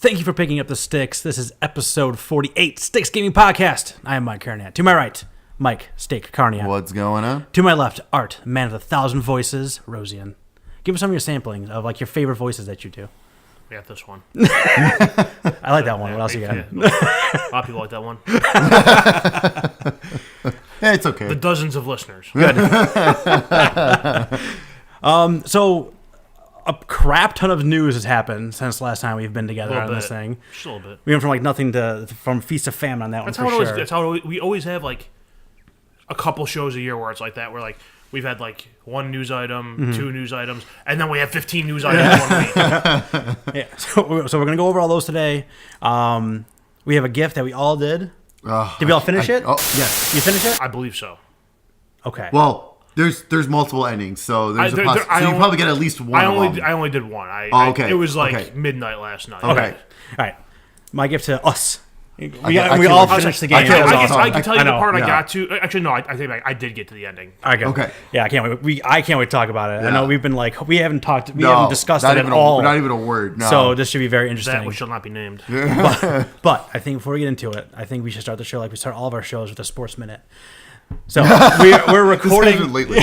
Thank you for picking up the sticks. This is episode 48, Sticks Gaming Podcast. I am Mike Carnett. To my right, Mike Steak Carnia. What's going on? To my left, Art, man of 1,000 voices, Rosian. Give us some of your sampling of like your favorite voices that you do. I got this one. I like that one. What else you got? A lot of people like that one. Yeah, it's okay. The dozens of listeners. Good. So a crap ton of news has happened since last time we've been together on this thing. Just a little bit. We went from like nothing to from feast to famine on that That's one how for it sure. always. That's how we always have like a couple shows a year where it's like that. Where like we've had like one news item, two news items, and then we have 15 news items one week. Yeah. So we're gonna go over all those today. We have a gift that we all did. Did we all finish it? Oh, yes. You finished it? I believe so. Okay. Well, there's multiple endings, so there's so you probably get at least one. I only did one. Okay. It was like Okay. midnight last night. Okay. All right. My gift to us. We can't all wait. finished the game. I can't That was wait. awesome. I can tell you the part I yeah. got to. Actually, no. I think I did get to the ending. All right, good. Okay. Yeah, I can't wait. I can't wait to talk about it. I Yeah. know we haven't talked. We No, haven't discussed not it even at all. Not even a word. No. So this should be very interesting. That which shall not be named. But I think before we get into it, I think we should start the show like we start all of our shows with a sports minute. So we're recording lately.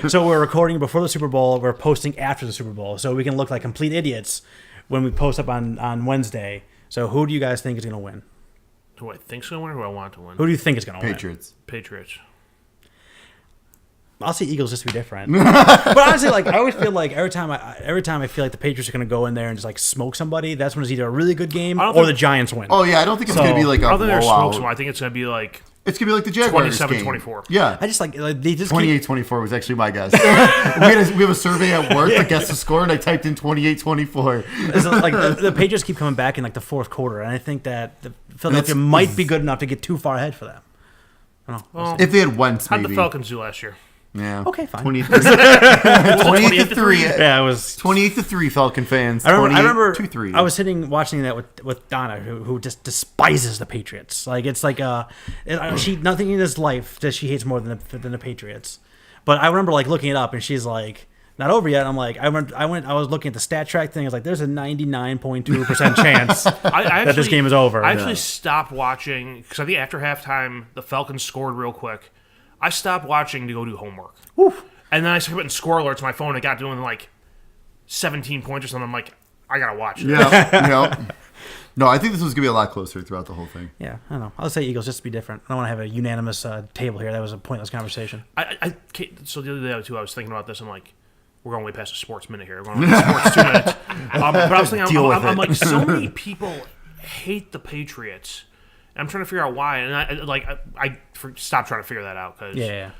so we're recording before the Super Bowl. We're posting after the Super Bowl, so we can look like complete idiots when we post up on Wednesday. So who do you guys think is going to win? Who I think's gonna win, or who I want to win? Who do you think is going to win? Patriots. Patriots. I'll say Eagles just to be different. But honestly, like I always feel like every time I feel like the Patriots are going to go in there and just like smoke somebody, that's when it's either a really good game or the Giants win. Oh yeah, I don't think it's gonna be like a I don't think they're blowout. smoke. I think it's gonna be like It's gonna be like the Jaguars 27-24. Yeah. I just like they just keep, 28-24 was actually my guess. we have a survey at work that guessed the score, and I typed in 28-24. it's like the Patriots keep coming back in like the fourth quarter, and I think that the Philadelphia might be good enough to get too far ahead for them. I don't know. Well, If they had Wentz, how'd maybe. the Falcons do last year? Yeah. Okay, fine. 28-3. Yeah, it was 28-3 Falcon fans. I remember 28-3. I was sitting watching that with Donna, who just despises the Patriots. Like it's like she nothing in his life that she hates more than the Patriots. But I remember like looking it up, and she's like, "Not over yet." I'm like, I was looking at the stat track thing. I was like, "There's a 99.2% chance that this game is over." I actually stopped watching because I think after halftime the Falcons scored real quick. I stopped watching to go do homework. Oof. And then I started putting score alerts on my phone. It got doing like 17 points or something. I'm like, I gotta watch this. Yeah. No, I think this was gonna be a lot closer throughout the whole thing. Yeah, I don't know. I'll say Eagles just to be different. I don't want to have a unanimous table here. That was a pointless conversation. So the other day too, I was thinking about this. I'm like, we're going way past a sports minute here. We're going to sports 2 minutes. But I was thinking, I'm like, so many people hate the Patriots. I'm trying to figure out why, and I stopped trying to figure that out because you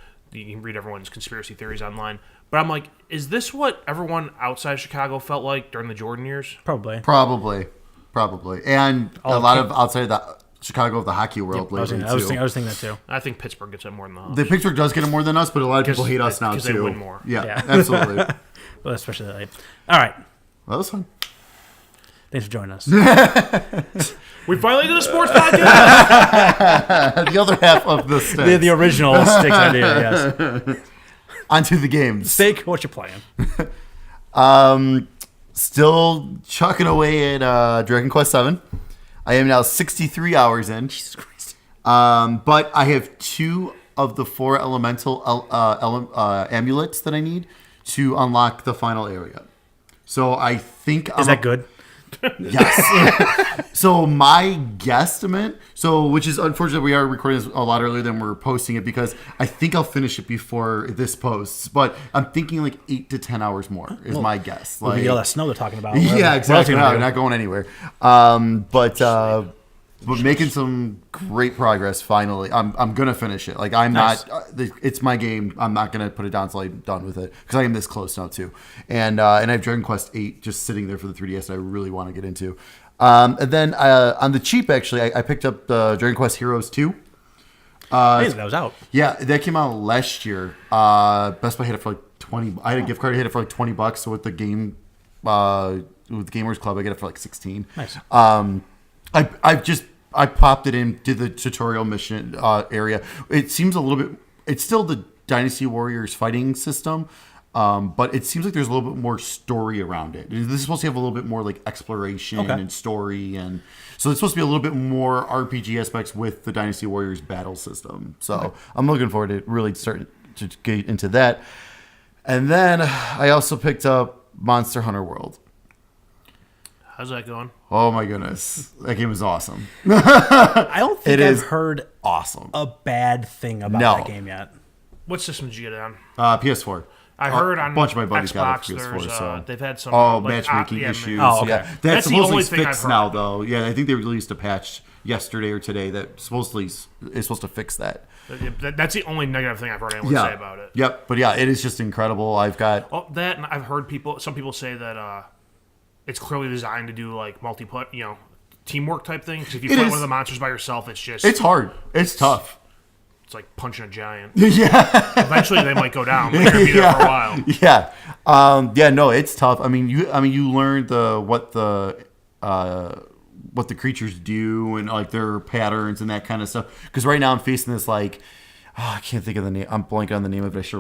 can read everyone's conspiracy theories online. But I'm like, is this what everyone outside Chicago felt like during the Jordan years? Probably, and a lot of outside of the Chicago of the hockky world lately I was too. thinking that too. I think Pittsburgh gets it more than the Hawks. The Pittsburgh does get it more than us, but a lot of people hate us now too. Because they win more. Yeah. Absolutely. Well, especially that. All right. Well, that was fun. Thanks for joining us. We finally did a sports podcast. The other half of the sticks. the original Sticks idea, yes. Onto the games. Steak, what you playing? Still chucking away at Dragon Quest VII. I am now 63 hours in. Jesus Christ. But I have 2 of the 4 elemental amulets that I need to unlock the final area. So I think Is that good? Yes. So my guesstimate, which is unfortunate, we are recording this a lot earlier than we're posting it because I think I'll finish it before this posts. But I'm thinking like 8 to 10 hours more is my guess. We get all that snow they're talking about. Yeah, exactly. What else are you Not going anywhere. But making some great progress. Finally, I'm gonna finish it. Like I'm Nice. not. It's my game. I'm not gonna put it down until I'm done with it because I am this close now too. And I have Dragon Quest VIII just sitting there for the 3DS that I really want to get into. And then on the cheap, actually, I picked up the Dragon Quest Heroes 2. Hey, that was out. Yeah, that came out last year. Best Buy had it for like 20. I had a gift card. I had it for like $20. So with the game, with the Gamers Club, I get it for like 16. Nice. I popped it in, did the tutorial mission area. It seems a little bit. It's still the Dynasty Warriors fighting system, But it seems like there's a little bit more story around it. This is supposed to have a little bit more like exploration and story, and so it's supposed to be a little bit more RPG aspects with the Dynasty Warriors battle system. So I'm looking forward to really starting to get into that. And then I also picked up Monster Hunter World. How's that going? Oh my goodness, that game is awesome. I don't think I've heard awesome a bad thing about that game yet. What system did you get it on? PS4. I heard on a bunch of my buddies Xbox, got it PS4. So they've had some matchmaking issues. Oh, okay. Yeah, That's the supposedly only thing I've fixed heard. now, though. Yeah, I think they released a patch yesterday or today that supposedly is supposed to fix that. That's the only negative thing I've heard anyone say about it. Yep, but yeah, it is just incredible. I've got that, and I've heard some people say that it's clearly designed to do like multiplayer, teamwork type thing. Because if you fight one of the monsters by yourself, it's hard. It's tough. It's like punching a giant. Yeah. Eventually, they might go down. They're gonna be there for a while. Yeah. No, it's tough. I mean, you learn what the creatures do and like their patterns and that kind of stuff. Because right now I'm facing this like. Oh, I can't think of the name. I'm blanking on the name of it. I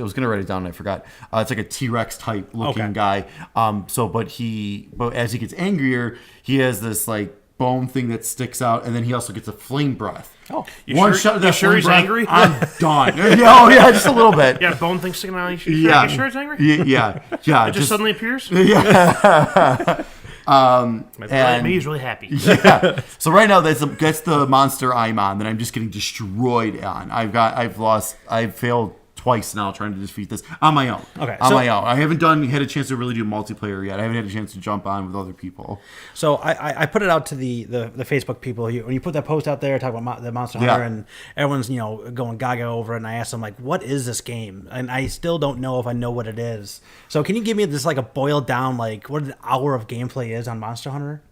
was going to write it down and I forgot. It's like a T-Rex type looking guy. But as he gets angrier, he has this like bone thing that sticks out, and then he also gets a flame breath. Oh, Shot of that sure he's breath, angry? I'm done. Yeah, just a little bit. Yeah, bone thing sticking out. You Yeah. sure it's angry? Yeah. It just suddenly appears. Yeah. Maybe he's really happy. Yeah. So right now that's the monster I'm on that I'm just getting destroyed on. I've failed twice now trying to defeat this on my own. Okay. On my own. I haven't had a chance to really do multiplayer yet. I haven't had a chance to jump on with other people. So I put it out to the Facebook people. When you put that post out there talking about the Monster Hunter, and everyone's going gaga over it, and I asked them like, what is this game? And I still don't know if I know what it is. So can you give me this like a boiled down like what an hour of gameplay is on Monster Hunter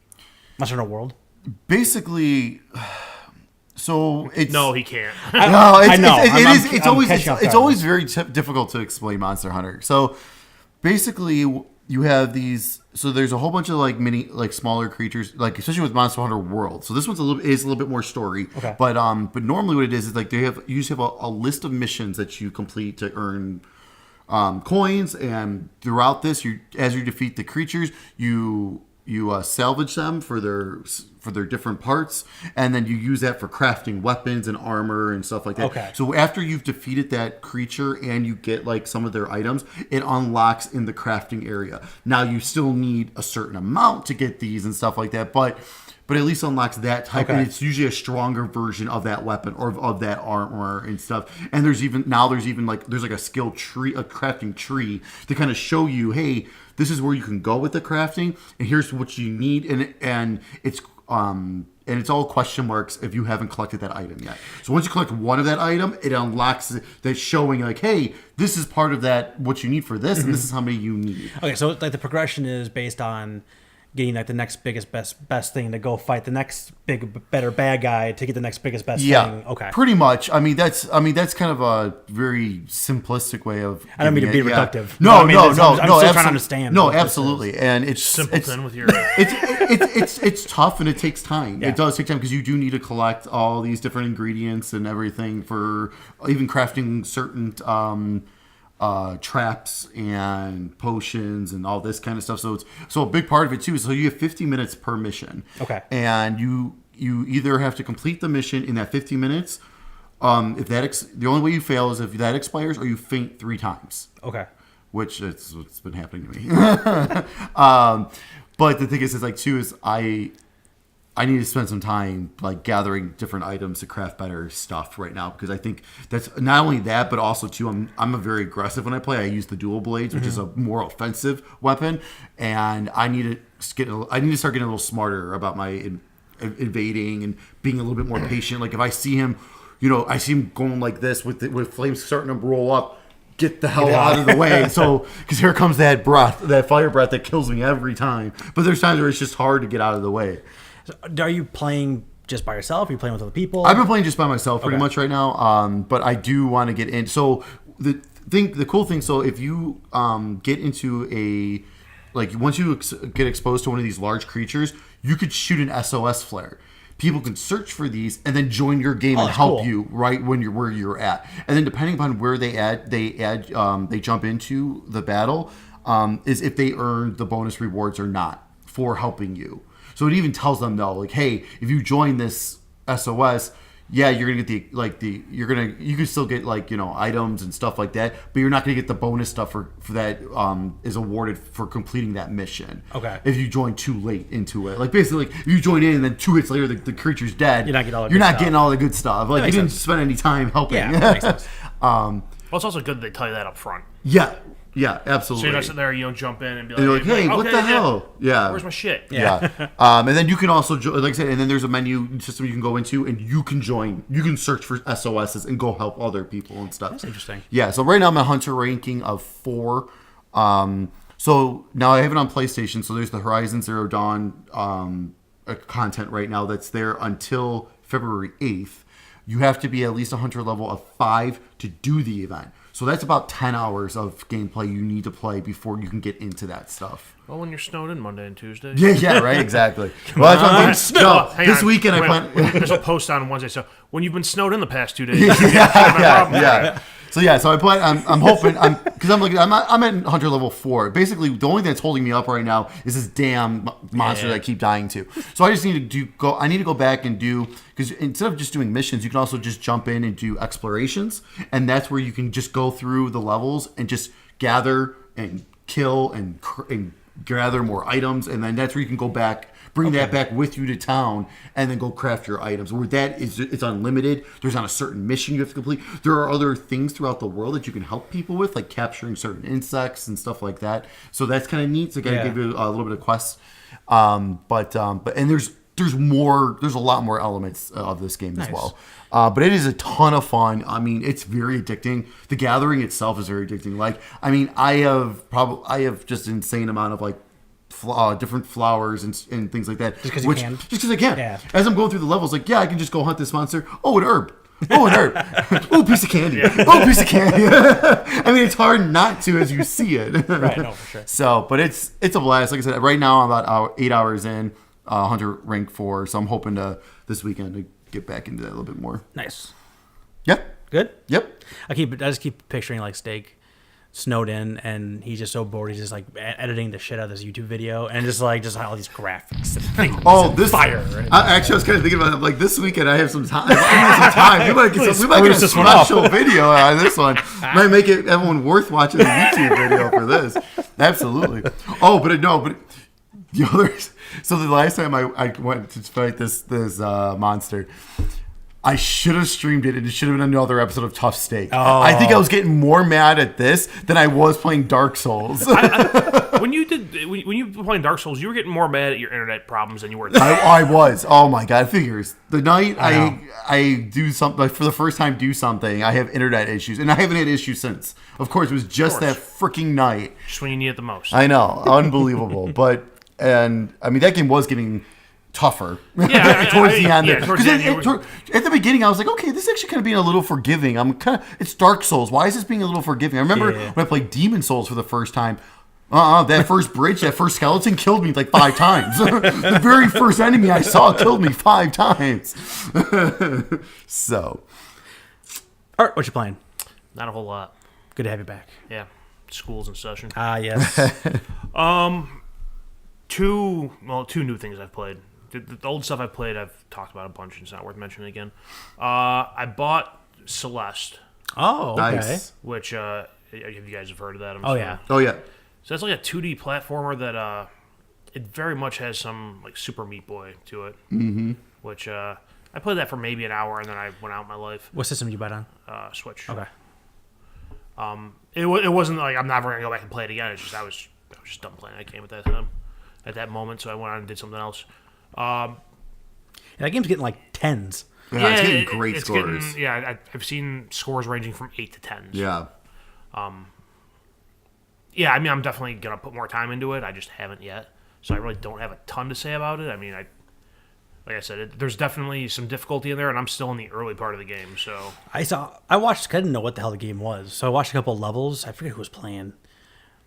World? Basically. So it's No, he can't. I know. It's always very difficult to explain Monster Hunter. So basically, you have these. So there's a whole bunch of like smaller creatures, like especially with Monster Hunter World. So this one's a little bit more story. Okay. But normally what it is like you just have a list of missions that you complete to earn coins, and throughout this, as you defeat the creatures, you salvage them for their different parts, and then you use that for crafting weapons and armor and stuff like that. Okay. So after you've defeated that creature and you get like some of their items, it unlocks in the crafting area. Now you still need a certain amount to get these and stuff like that, but at least unlocks that type, and it's usually a stronger version of that weapon or of that armor and stuff. And there's even like a skill tree, a crafting tree to kind of show you, hey, this is where you can go with the crafting, and here's what you need, and it's all question marks if you haven't collected that item yet. So once you collect one of that item, it unlocks that showing like, hey, this is part of that what you need for this, and this is how many you need. Okay, so like the progression is based on getting like the next biggest best thing to go fight the next better bad guy to get the next biggest best thing. Okay, pretty much. I mean that's kind of a very simplistic way of. I don't mean to be reductive. No, I'm still trying to understand. No, absolutely, and it's Simpleton with your. It's tough and it takes time. Yeah. It does take time because you do need to collect all these different ingredients and everything for even crafting certain. Traps and potions and all this kind of stuff. So a big part of it too is so you have 50 minutes per mission. Okay. And you either have to complete the mission in that 50 minutes. If the only way you fail is if that expires or you faint 3 times. Okay. Which it's been happening to me. But the thing is like too is I need to spend some time like gathering different items to craft better stuff right now because I think that's not only that but also too I'm a very aggressive when I play. I use the dual blades, which is a more offensive weapon, and I need to start getting a little smarter about my invading and being a little bit more patient. Like if I see him, I see him going like this with flames starting to roll up. Get the hell out of the way. So, because here comes that fire breath that kills me every time. But there's times where it's just hard to get out of the way. So are you playing just by yourself? Are you playing with other people? I've been playing just by myself pretty much right now. But I do want to get in. So the cool thing. So if you get into once you get exposed to one of these large creatures, you could shoot an SOS flare. people can search for these and then join your game and that's help cool. you right when you're where you're at. And then depending upon where they jump into the battle, is if they earn the bonus rewards or not for helping you. So it even tells them though, like, hey, if you join this SOS, yeah, you're gonna get you can still get like, items and stuff like that, but you're not gonna get the bonus stuff for that is awarded for completing that mission. Okay. If you join too late into it, like basically, like if you join in and then 2 hits later the creature's dead, You're not getting all the you're good not stuff. getting all the good stuff. Like you makes didn't sense. spend any time helping. Yeah, that makes sense. Well, it's also good that they tell you that up front. Yeah, So absolutely. you're not sitting there, jump in and be like, And you're like, hey, what okay, the hell? Yeah. Where's my shit? Yeah. And then you can also, like I said, and then there's a menu system you can go into and you can join. You can search for SOSs and go help other people and stuff. That's interesting. Yeah. So right now I'm a hunter ranking of 4. So now I have it on PlayStation. So there's the Horizon Zero Dawn content right now that's there until February 8th. You have to be at least a hunter level of 5 to do the event. So that's about 10 hours of gameplay you need to play before you can get into that stuff. Well, when you're snowed in Monday and Tuesday. Yeah, right, exactly. Well, that's what I'm Hang this on. weekend I Wait, plan. There's a post on Wednesday. So when you've been snowed in the past 2 days, yeah. So I plan. I'm hoping. Because I'm at hunter level 4. Basically, the only thing that's holding me up right now is this damn monster that I keep dying to. So I just need to go. I need to go back and do, because instead of just doing missions, you can also just jump in and do explorations, and that's where you can just go through the levels and just gather and kill and gather more items, and then that's where you can go back. Bring that back with you to town, and then go craft your items. Where that is, it's unlimited. There's not a certain mission you have to complete. There are other things throughout the world that you can help people with, like capturing certain insects and stuff like that. So that's kind of neat. So I got to give you a little bit of quests. But there's more. There's a lot more elements of this game as well. But it is a ton of fun. I mean, it's very addicting. The gathering itself is very addicting. Like, I mean, I have just an insane amount of like different flowers and things like that. Just because you can? Just because I can. Yeah. As I'm going through the levels, like, yeah, I can just go hunt this monster. Oh, an herb. Oh, an herb. Oh, piece of candy. Oh, piece of candy. I mean, it's hard not to as you see it. Right, no, for sure. So, but it's a blast. Like I said, right now I'm about 8 hours in, hunter rank 4. So I'm hoping to this weekend to get back into that a little bit more. Nice. Yep. Good? Yep. I just keep picturing like Steak snowed in and he's just so bored he's just like editing the shit out of this YouTube video and just all these graphics and things and this fire. Right? I was kind of thinking about it. Like this weekend, I have some time. We might get a this one up. special video on this one. Might make it everyone worth watching the YouTube video for this. Absolutely. Oh, but the others. So the last time I went to fight this monster, I should have streamed it, and it should have been another episode of Tough Steak. Oh. I think I was getting more mad at this than I was playing Dark Souls. when you were playing Dark Souls, you were getting more mad at your internet problems than you were. I was. Oh my god! Figures. The night I do something, like for the first time, do something, I have internet issues, and I haven't had issues since. Of course, it was just that freaking night. Just when you need it the most. I know, unbelievable. And I mean, that game was getting tougher towards the end. At the beginning, I was like, okay, this is actually kind of being a little forgiving. It's Dark Souls. Why is this being a little forgiving? I remember when I played Demon Souls for the first time. That first bridge, that first skeleton killed me like 5 times. The very first enemy I saw killed me 5 times. So, All right, what you playing? Not a whole lot. Good to have you back. Yeah, school's in session. Yes. Two new things I've played. The old stuff I played, I've talked about a bunch, and it's not worth mentioning again. I bought Celeste, Oh, okay. nice. which have you guys have heard of that? I'm Oh assuming. yeah. Oh yeah. So that's like a 2D platformer that it very much has some like Super Meat Boy to it. Mm-hmm. Which I played that for maybe an hour, and then I went out my life. What system did you buy it on? Switch. Okay. It wasn't like I'm never gonna go back and play it again. It's just I was just done playing that game at that time, at that moment. So I went on and did something else. Yeah, that game's getting like 10s. Yeah, it's getting great scores. I've seen scores ranging from 8 to 10s. Yeah. Yeah, I mean, I'm definitely gonna put more time into it. I just haven't yet, so I really don't have a ton to say about it. I mean, like I said, there's definitely some difficulty in there, and I'm still in the early part of the game. So I watched. I didn't know what the hell the game was, so I watched a couple of levels. I forget who was playing,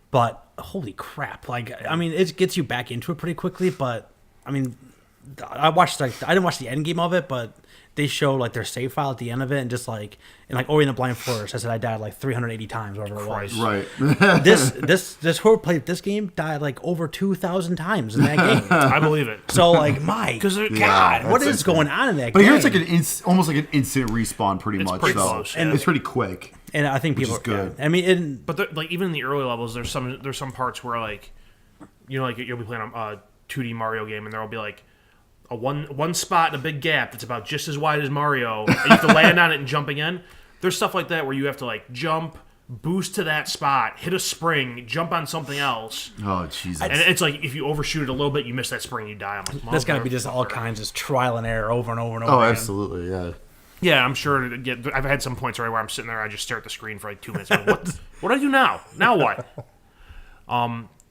but holy crap! Like, I mean, it gets you back into it pretty quickly. But I mean, I watched I didn't watch the end game of it, but they showed like their save file at the end of it, and just like in like Ori and the Blind Forest, I said I died like 380 times, whatever it was. Right. This whoever played this game died like over 2,000 times in that game. I believe it. So like, God, what is going on in that game? But here it's like almost like an instant respawn, pretty much. pretty so close, and it's pretty quick. And I think people is good. Yeah. I mean, But like even in the early levels, there's some parts where like, you know, like you'll be playing a 2D Mario game, and there will be like a one spot in a big gap that's about just as wide as Mario, and you have to land on it and jump again. There's stuff like that where you have to like jump, boost to that spot, hit a spring, jump on something else. Oh Jesus! And it's like if you overshoot it a little bit, you miss that spring, you die. I'm like, that's got to be just all kinds of trial and error over and over and over. Oh, again. absolutely, yeah. Yeah, I'm sure. I've had some points where I'm sitting there, I just stare at the screen for like 2 minutes. Like, what do I do now? Now what?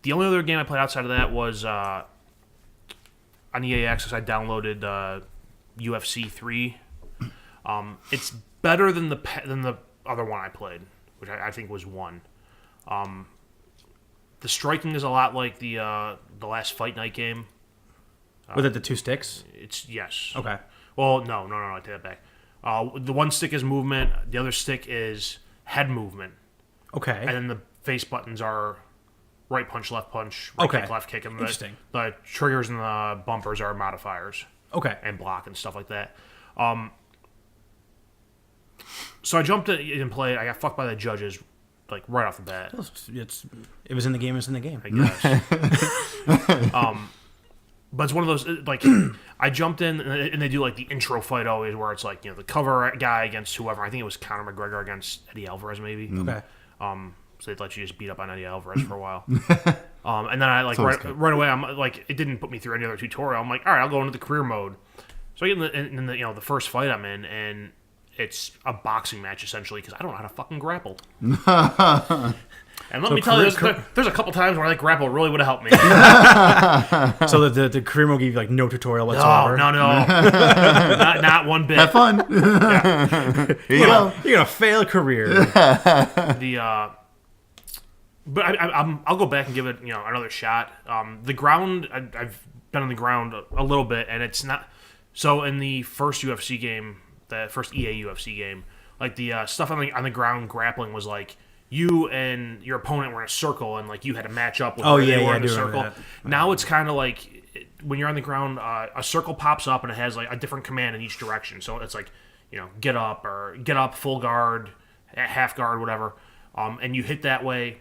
The only other game I played outside of that was on EA Access. I downloaded UFC 3. It's better than the other one I played, which I think was 1. The striking is a lot like the last Fight Night game. Was it the 2 sticks? It's yes. Okay. Well, no. I take that back. The one stick is movement. The other stick is head movement. Okay. And then the face buttons are right punch, left punch, right kick, left kick. And Interesting. The triggers and the bumpers are modifiers. Okay. And block and stuff like that. So I jumped in and played. I got fucked by the judges, like right off the bat. It was in the game. It's in the game. I guess. But it's one of those, like, I jumped in, and they do, like, the intro fight always, where it's, like, you know, the cover guy against whoever. I think it was Conor McGregor against Eddie Alvarez, maybe. Okay. So they'd let you just beat up on Eddie Alvarez for a while. And then I, like, right away, I'm, like, it didn't put me through any other tutorial. I'm like, all right, I'll go into the career mode. So I get in the you know, the first fight I'm in, and it's a boxing match, essentially, because I don't know how to fucking grapple. And let me tell you, there's a couple times where I grapple really would have helped me. So the career mode gave you like no tutorial whatsoever. No, not one bit. Have fun. Here you go. You're gonna fail a career. But I'll go back and give it another shot. The ground I've been on the ground a little bit, and it's not. So in the first UFC game, the first EA UFC game, like the stuff on the ground grappling was like, you and your opponent were in a circle, and like you had to match up with where they were in the circle. Now it's kind of like when you're on the ground, a circle pops up and it has like a different command in each direction. So it's like, get up, full guard, half guard, whatever. And you hit that way,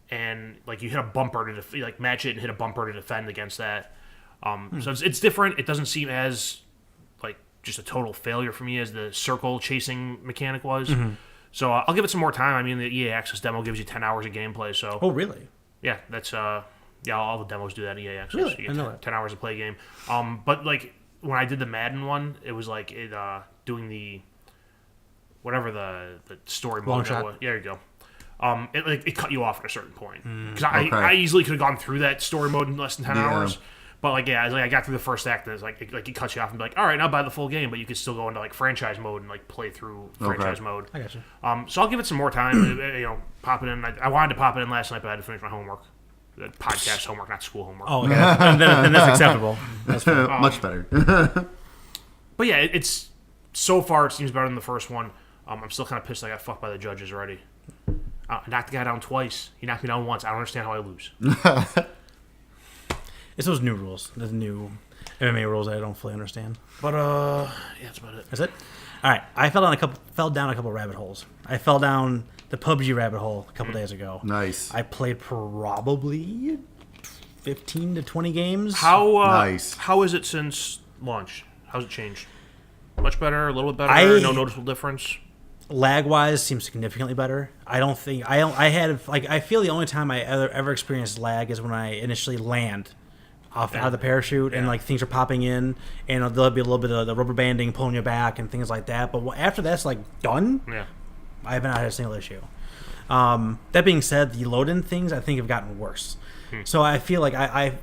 and like you hit a bumper to match it and hit a bumper to defend against that. So it's different. It doesn't seem as like just a total failure for me as the circle chasing mechanic was. Mm-hmm. So I'll give it some more time. I mean, the EA Access demo gives you 10 hours of gameplay. So really? Yeah, that's all the demos do that in EA Access. Really? You get 10 hours of play game. But like when I did the Madden one, it was like doing the whatever the story mode Long shot. was. Yeah, there you go. It cut you off at a certain point because I easily could have gone through that story mode in less than 10 hours. But like I got through the first act, and it's like it cuts you off and be like, all right, now buy the full game, but you can still go into like franchise mode and like play through franchise mode. I got you. So I'll give it some more time. Pop it in. I wanted to pop it in last night, but I had to finish my homework. Podcast homework, not school homework. Oh, okay. then that's acceptable. That's fine. Much better. But yeah, it's so far it seems better than the first one. I'm still kind of pissed I got fucked by the judges already. I knocked the guy down twice. He knocked me down once. I don't understand how I lose. It's those new rules, the new MMA rules that I don't fully understand. But yeah, that's about it. That's it. All right, I fell down a couple rabbit holes. I fell down the PUBG rabbit hole a couple days ago. Nice. I played probably 15 to 20 games. Nice. How is it since launch? How's it changed? Much better? A little bit better? No noticeable difference? Lag wise, seems significantly better. I don't think I feel the only time I ever experienced lag is when I initially land out of the parachute and like things are popping in, and there'll be a little bit of the rubber banding pulling you back and things like that. But after that's like done, I haven't had a single issue. That being said, the load-in things I think have gotten worse. So I feel like I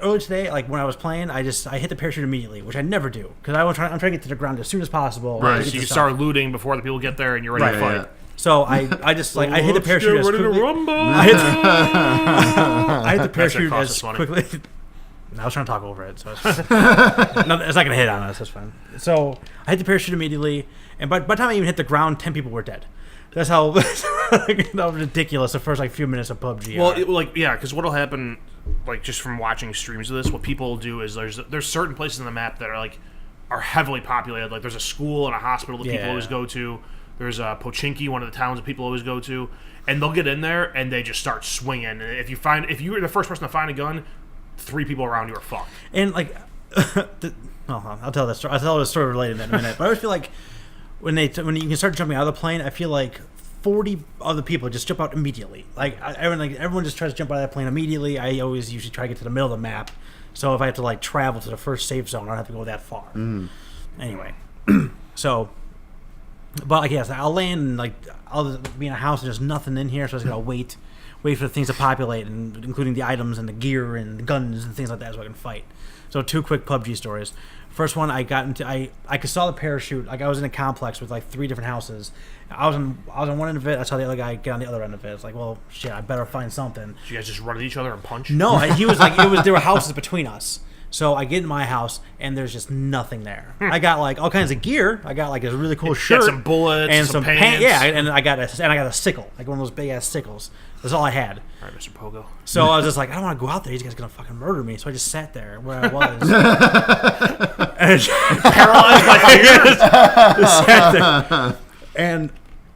earlier today, like when I was playing, I hit the parachute immediately, which I never do because I'm trying to get to the ground as soon as possible. Right. So you start looting before the people get there, and you're ready to fight. Yeah. So I hit the parachute as quickly. I hit the parachute as quickly. I was trying to talk over it, so it's not going to hit on us. That's fine. So I hit the parachute immediately, and by the time I even hit the ground, 10 people were dead. That's how ridiculous the first few minutes of PUBG. Well, because what'll happen, just from watching streams of this, what people will do is there's certain places in the map that are heavily populated. Like there's a school and a hospital that people always go to. There's Pochinki, one of the towns that people always go to, and they'll get in there and they just start swinging. And if you're the first person to find a gun, 3 people around you are fucked. And I'll tell that story. I'll tell the story related in a minute. But I always feel like when you can start jumping out of the plane, I feel like 40 other people just jump out immediately. Everyone just tries to jump out of that plane immediately. I always usually try to get to the middle of the map. So if I have to travel to the first safe zone, I don't have to go that far. Anyway, so. But yes, I'll land and I'll be in a house and there's nothing in here, so I just gotta wait for the things to populate, and including the items and the gear and the guns and things like that, so I can fight. So 2 quick PUBG stories. First one, I got into I saw the parachute. I was in a complex with 3 different houses. I was on one end of it. I saw the other guy get on the other end of it. It's well, shit, I better find something. Did you guys just run at each other and punch? No, he was there were houses between us. So I get in my house, and there's just nothing there. I got all kinds of gear. I got a really cool shirt, got some bullets, and some pants. and I got a sickle, one of those big ass sickles. That's all I had. All right, Mr. Pogo. So I was just I don't want to go out there. These guys are gonna fucking murder me. So I just sat there where I was, Paralyzed by fear. Just sat there, and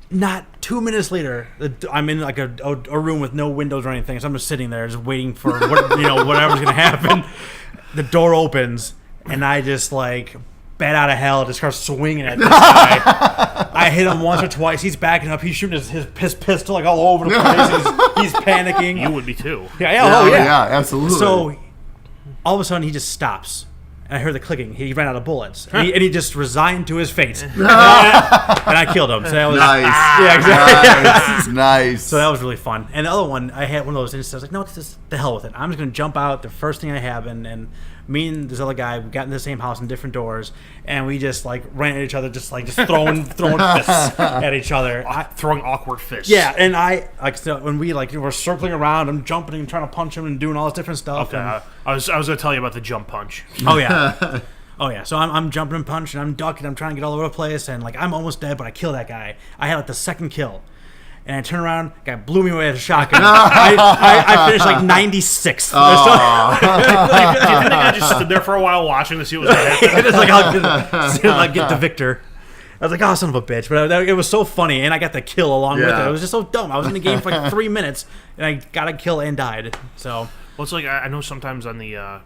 not 2 minutes later, I'm in a room with no windows or anything. So I'm just sitting there, just waiting for whatever's gonna happen. The door opens, and I just bat out of hell, just start swinging at this guy. I hit him once or twice. He's backing up. He's shooting his pistol all over the place. He's panicking. You would be too. Yeah, absolutely. So all of a sudden, he just stops. And I heard the clicking. He ran out of bullets. And he just resigned to his fate. And I killed him. So that was nice. Yeah, exactly. Nice. So that was really fun. And the other one, I had one of those instances. I was no, it's just the hell with it. I'm just going to jump out the first thing I have. And me and this other guy, we got in the same house in different doors. And we just ran at each other, just throwing fists at each other. Throwing awkward fists. Yeah, and so when we we're circling around, I'm jumping and trying to punch him and doing all this different stuff. Okay, and, I was going to tell you about the jump punch. Oh yeah, oh yeah. So I'm jumping and punching, I'm ducking, I'm trying to get all over the place, and I'm almost dead, but I kill that guy. I had the second kill, and I turn around, guy blew me away with a shotgun. I finished 96th. Oh. Do you think I just stood there for a while watching to see what was going to happen? I'll get the victor. I was oh, son of a bitch. But it was so funny, and I got the kill along with it. It was just so dumb. I was in the game for 3 minutes, and I got a kill and died. So, well, it's I know sometimes on the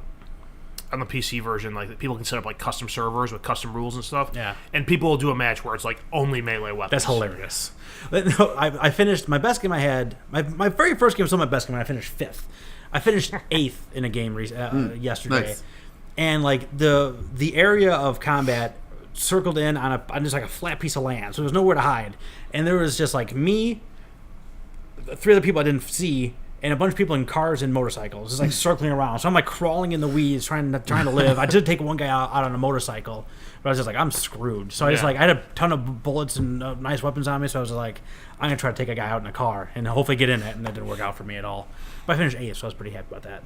PC version, people can set up custom servers with custom rules and stuff. Yeah. And people will do a match where it's only melee weapons. That's hilarious. No, I finished my best game I had. My very first game was still my best game. I finished 5th. I finished 8th in a game yesterday. Nice. And the area of combat circled in on just a flat piece of land, so there was nowhere to hide. And there was just me, 3 other people I didn't see, and a bunch of people in cars and motorcycles, just circling around. So I'm crawling in the weeds, trying to live. I did take one guy out on a motorcycle, but I was just I'm screwed. So I just I had a ton of bullets and nice weapons on me. So I was I'm gonna try to take a guy out in a car and hopefully get in it, and that didn't work out for me at all. But I finished 8th, so I was pretty happy about that.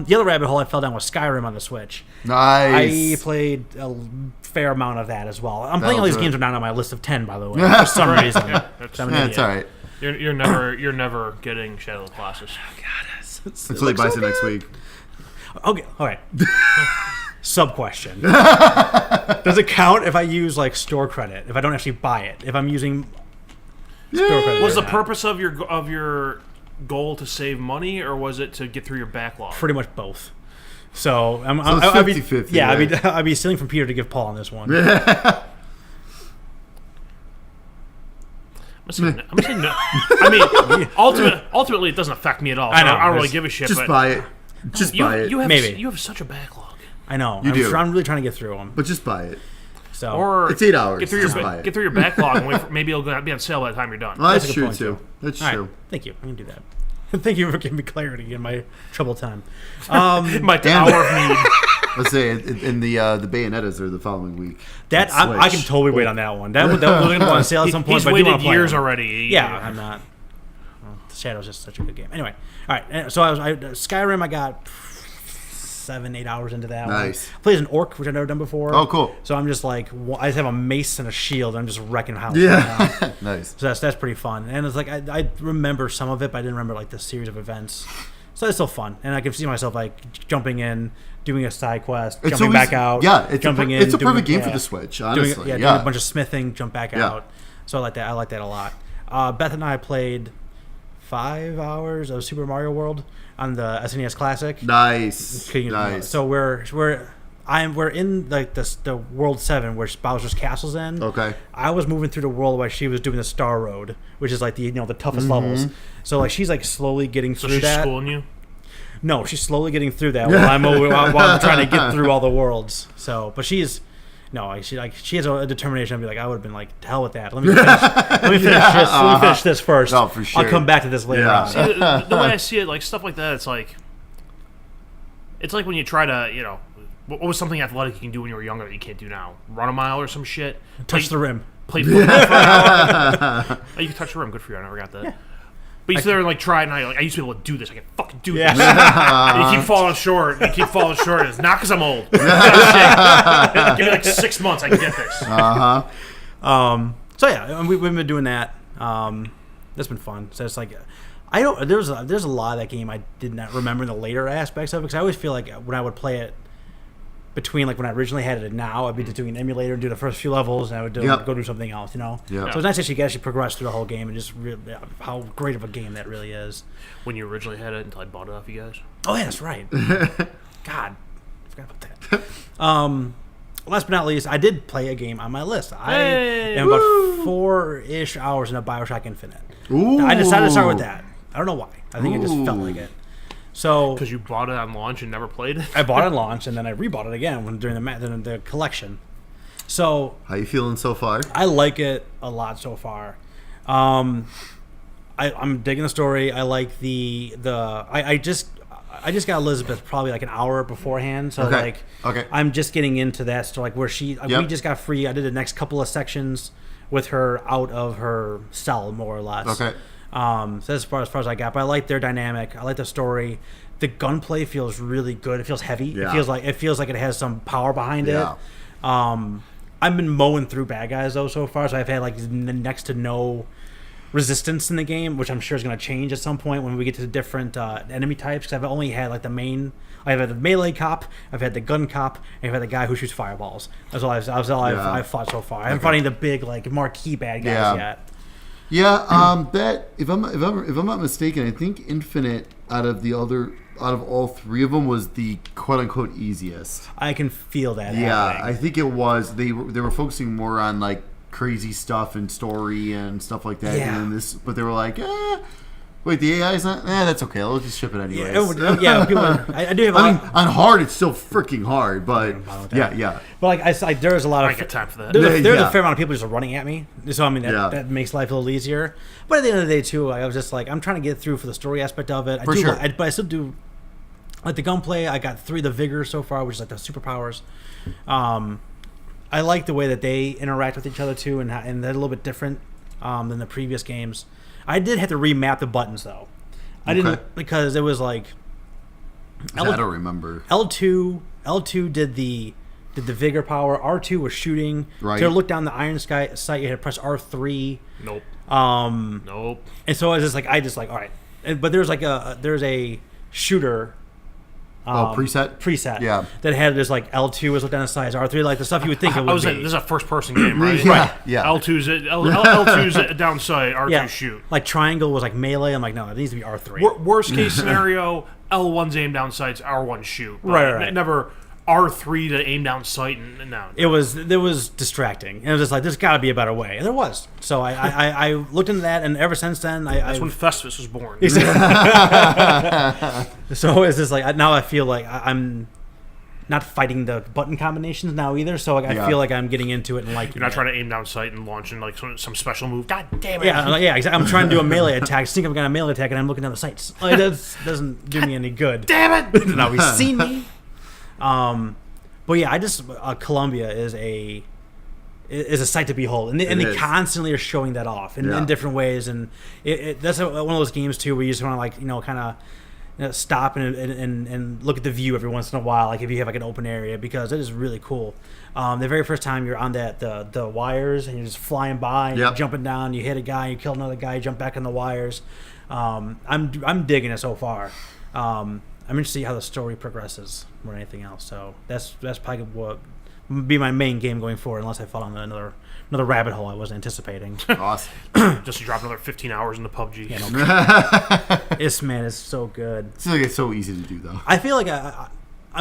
The other rabbit hole I fell down was Skyrim on the Switch. Nice. I played a fair amount of that as well. I'm playing all these games are not on my list of 10, by the way, for some reason. That's I'm an idiot. It's all right. You're never getting Shadow of the Colossus. Until he buys it next week. Okay, all right. Sub question: does it count if I use store credit if I don't actually buy it? If I'm using store credit, Was the purpose of your goal to save money, or was it to get through your backlog? pretty much both? So I'd be 50-50, Yeah, right? I'd be stealing from Peter to give Paul on this one. I'm gonna say no. I mean, ultimately, it doesn't affect me at all. So I know. I don't really give a shit. Just but buy it. Just buy it. Maybe. You have such a backlog. I know. You do. I'm really trying to get through them. But just buy it. So Or It's 8 hours. Get through Just your buy it. get through your backlog, and wait for, maybe it'll be on sale by the time you're done. Well, that's a good true, point, too. too. That's all right, true. thank you. I can do that. Thank you for giving me clarity in my troubled time. My And- hour of need. Let's say in the Bayonettas are the following week. That On I can Switch. totally wait on that one. That was going to go on sale at some point. He's but I do wanna waited play years it. already. Yeah, I'm not. Well, Shadow's just such a good game. Anyway, all right. So Skyrim. I got 7-8 hours into that. Nice. I played as an orc, which I've never done before. Oh, cool. So I'm just like, I just have a mace and a shield, and I'm just wrecking houses. Yeah. Nice. So that's pretty fun. And it's like I remember some of it, but I didn't remember like the series of events. So it's still fun, and I can see myself like jumping in, doing a side quest, jumping back out. Yeah, it's jumping it's a doing, perfect game for the Switch. Honestly, doing a bunch of smithing, jump back out. So I like that. I like that a lot. Beth and I played 5 hours of Super Mario World on the SNES Classic. Nice. Nice. So we're in like the World 7 where Bowser's Castle's in. Okay. I was moving through the world while she was doing the Star Road, which is like the the toughest levels. So like she's like slowly getting through that. So she's schooling you? No, she's slowly getting through that while I'm trying to get through all the worlds. So, but she has a determination. I'd be like, I would have been like, to hell with that. Let me finish this first. No, for sure. I'll come back to this later on. See, the way I see it, like stuff like that, it's like when you try to, what was something athletic you can do when you were younger that you can't do now? Run a mile or some shit. Touch the rim. Play football for an hour. Oh, you can touch the rim. Good for you. I never got that. Yeah. But you sit there and like try it, and I used to be able to do this. I can fucking do this. And you keep falling short. It's not because I'm old. Give me like 6 months. I can get this. So yeah, we've been doing that. That's been fun. So it's like, there's a lot of that game I did not remember the later aspects of it, because I always feel like when I would play it between like when I originally had it and now, I'd be just doing an emulator and do the first few levels, and I would go do something else, Yeah. So it's nice that you can actually progress through the whole game and just how great of a game that really is. When you originally had it until I bought it off you guys. Oh yeah, that's right. God, I forgot about that. Last but not least, I did play a game on my list. I am about 4-ish hours into BioShock Infinite. Ooh. I decided to start with that. I don't know why. I think it just felt like it. So because you bought it on launch and never played it. I bought it on launch, and then I rebought it again during the collection. So how you feeling so far? I like it a lot so far. I'm digging the story. I like I just got Elizabeth probably like an hour beforehand, so I'm just getting into that. So like where we just got free. I did the next couple of sections with her out of her cell, more or less. Okay. So that's as far as I got. But I like their dynamic. I like the story. The gunplay feels really good. It feels heavy. Yeah. It feels like it has some power behind it. I've been mowing through bad guys though so far, so I've had like next to no resistance in the game, which I'm sure is going to change at some point when we get to the different enemy types. Because I've only had like I've had the melee cop, I've had the gun cop, and I've had the guy who shoots fireballs. That's all I've fought so far. I haven't fighting the big like marquee bad guys yet. Yeah, that if I'm not mistaken, I think Infinite out of all three of them was the quote unquote easiest. I can feel that. Yeah, happening. I think it was. They were focusing more on like crazy stuff and story and stuff like that. Yeah. And but they were like, wait, the AI is not. That's okay. I'll just ship it anyways. Yeah. People, I do have. On hard, it's still freaking hard, but yeah. But like there's a lot of. I get time for that. There's a fair amount of people just running at me, so I mean that makes life a little easier. But at the end of the day, too, I was just like, I'm trying to get through for the story aspect of it. But I still do like the gunplay. I got 3 of the vigor so far, which is like the superpowers. I like the way that they interact with each other too, and they're a little bit different than the previous games. I did have to remap the buttons though. I didn't, because it was like I don't remember. L2 did the vigor power. R2 was shooting. Right. To look down the iron sky sight, you had to press R3. Nope. Nope. And so I was just like all right. But there's a shooter. Preset. Yeah. That had this like L2 was looked down the sides, R3 like the stuff you would think it would be. This is a first person game, right? Yeah. L2's down sight, R2 shoot. Like triangle was like melee. I'm like, no, it needs to be R3. Worst case scenario, L1's aim down sights, R1 shoot. Right. Never R3 to aim down sight and no. It was distracting. And it was just like, there's got to be a better way. And there was. So I looked into that, and ever since then, that's when Festus was born. So it's just like, now I feel like I'm not fighting the button combinations now either. So I feel like I'm getting into it and liking it. You're not trying to aim down sight and launching like some special move. God damn it. Yeah, exactly. I'm trying to do a melee attack. Think I'm going to melee attack, and I'm looking down the sights. Like, that doesn't do me any good. Damn it! Now he's seen me. But yeah, I just Columbia is a sight to behold, and they constantly are showing that off in different ways, and that's one of those games too where you just want to like kind of stop and look at the view every once in a while, like if you have like an open area, because it is really cool. The very first time you're on the wires and you're just flying by, and you're jumping down, you hit a guy, you kill another guy, you jump back on the wires. I'm digging it so far. I'm interested to see how the story progresses more than anything else. So that's probably what would be my main game going forward, unless I fall on another rabbit hole I wasn't anticipating. Awesome. Just to drop another 15 hours into PUBG. Yeah, no, this man is so good. It seems like it's so easy to do, though. I feel like I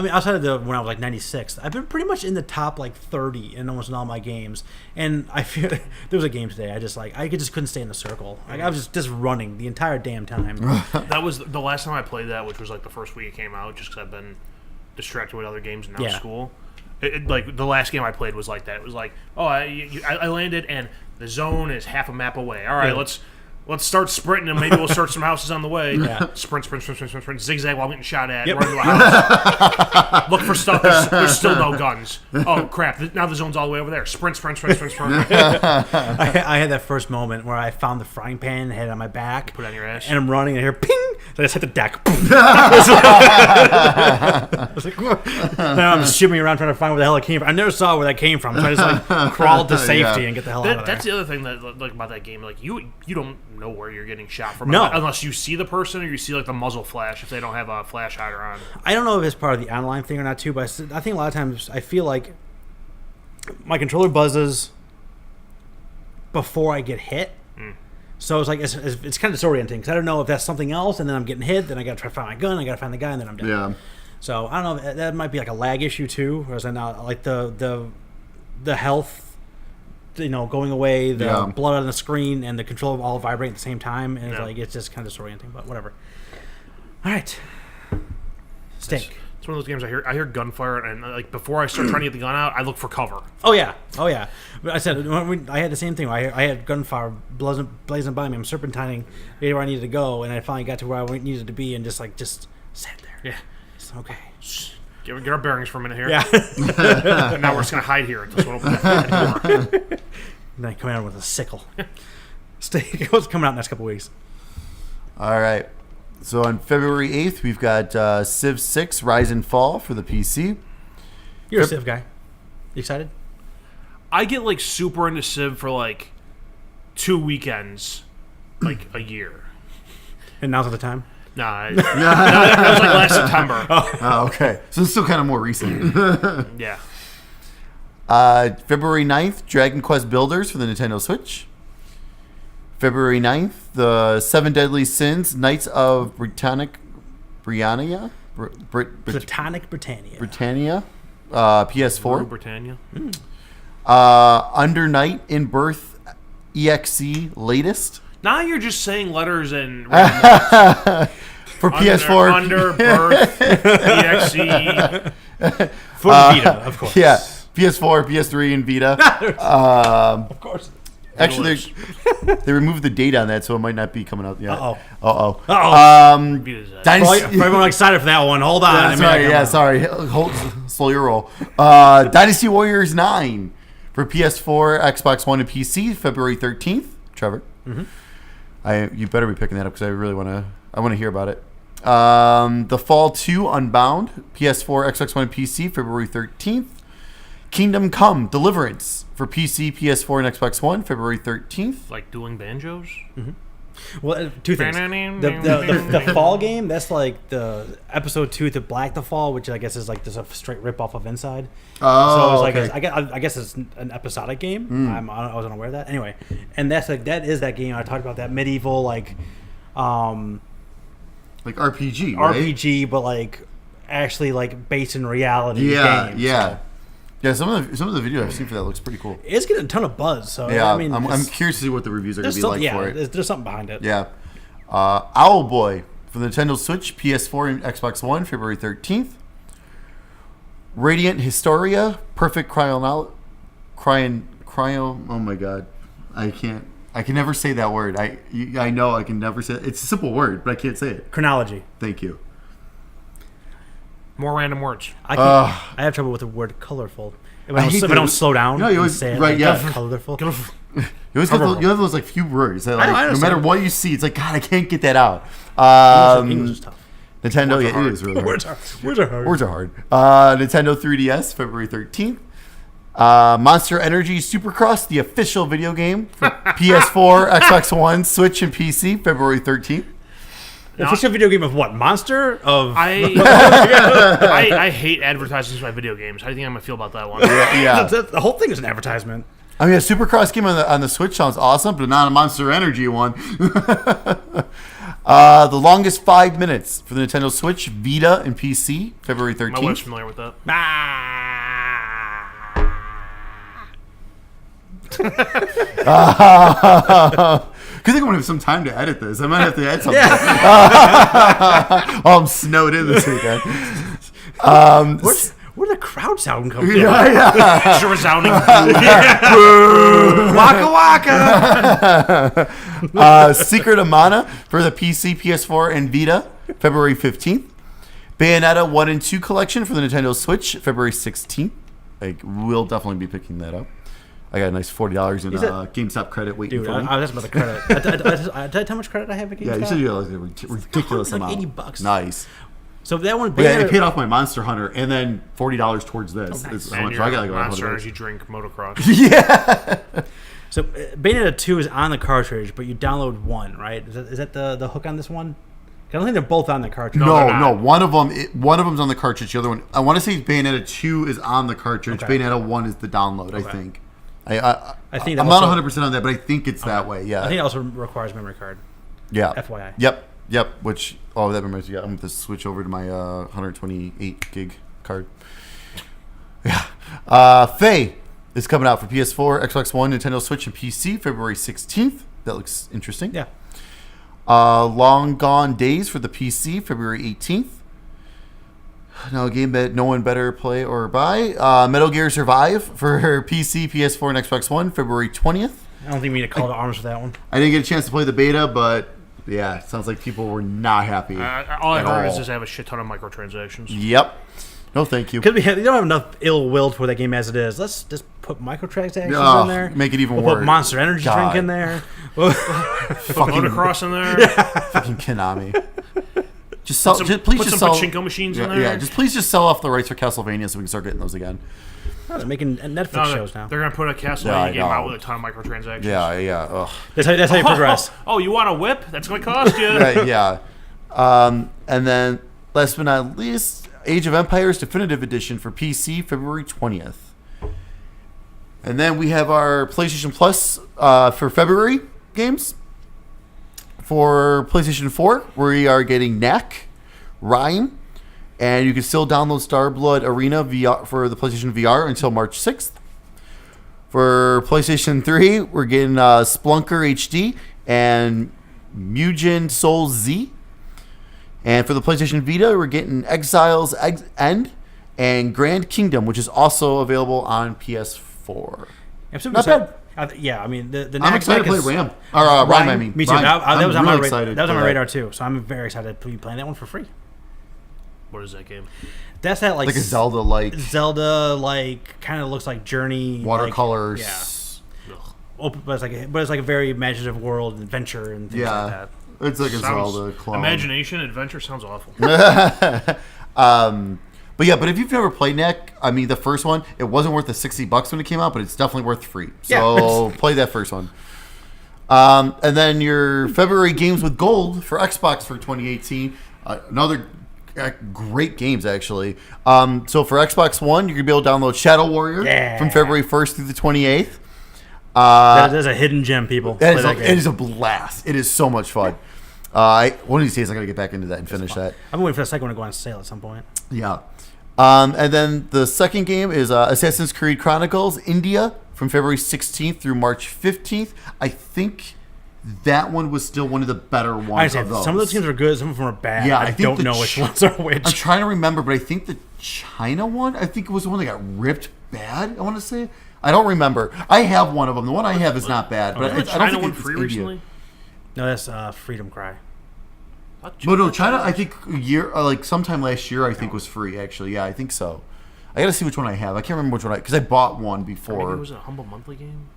mean, outside of when I was like 96, I've been pretty much in the top like 30 in almost all my games. And I feel there was a game today. I just couldn't stay in the circle. Like, I was just running the entire damn time. That was the last time I played that, which was like the first week it came out, just because I've been distracted with other games and now school. Like the last game I played was like that. It was like, I landed and the zone is half a map away. All right, let's start sprinting and maybe we'll start some houses on the way. Yeah. Sprint, zigzag while I'm getting shot at. Run to a house. Look for stuff. There's still no guns. Oh crap! Now the zone's all the way over there. Sprint. I had that first moment where I found the frying pan and had it on my back. Put it on your ass. And I'm running and I hear ping. So I just hit the deck. I was like, now I'm just shimmying around trying to find where the hell it came from. I never saw where that came from, so I just like crawled to safety and get the hell out of there. That's the other thing that like about that game. Like you don't know where you're getting shot from, no, unless you see the person or you see like the muzzle flash if they don't have a flash hider on. I don't know if it's part of the online thing or not too, but I think a lot of times I feel like my controller buzzes before I get hit. So it's like it's kind of disorienting because I don't know if that's something else, and then I'm getting hit, then I got to try to find my gun, I got to find the guy, and then I'm dead. Yeah. So I don't know. That might be like a lag issue too, or is that not like the health, going away, the blood on the screen, and the controller all vibrate at the same time, and it's just kind of disorienting. But whatever. All right. Steak. It's one of those games I hear gunfire, and like before I start trying to get the gun out, I look for cover. Oh yeah. But I said I had the same thing. I had gunfire blazing by me. I'm serpentining where I needed to go, and I finally got to where I needed to be, and just sat there. Yeah. It's okay. Get our bearings for a minute here. Yeah. Now we're just gonna hide here until someone opens the door. And then I come out with a sickle. Steak. What's coming out next couple weeks? All right. So on February 8th, we've got Civ 6 Rise and Fall for the PC. You're a Civ guy. You excited? I get like super into Civ for like 2 weekends, like a year. And now's the time? Nah, that was like last September. Oh, okay. So it's still kind of more recent. Yeah. February 9th, Dragon Quest Builders for the Nintendo Switch. February 9th, the 7 Deadly Sins, Knights of Britannia. Britannia. Britannia. PS4. Britannia. Under Night in Birth EXE latest. Now you're just saying letters and for PS4. Under Birth EXE. For Vita, of course. Yeah. PS4, PS3, and Vita. Of course. Actually, they removed the date on that, so it might not be coming out yet. Uh-oh. Dynasty. For everyone excited for that one, hold on. Sorry. Slow your roll. Dynasty Warriors 9 for PS4, Xbox One, and PC, February 13th. Trevor, you better be picking that up because I really want to hear about it. The Fall 2 Unbound, PS4, Xbox One, and PC, February 13th. Kingdom Come Deliverance for PC, PS4, and Xbox One, February 13th. Like dueling banjos? Mm-hmm. Well, two things. The Fall game, that's like the episode 2 to Black the Fall, which I guess is like just a straight rip off of Inside. Oh, so it's okay. I guess it's an episodic game. I was unaware of that. Anyway, and that is that game I talked about, that medieval like RPG, right? RPG, but like actually like based in reality. Game, yeah. Yeah, some of the video I've seen for that looks pretty cool. It's getting a ton of buzz. So yeah, I mean, I'm curious to see what the reviews are going to be like for it. There's something behind it. Yeah, Owlboy for the Nintendo Switch, PS4, and Xbox One, February 13th. Radiant Historia, Perfect Cryo. Oh my god, I can never say that word. I know I can never say it. It's a simple word, but I can't say it. Chronology. Thank you. More random words. I have trouble with the word colorful. If I don't slow down, no, you always say it. Right? Yeah, colorful. You always have those like few words that, like, I no matter what you see, it's like, God, I can't get that out. English is tough. Nintendo, Words are it is really hard. Words are hard. Words are hard. Nintendo 3DS, February 13th. Monster Energy Supercross, the official video game for PS4, Xbox One, Switch, and PC, February 13th. The official video game of what? Monster? I hate advertisements for my video games. How do you think I'm going to feel about that one? Yeah. The whole thing is an advertisement. I mean, a Supercross game on the Switch sounds awesome, but not a Monster Energy one. The longest 5 minutes for the Nintendo Switch, Vita, and PC, February 13th. My wife's familiar with that. Good thing I'm gonna have some time to edit this. I might have to edit something. I'm snowed in this weekend. Where'd the crowd sound come from? Yeah. It's a resounding Waka waka! Secret of Mana for the PC, PS4, and Vita, February 15th. Bayonetta 1 and 2 collection for the Nintendo Switch, February 16th. I will definitely be picking that up. I got a nice $40 in GameStop credit waiting Dude, for me. I was asking about the credit. Did I tell you how much credit I have at GameStop? Yeah, you said you had like a ridiculous like amount. $80. Nice. So that one, Yeah, I paid off my Monster Hunter and then $40 towards this. Oh, nice. Is how much I got like Monster $100. Energy drink motocross. Yeah. So Bayonetta 2 is on the cartridge, but you download one, right? Is that the hook on this one? I don't think they're both on the cartridge. No. One of them's on the cartridge. The other one, I want to say Bayonetta 2 is on the cartridge. Okay. Bayonetta 1 is the download. I think. I think I'm that not also- 100% on that, but I think it's that way. Yeah. I think it also requires memory card. Yeah. FYI. Yep. Which that reminds me. I'm going to switch over to my 128 gig card. Yeah. Faye is coming out for PS4, Xbox One, Nintendo Switch, and PC February 16th. That looks interesting. Yeah. Long Gone Days for the PC February 18th. No, a game that no one better play or buy. Metal Gear Survive for PC, PS4, and Xbox One February 20th. I don't think we need to call to arms for that one. I didn't get a chance to play the beta, but yeah, it sounds like people were not happy. All I heard is just have a shit ton of microtransactions. Yep. No, thank you. Because we don't have enough ill will for that game as it is. Let's just put microtransactions in there. Make it even We'll worse. put Monster Energy drink in there. Put motocross in there. Fucking Konami. Just sell. Please Put just some sell. pachinko machines in there. Yeah, please just sell off the rights for Castlevania so we can start getting those again. Oh, they're making Netflix shows now. They're going to put a Castlevania game out with a ton of microtransactions. Yeah. Ugh. That's how you progress. Oh, you want a whip? That's going to cost you. Yeah. And then, last but not least, Age of Empires Definitive Edition for PC, February 20th. And then we have our PlayStation Plus for February games. For PlayStation 4, we are getting Knack, Rhyme, and you can still download Starblood Arena VR for the PlayStation VR until March 6th. For PlayStation 3, we're getting Splunker HD and Mugen Soul Z. And for the PlayStation Vita, we're getting Exiles End and Grand Kingdom, which is also available on PS4. Not bad. Yeah, I mean the. I'm excited to play Ram. Or Rhyme, I mean. Me too. Rhyme. That was on really my excited that was on for my that. radar too. So I'm very excited to be playing that one for free. What is that game? That's that Like a Zelda-like. Kind of looks like Journey Watercolors. Yeah. Open, but it's like a very imaginative world, and adventure, and things like that. It's like a Zelda clone. Imagination, adventure sounds awful. But if you've never played Knack, I mean, the first one, it wasn't worth the $60 when it came out, but it's definitely worth free. So play that first one. And then your February games with gold for Xbox for 2018. Another great games, actually. So for Xbox One, you're going to be able to download Shadow Warrior from February 1st through the 28th. That is a hidden gem, people. It is a blast. It is so much fun. One of these days, I got to get back into that and finish that. I'm waiting for the second one to go on sale at some point. Yeah. And then the second game is Assassin's Creed Chronicles India from February 16th through March 15th. I think that one was still one of the better ones of those. Some of those games are good, some of them are bad. Yeah, I don't know which ones are which. I'm trying to remember, but I think the China one, I think it was the one that got ripped bad, I want to say. I don't remember. I have one of them. The one I have is not bad, but Wasn't the I don't China think one it's free India. recently? No, that's Freedom Cry. But no, China, I think sometime last year, I think was free. Actually, yeah, I think so. I got to see which one I have. I can't remember which one because I bought one before. Maybe it was a Humble Monthly game.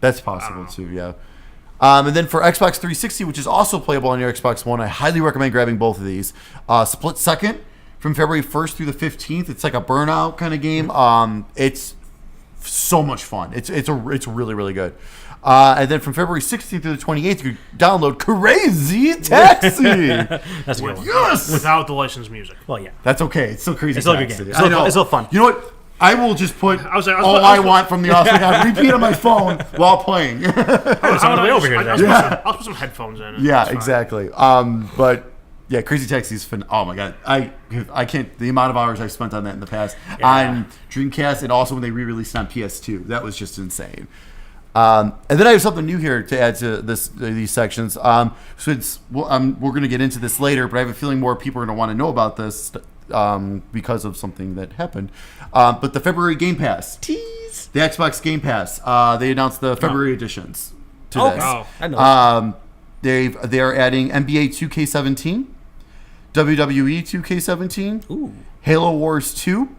That's possible too. Yeah. And then for Xbox 360, which is also playable on your Xbox One, I highly recommend grabbing both of these. Split Second from February 1st through the 15th. It's like a Burnout kind of game. It's so much fun. It's really, really good. And then from February 16th through the 28th, you can download Crazy Taxi. That's a good one. Yes! Without the licensed music. Well, yeah. That's okay. It's still Crazy It's still a Taxi. good game. It's still fun. You know what? I will just put was I want from the office. I repeat on my phone while playing. It's on the way over here today. I'll put some headphones in. Yeah, It's fine. exactly. But yeah, Crazy Taxi is fun. Oh my god, I can't. The amount of hours I've spent on that in the past on Dreamcast, and also when they re-released it on PS2, that was just insane. And then I have something new here to add to these sections. So we're going to get into this later, but I have a feeling more people are going to want to know about this because of something that happened. But the February Game Pass, tease, the Xbox Game Pass. They announced the February editions to this. Oh. I know. They're adding NBA 2K17, WWE 2K17, Ooh. Halo Wars 2,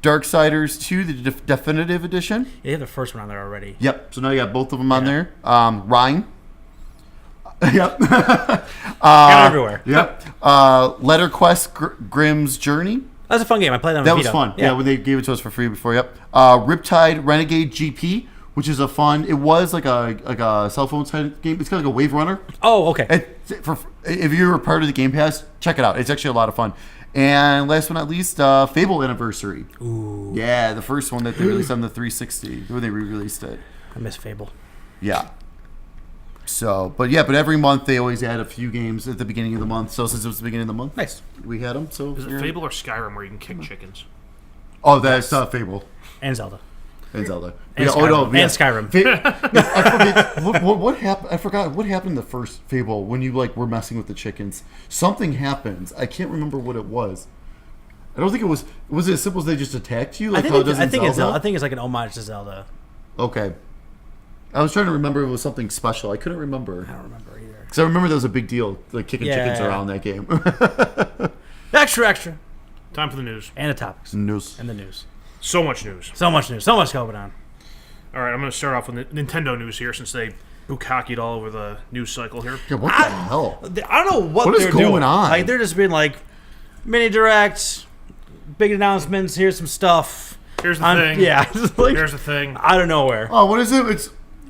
Darksiders 2, the definitive edition. Yeah, you have the first one on there already. Yep. So now you got both of them on there. Rhine. Yep. Everywhere. Yep. Letter Quest Grimm's Journey. That was a fun game. I played that on That Vita. was fun. Yeah, when they gave it to us for free before. Yep. Riptide Renegade GP, which is a fun. It was like a cell phone type game. It's kind of like a Wave Runner. Oh, okay. If you're a part of the Game Pass, check it out. It's actually a lot of fun. And last but not least, Fable Anniversary. Ooh. Yeah, the first one that they released on the 360 when they re-released it. I miss Fable. Yeah. So, but every month they always add a few games at the beginning of the month. So since it was the beginning of the month, Nice. we had them. So Is it Fable or Skyrim where you can kick chickens? Oh, that's Fable And Zelda. and Zelda. And Skyrim. And Skyrim. I forget what happened. I forgot what happened in the first Fable when you were messing with the chickens. Something happens. I can't remember what it was. I don't think it was. Was it as simple as they just attacked you? Like how it does in Zelda? I think it's like an homage to Zelda. Okay. I was trying to remember if it was something special. I couldn't remember. I don't remember either. Because I remember that was a big deal, like kicking chickens Yeah. around that game. Extra. Time for the news. And the topics. News. And the news. So much news. So much news. So much going on. All right, I'm going to start off with Nintendo news here since they bukkakied all over the news cycle here. Yeah, what the hell? I don't know what is they're going doing. on? Like they're just being like mini directs, big announcements. Here's some stuff. Here's the thing. Yeah. Like, Here's the thing. out of nowhere. Oh, what is it?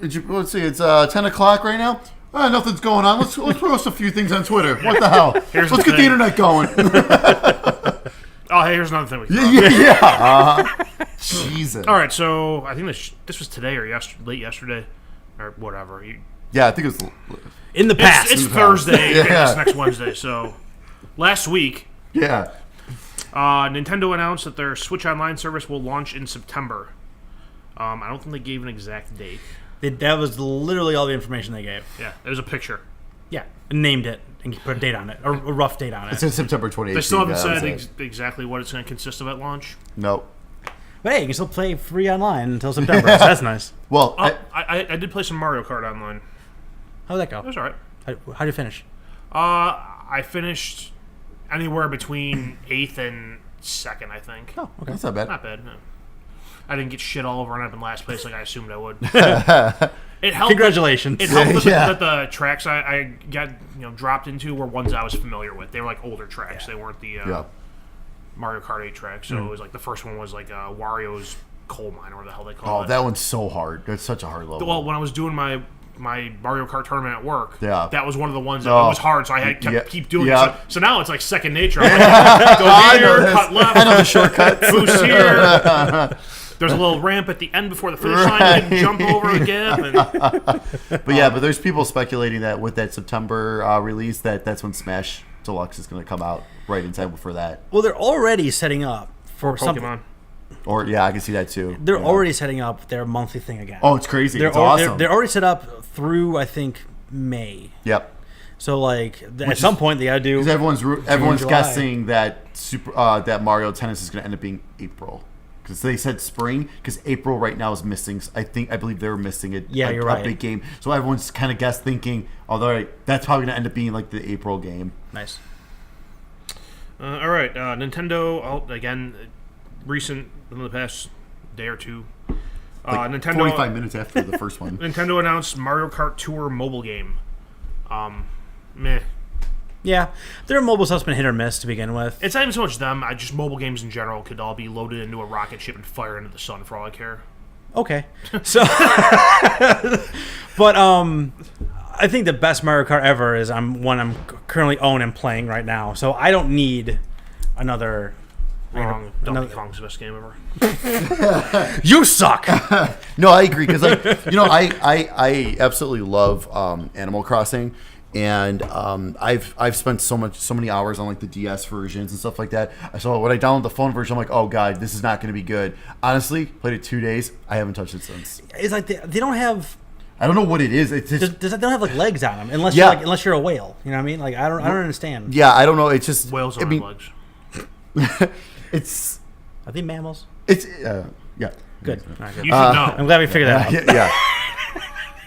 Let's see. It's 10 o'clock right now. Nothing's going on. Let's post a few things on Twitter. What the hell? Here's Let's the get the thing. internet going. Oh, hey, here's another thing we can talk about. Yeah. Jesus. All right, so I think this was today or late yesterday or whatever. Yeah, I think it was. In the past. It's Thursday. Yeah. It's next Wednesday. So last week, Yeah. Nintendo announced that their Switch Online service will launch in September. I don't think they gave an exact date. That was literally all the information they gave. Yeah, there's a picture. Yeah. And named it and put a date on it, or a rough date on It it. says September 28th. They still haven't said exactly what it's going to consist of at launch. Nope. But hey, you can still play free online until September. So that's nice. Well, I did play some Mario Kart online. How'd that go? It was all right. How'd you finish? I finished anywhere between 8th and 2nd, I think. Oh, okay. that's not bad. Not bad. No. I didn't get shit all over and up in last place like I assumed I would. It helped. Congratulations. It helped Yeah. that the tracks I got dropped into were ones I was familiar with. They were like older tracks. They weren't the Yeah. Mario Kart 8 tracks. So it was like the first one was like Wario's coal mine or whatever the hell they call Oh, it. that one's so hard. That's such a hard level. Well, when I was doing my Mario Kart tournament at work, Yeah. that was one of the ones that Oh. was hard, so I had to keep doing Yeah. it. So now it's like second nature. I'm like, go here, cut left, I know the shortcuts. boost here. There's a little ramp at the end before the finish line. You can jump over a gap. And, But yeah, but there's people speculating that with that September release, that's when Smash Deluxe is going to come out right in time for that. Well, they're already setting up for something. Pokemon. Or yeah, I can see that too. They're Yeah. already setting up their monthly thing again. Oh, it's crazy. It's They're awesome. They're already set up through, I think, May. Yep. So like at some point they gotta do. Because everyone's July. guessing that that Mario Tennis is going to end up being April. Because they said spring. Because April right now is missing. I believe they were missing it. Yeah, you're right. A big game. So everyone's kind of thinking, although that's probably going to end up being like the April game. Nice. All right, Nintendo, again, recent, in the past day or two, Nintendo 45 minutes after the first one. Nintendo announced Mario Kart Tour mobile game. Meh. Yeah, their mobile stuff's been hit or miss to begin with. It's not even so much them. Just mobile games in general could all be loaded into a rocket ship and fire into the sun for all I care. Okay, so, but I think the best Mario Kart ever is one I'm currently own and playing right now. So I don't need another. Wrong. Donkey Kong's the best game ever. You suck. No, I agree because I absolutely love Animal Crossing. And I've spent so many hours on like the DS versions and stuff like that. So when I download the phone version, I'm like, oh god, this is not going to be good. Honestly, played it 2 days. I haven't touched it since. It's like they don't have. I don't know what it is. It's just, they don't have like legs on them unless you're a whale. You know what I mean? Like I don't understand. Yeah, I don't know. It's just Whales don't have legs. It's. Are they mammals? It's yeah. Good. You should know. I'm glad we figured that out. Yeah.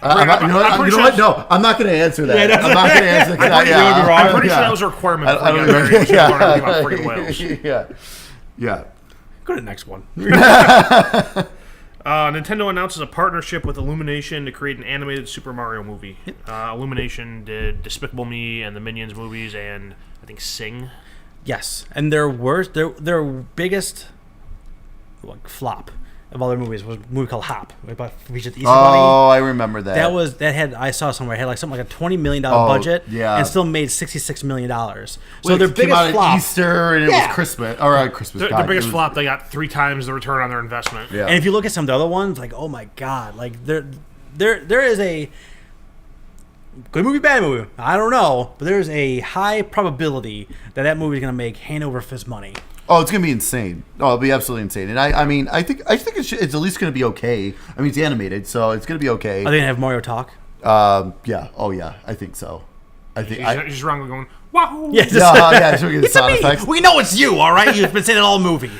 You know what? No, I'm not going to answer that. Yeah, I'm not going to answer that. I'm pretty sure that was a requirement for you to learn about freaking whales. Yeah. Go to the next one. Nintendo announces a partnership with Illumination to create an animated Super Mario movie. Illumination did Despicable Me and the Minions movies and I think Sing. Yes, and their biggest flop of all their movies was a movie called Hop about featured the Easter Bunny. Oh, I remember that. I saw somewhere it had like something like a $20 million budget, and still made $66 million. So their biggest out flop, at Easter and it was Christmas. All right, Christmas. Their biggest flop, they got 3 times the return on their investment. Yeah. And if you look at some of the other ones, like oh my god, like there is a good movie, bad movie. I don't know, but there's a high probability that movie is going to make hand over fist money. Oh, it's gonna be insane. Oh, it'll be absolutely insane. And I mean, I think it's at least gonna be okay. I mean, it's animated, so it's gonna be okay. Are they gonna have Mario talk? Yeah. Oh, yeah. I think so. I think You're just wrong going. Wahoo! Yeah, so we get the it's sound me. effects. We know it's you. All right, you've been saying it all movie.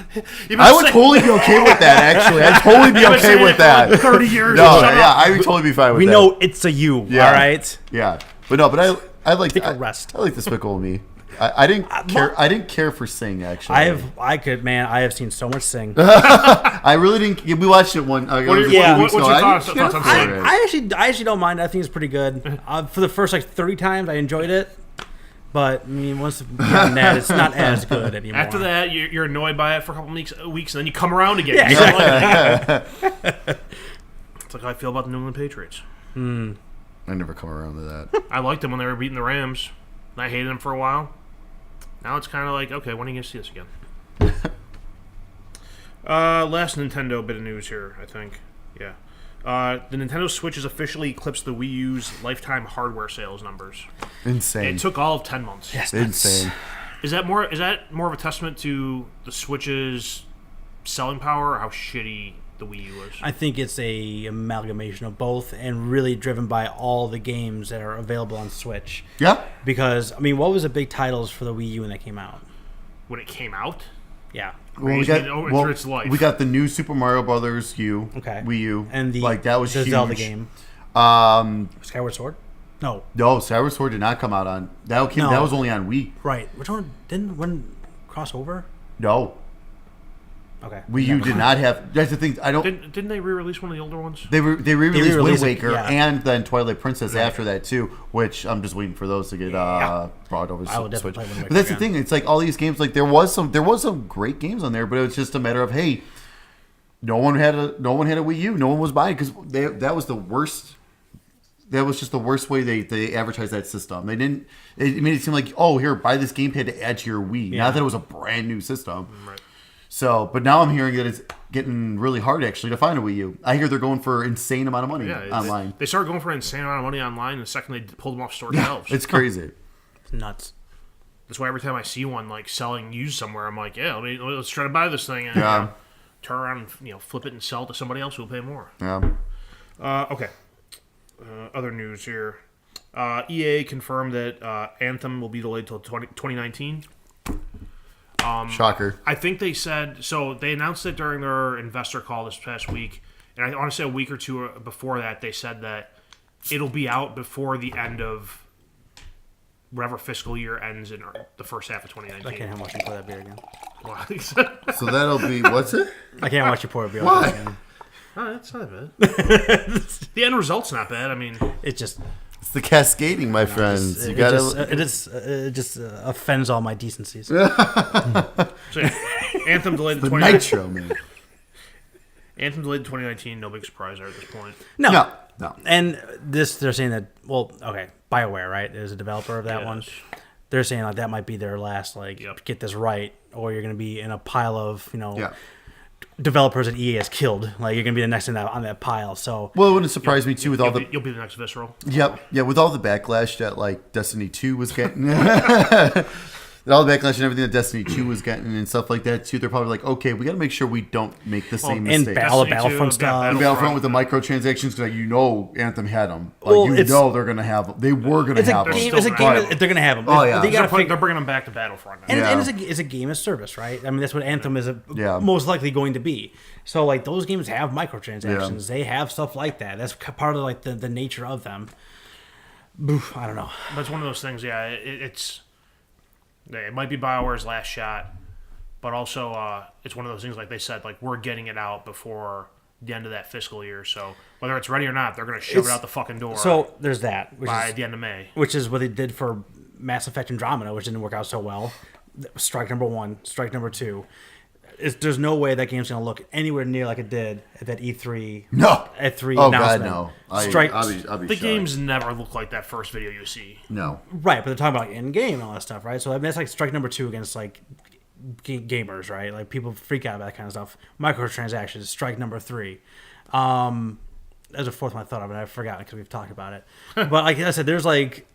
I would totally be okay with that. Actually, I'd totally be okay with that. For like 30 years. No, yeah, I would totally be fine with We that. know it's a you. Yeah. All right. Yeah, but I like Take a rest. I like Despicable Me. I didn't care. I didn't care for Sing actually. I have seen so much Sing. I really didn't. We watched it one. What's your thoughts on Sing? I actually don't mind. I think it's pretty good. For the first like 30 times, I enjoyed it. But I mean, once beyond that, it's not as good anymore. After that, you're annoyed by it for a couple weeks, and then you come around again. Yeah, exactly. It's like how I feel about the New England Patriots. I never come around to that. I liked them when they were beating the Rams. And I hated them for a while. Now it's kind of like, okay, when are you going to see this again? Last Nintendo bit of news here, I think. Yeah. The Nintendo Switch has officially eclipsed the Wii U's lifetime hardware sales numbers. Insane. It took all of 10 months. Yes, Insane. Is that more of a testament to the Switch's selling power or how shitty the Wii U is? I think it's a amalgamation of both, and really driven by all the games that are available on Switch. Yeah. Because I mean, what was the big titles for the Wii U when they came out? When it came out? Yeah. Well, its life. we got the new Super Mario Brothers U, Wii U, and that was the huge. Zelda game. Skyward Sword? No, Skyward Sword did not come out on that. That was only on Wii. Right. Which one didn't one cross over? No. Okay. Wii U did not have. That's the thing. I don't. Didn't they re-release one of the older ones? They re-released Wind re-released it, Waker yeah. and then Twilight Princess after that too, which I'm just waiting for those to get brought over to I would Switch. definitely play Wind Waker But that's again. the thing. It's like all these games. Like there was some great games on there, but it was just a matter of hey, no one had a Wii U. No one was buying because that was the worst. That was just the worst way they advertised that system. They didn't. It made it seem like here, buy this gamepad to add to your Wii. Yeah. Not that it was a brand new system. Right. So, but now I'm hearing that it's getting really hard actually to find a Wii U. I hear they're going for insane amount of money online. They started going for an insane amount of money online the second they pulled them off store shelves. It's crazy. It's nuts. That's why every time I see one like selling used somewhere, I'm like, yeah, let's try to buy this thing and turn around and flip it and sell it to somebody else who'll pay more. Yeah. Okay. Other news here. EA confirmed that Anthem will be delayed till 2019. Shocker. I think they said so. They announced it during their investor call this past week, and I want to say a week or two before that, they said that it'll be out before the end of whatever fiscal year ends in the first half of 2019. I can't watch you pour that beer again. So that'll be what's it? I can't watch you pour a beer Why? again. Oh, that's not bad. The end result's not bad. I mean, It just It's the cascading, my friends. You gotta. it just offends all my decencies. so yeah, Anthem delayed to The 2019. Nitro, man. Anthem delayed to 2019. No big surprise there at this point. No. No. And this, they're saying that, well, okay, BioWare, right, is a developer of that one. Yes. They're saying like that might be their last, like, Yep. get this right, or you're going to be in a pile of, Yeah. developers that EA has killed. Like, you're going to be the next in that, on that pile. So, Well, it wouldn't surprise me too with all the. You'll be the next Visceral. Yep. Yeah, with all the backlash that like Destiny 2 was getting. And all the backlash and everything that Destiny 2 was getting and stuff like that too. They're probably like, okay, we got to make sure we don't make the same and mistake. all the Destiny 2, Battlefront stuff. And Battlefront with the microtransactions, because Anthem had them. Like, Well, they're gonna have them. They were gonna It's a have them. game. It's a Still game. gonna They're going to have them. Oh, yeah. They gotta They're bringing them back to Battlefront now. And, Yeah. it's a game of service, right? I mean, that's what Anthem is Yeah. most likely going to be. So, like, those games have microtransactions. They have stuff like that. That's part of, like, the nature of them. Oof, I don't know. But it's one of those things, yeah. It might be BioWare's last shot, but also it's one of those things, like they said, like we're getting it out before the end of that fiscal year. So whether it's ready or not, they're going to shove it out the fucking door. So, there's that. by the end of May. Which is what they did for Mass Effect Andromeda, which didn't work out so well. Strike number 1, strike number 2. There's no way that game's going to look anywhere near like it did at that E3. No. At 3 Oh announcement. God, no. I'll be The shocked. games never look like that first video you see. No. Right, but they're talking about like, in-game and all that stuff, right? So I mean, that's like strike number 2 against like gamers, right? Like people freak out about that kind of stuff. Microtransactions, strike number 3. There's a fourth one I thought of, and I forgot because we've talked about it. But like I said, there's like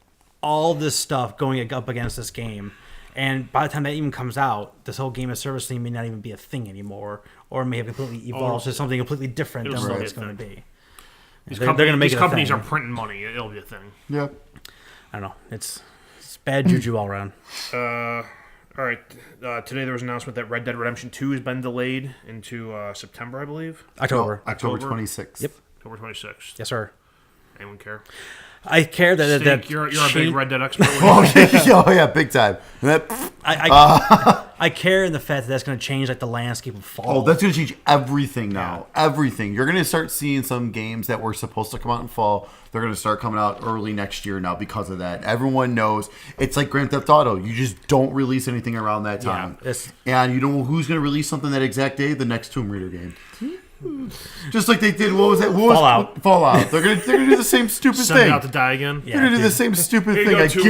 all this stuff going up against this game. And by the time that even comes out, this whole game of service thing may not even be a thing anymore, or may have completely evolved to something completely different than It'll what still it's be a going to thing. be. These They're going to make these it a companies thing. are printing money. It'll be a thing. Yeah. I don't know. It's bad juju all around. All right. Today there was an announcement that Red Dead Redemption 2 has been delayed into September, I believe. October. October 26th. Yep. October 26th. Yes, sir. Anyone care? I care that Stink, you're a big Red Dead expert. Oh yeah, big time. I care in the fact that that's going to change like the landscape of fall. Oh, that's going to change everything now. Everything. You're going to start seeing some games that were supposed to come out in fall. They're going to start coming out early next year now because of that. Everyone knows it's like Grand Theft Auto. You just don't release anything around that time. And you don't know who's going to release something that exact day. The next Tomb Raider game. Just like they did. What was that? Fallout. They're gonna do the same stupid Send thing. it out to die again. Yeah. They're gonna do the same stupid Here you thing. go, I Tomb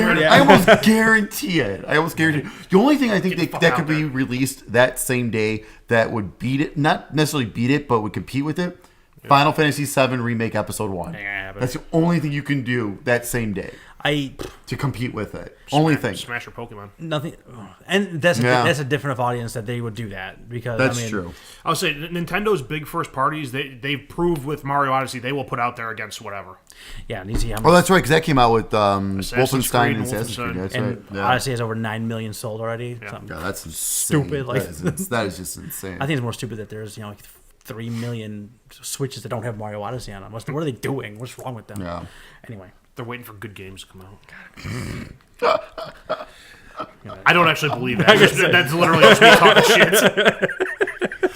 guarantee. Raider. I almost guarantee it. The only thing I think Get the fuck that out could be there. released that same day that would beat it, not necessarily beat it, but would compete with it. Final Fantasy VII Remake Episode 1. Yeah, but- That's the only thing you can do that same day to compete with it. Only thing. Smash your Pokemon. nothing, and that's a different audience that they would do that because That's I mean, true. I would say Nintendo's big first parties, they've proved with Mario Odyssey they will put out there against whatever. Yeah, and you see how Oh, much, that's right, because that came out with Assassin's Wolfenstein Creed and and Assassin's Creed. Wolfenstein. That's and right. Yeah. Odyssey has over 9 million sold already. Something. Yeah, that's insane. Stupid, like- that is just insane. I think it's more stupid that there's like 3 million Switches that don't have Mario Odyssey on them. What are they doing? What's wrong with them? Yeah. Anyway, They're waiting for good games to come out. I don't actually believe that. That's literally just me talking shit.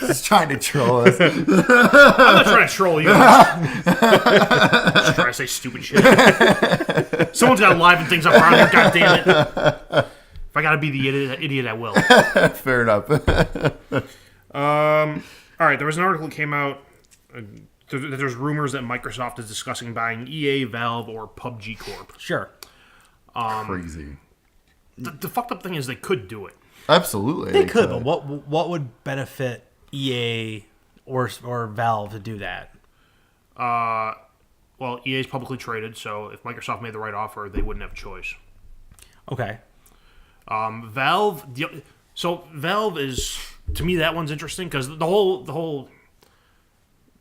Just trying to troll us. I'm not trying to troll you. Just trying to say stupid shit. Someone's got to liven things up around here, goddammit. If I got to be the idiot, I will. Fair enough. All right, there was an article that came out. There's rumors that Microsoft is discussing buying EA, Valve, or PUBG Corp. sure. Crazy. The fucked up thing is they could do it. Absolutely. They could, but what would benefit EA or Valve to do that? Well, EA is publicly traded, so if Microsoft made the right offer, they wouldn't have a choice. Okay. Valve is, to me, that one's interesting because the whole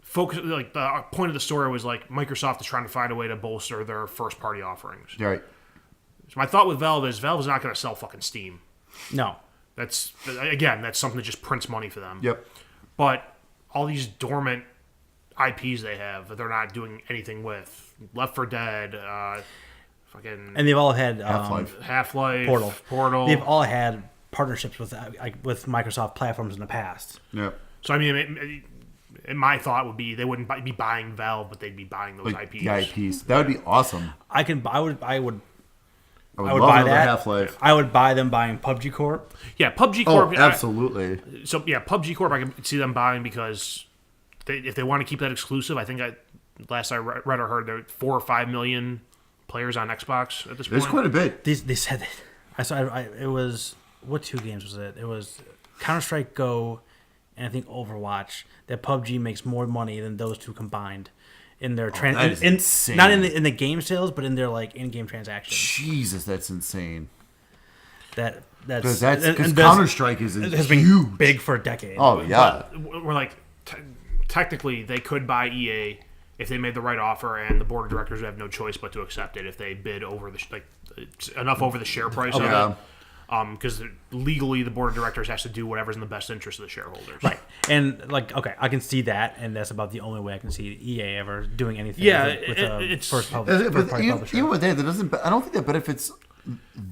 focus, like the point of the story was like Microsoft is trying to find a way to bolster their first party offerings. Right. So my thought with Valve is not going to sell fucking Steam. No. That's something that just prints money for them. Yep. But all these dormant IPs they have that they're not doing anything with, Left 4 Dead, fucking And they've all had Half-Life, Portal. They've all had partnerships with Microsoft platforms in the past. Yep. So I mean, And my thought would be they wouldn't be buying Valve, but they'd be buying those like IPs. the IPs. That would be awesome. I would I would love buy that. Half-Life. I would buy them buying PUBG Corp. Yeah, PUBG Oh, Corp. absolutely. PUBG Corp. I can see them buying because if they want to keep that exclusive, I think last I read or heard there are 4 or 5 million players on Xbox at this point. There's quite a bit. They said it was what 2 games was it? It was Counter-Strike Go and I think Overwatch. That PUBG makes more money than those 2 combined in their that is insane. not in the game sales, but in their like in-game transactions. Jesus, that's insane. That's Because Counter-Strike has been huge. big for a decade. Oh yeah. But we're like technically they could buy EA if they made the right offer, and the board of directors would have no choice but to accept it if they bid over enough over the share price of it. Because legally the board of directors has to do whatever's in the best interest of the shareholders. Right. And okay, I can see that, and that's about the only way I can see EA ever doing anything with a first-party publisher. Even with that doesn't. I don't think that benefits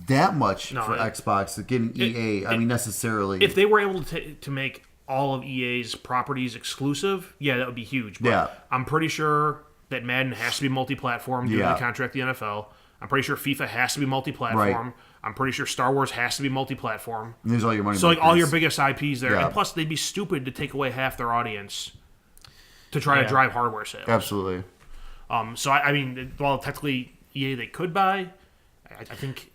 that much for Xbox getting EA. I mean, necessarily. If they were able to make all of EA's properties exclusive, that would be huge. But I'm pretty sure that Madden has to be multi-platform due to the contract with the NFL. I'm pretty sure FIFA has to be multi-platform. Right. I'm pretty sure Star Wars has to be multi-platform. And there's all your money. So all your biggest IPs there, and plus they'd be stupid to take away half their audience to try to drive hardware sales. Absolutely. So I mean, while technically EA they could buy, I think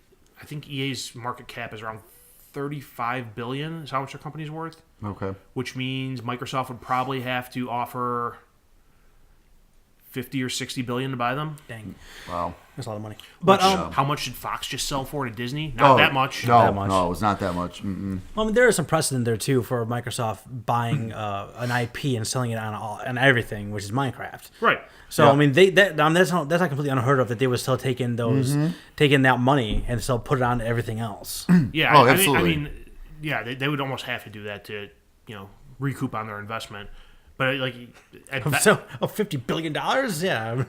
EA's market cap is around $35 billion. Is how much their company's worth. Okay. Which means Microsoft would probably have to offer 50 or 60 billion to buy them. Dang. Wow. That's a lot of money. But how much did Fox just sell for to Disney? Not that much. No, that much. No, it was not that much. Mm-mm. Well, I mean, there is some precedent there too for Microsoft buying an IP and selling it on everything, which is Minecraft. Right. So I mean, that's not completely unheard of that they would still take in taking that money and still put it on to everything else. Yeah. Absolutely. They would almost have to do that to recoup on their investment. But like, $50 billion, yeah.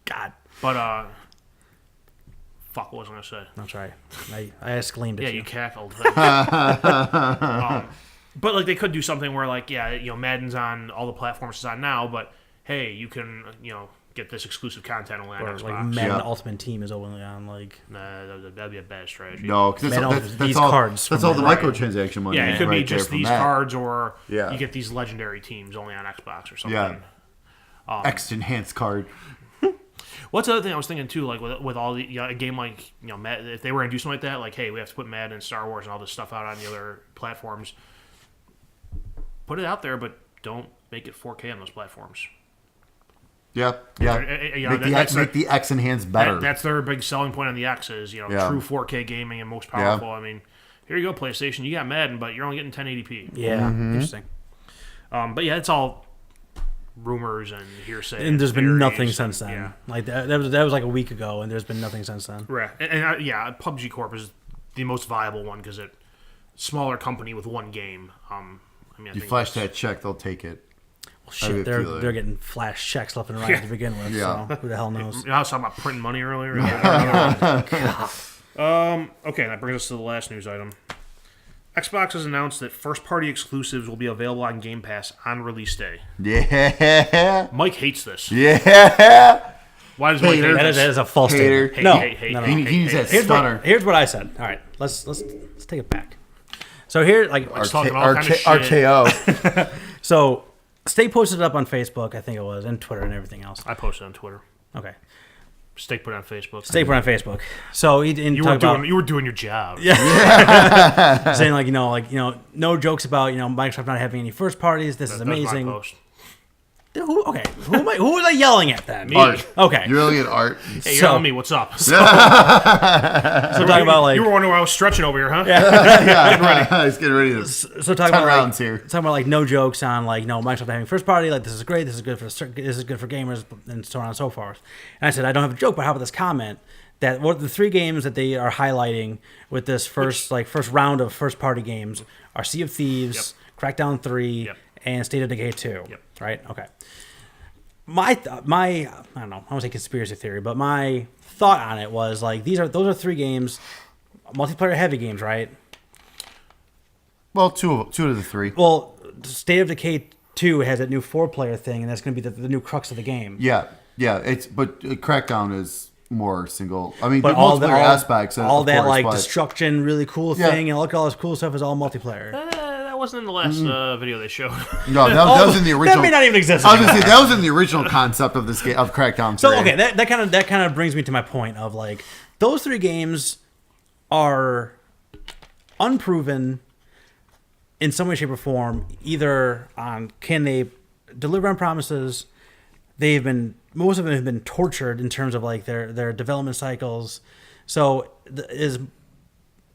God. But fuck, what was I gonna say? That's right. I exclaimed at Yeah, you. you cackled. But like, they could do something where like, Madden's on all the platforms it's on now, but hey, you can get this exclusive content only on Or Xbox. like Madden Ultimate Team is only on like. Nah, that'd be a bad strategy. No, because that's all. Cards That's all the microtransaction money. Yeah, it could be right just there from these that. cards, or Yeah. you get these legendary teams only on Xbox or something. Yeah. X enhanced card. What's the other thing I was thinking too? Like with all the a game like Madden, if they were gonna do something like that, like hey, we have to put Madden and Star Wars and all this stuff out on the other platforms. Put it out there, but don't make it 4K on those platforms. Yeah. Make the X enhanced better. That's their big selling point on the X is true 4K gaming and most powerful. I mean, here you go, PlayStation. You got Madden, but you're only getting 1080p. Yeah, interesting. But yeah, it's all rumors and hearsay. And there's been theories nothing since then. Yeah. Like that was like a week ago, and there's been nothing since then. Right. And PUBG Corp is the most viable one because it's a smaller company with one game. I you flash that check, they'll take it. Well, shit, they're getting flash checks left and right to begin with. Yeah. So who the hell knows? I was talking about printing money earlier. Okay, that brings us to the last news item. Xbox has announced that first-party exclusives will be available on Game Pass on release day. Yeah. Mike hates this. Yeah. Why does Mike hate That this? is a false Hater. statement. No, Hate. no. He needs that Here's stunner. here's what I said. All right, let's take it back. So here, talking all kind of shit. RKO. so Steak posted it up on Facebook, I think it was, and Twitter and everything else. I posted on Twitter. Okay. Steak put it on Facebook. Steak put it on Facebook. So you were doing your job. Yeah. Saying no jokes about Microsoft not having any first parties. This is amazing. That's my post. Who was I yelling at then? Me. Art. Okay. You're yelling at Art. Hey, you're telling me what's up. So talking about you were wondering why I was stretching over here, huh? Yeah. He's getting ready to. So talking about rounds here. Talking about no jokes on Microsoft having first party. Like this is great. This is good for gamers and so on and so forth. And I said I don't have a joke, but how about this comment that the 3 games that they are highlighting with this first round of first party games are Sea of Thieves, Crackdown 3, and State of Decay 2. Yep. Right? Okay. My I don't know, I won't say conspiracy theory, but my thought on it was like those are 3 games, multiplayer heavy games, right? Well, two of the 3. Well, State of Decay 2 has that new 4-player thing, and that's going to be the new crux of the game. Yeah. But Crackdown is more single. I mean, But the all the multiplayer aspects, all of that course, like but- destruction, really cool thing, and look, all this cool stuff is all multiplayer. That wasn't in the last video they showed. No, that was in the original. That may not even exist. I was gonna say that was in the original concept of this game of Crackdown 3. So okay, that kind of brings me to my point of like those 3 games are unproven in some way, shape, or form. Either on can they deliver on promises? Most of them have been tortured in terms of like their development cycles. So is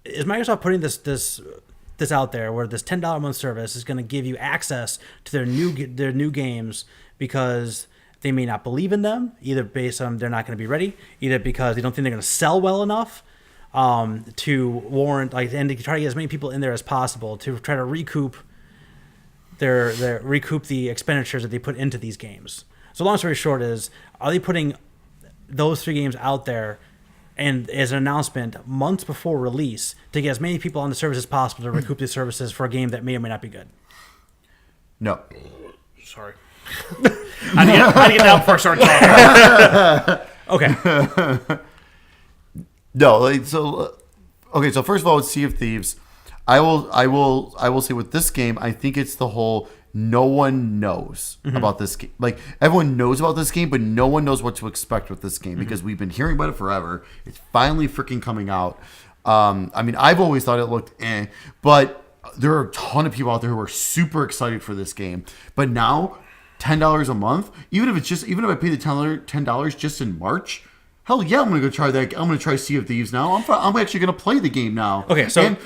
Microsoft putting this out there where this $10 a month service is going to give you access to their new games because they may not believe in them, either based on they're not going to be ready, either because they don't think they're going to sell well enough to warrant and to try to get as many people in there as possible to try to recoup the expenditures that they put into these games. So long story short is, are they putting those 3 games out there and as an announcement months before release to get as many people on the service as possible to recoup the services for a game that may or may not be good? No. Sorry. I had to get down before I started talking. Okay. No, okay. So first of all, with Sea of Thieves, I will say with this game, I think it's the whole no one knows about this game. Like everyone knows about this game, but no one knows what to expect with this game because we've been hearing about it forever. It's finally freaking coming out. I mean, I've always thought it looked but there are a ton of people out there who are super excited for this game. But now, $10 a month, even if I pay the $10 just in March. Hell yeah, I'm gonna go try that. I'm gonna try Sea of Thieves now. I'm actually gonna play the game now. Okay, so and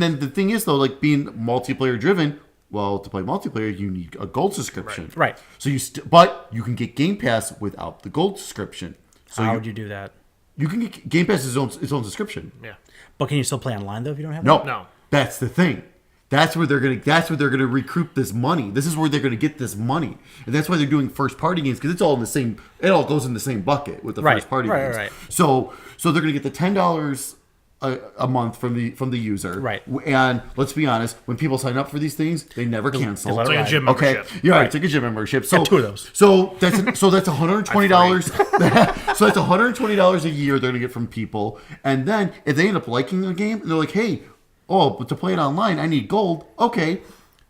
then the thing is though, like being multiplayer driven. Well, to play multiplayer, you need a gold subscription. Right. So but you can get Game Pass without the gold subscription. So how would you do that? You can get Game Pass its own subscription. Yeah. But can you still play online though if you don't have No. that? No. That's the thing. That's where they're gonna recoup this money. This is where they're gonna get this money, and that's why they're doing first party games because it's all in the same. It all goes in the same bucket with the first party games. Right. So they're gonna get the $10 a month from the user. Right. And let's be honest, when people sign up for these things, they never cancel. It's like a gym Okay. membership. Yeah, it's like a gym membership. So 2 of those. So that's $120. So that's $120 a year they're gonna get from people, and then if they end up liking the game, and they're like, hey. Oh, but to play it online, I need gold. Okay.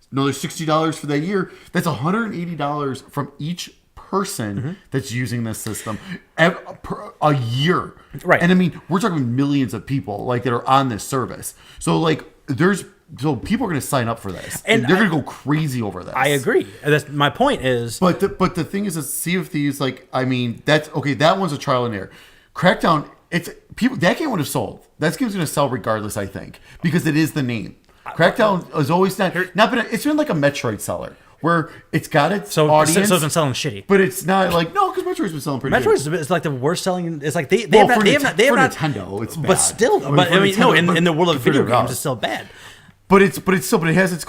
Another $60 for that year. That's $180 from each person that's using this system a year. Right. And I mean, we're talking millions of people like that are on this service. So people are going to sign up for this. And they're going to go crazy over this. I agree. That's my point is. But the thing is, Sea of Thieves, like, I mean, that's okay. That one's a trial and error. Crackdown, that game would have sold. That game's going to sell regardless, I think, because it is the name. Crackdown has always not been. It's been like a Metroid seller where it's got its audience. So it's been selling shitty. But it's not like no, because Metroid's been selling pretty. Metroid's good. It's like the worst selling. It's like they have for not. Nintendo, it's bad. But still, in the world of video games, it's still bad. But it has its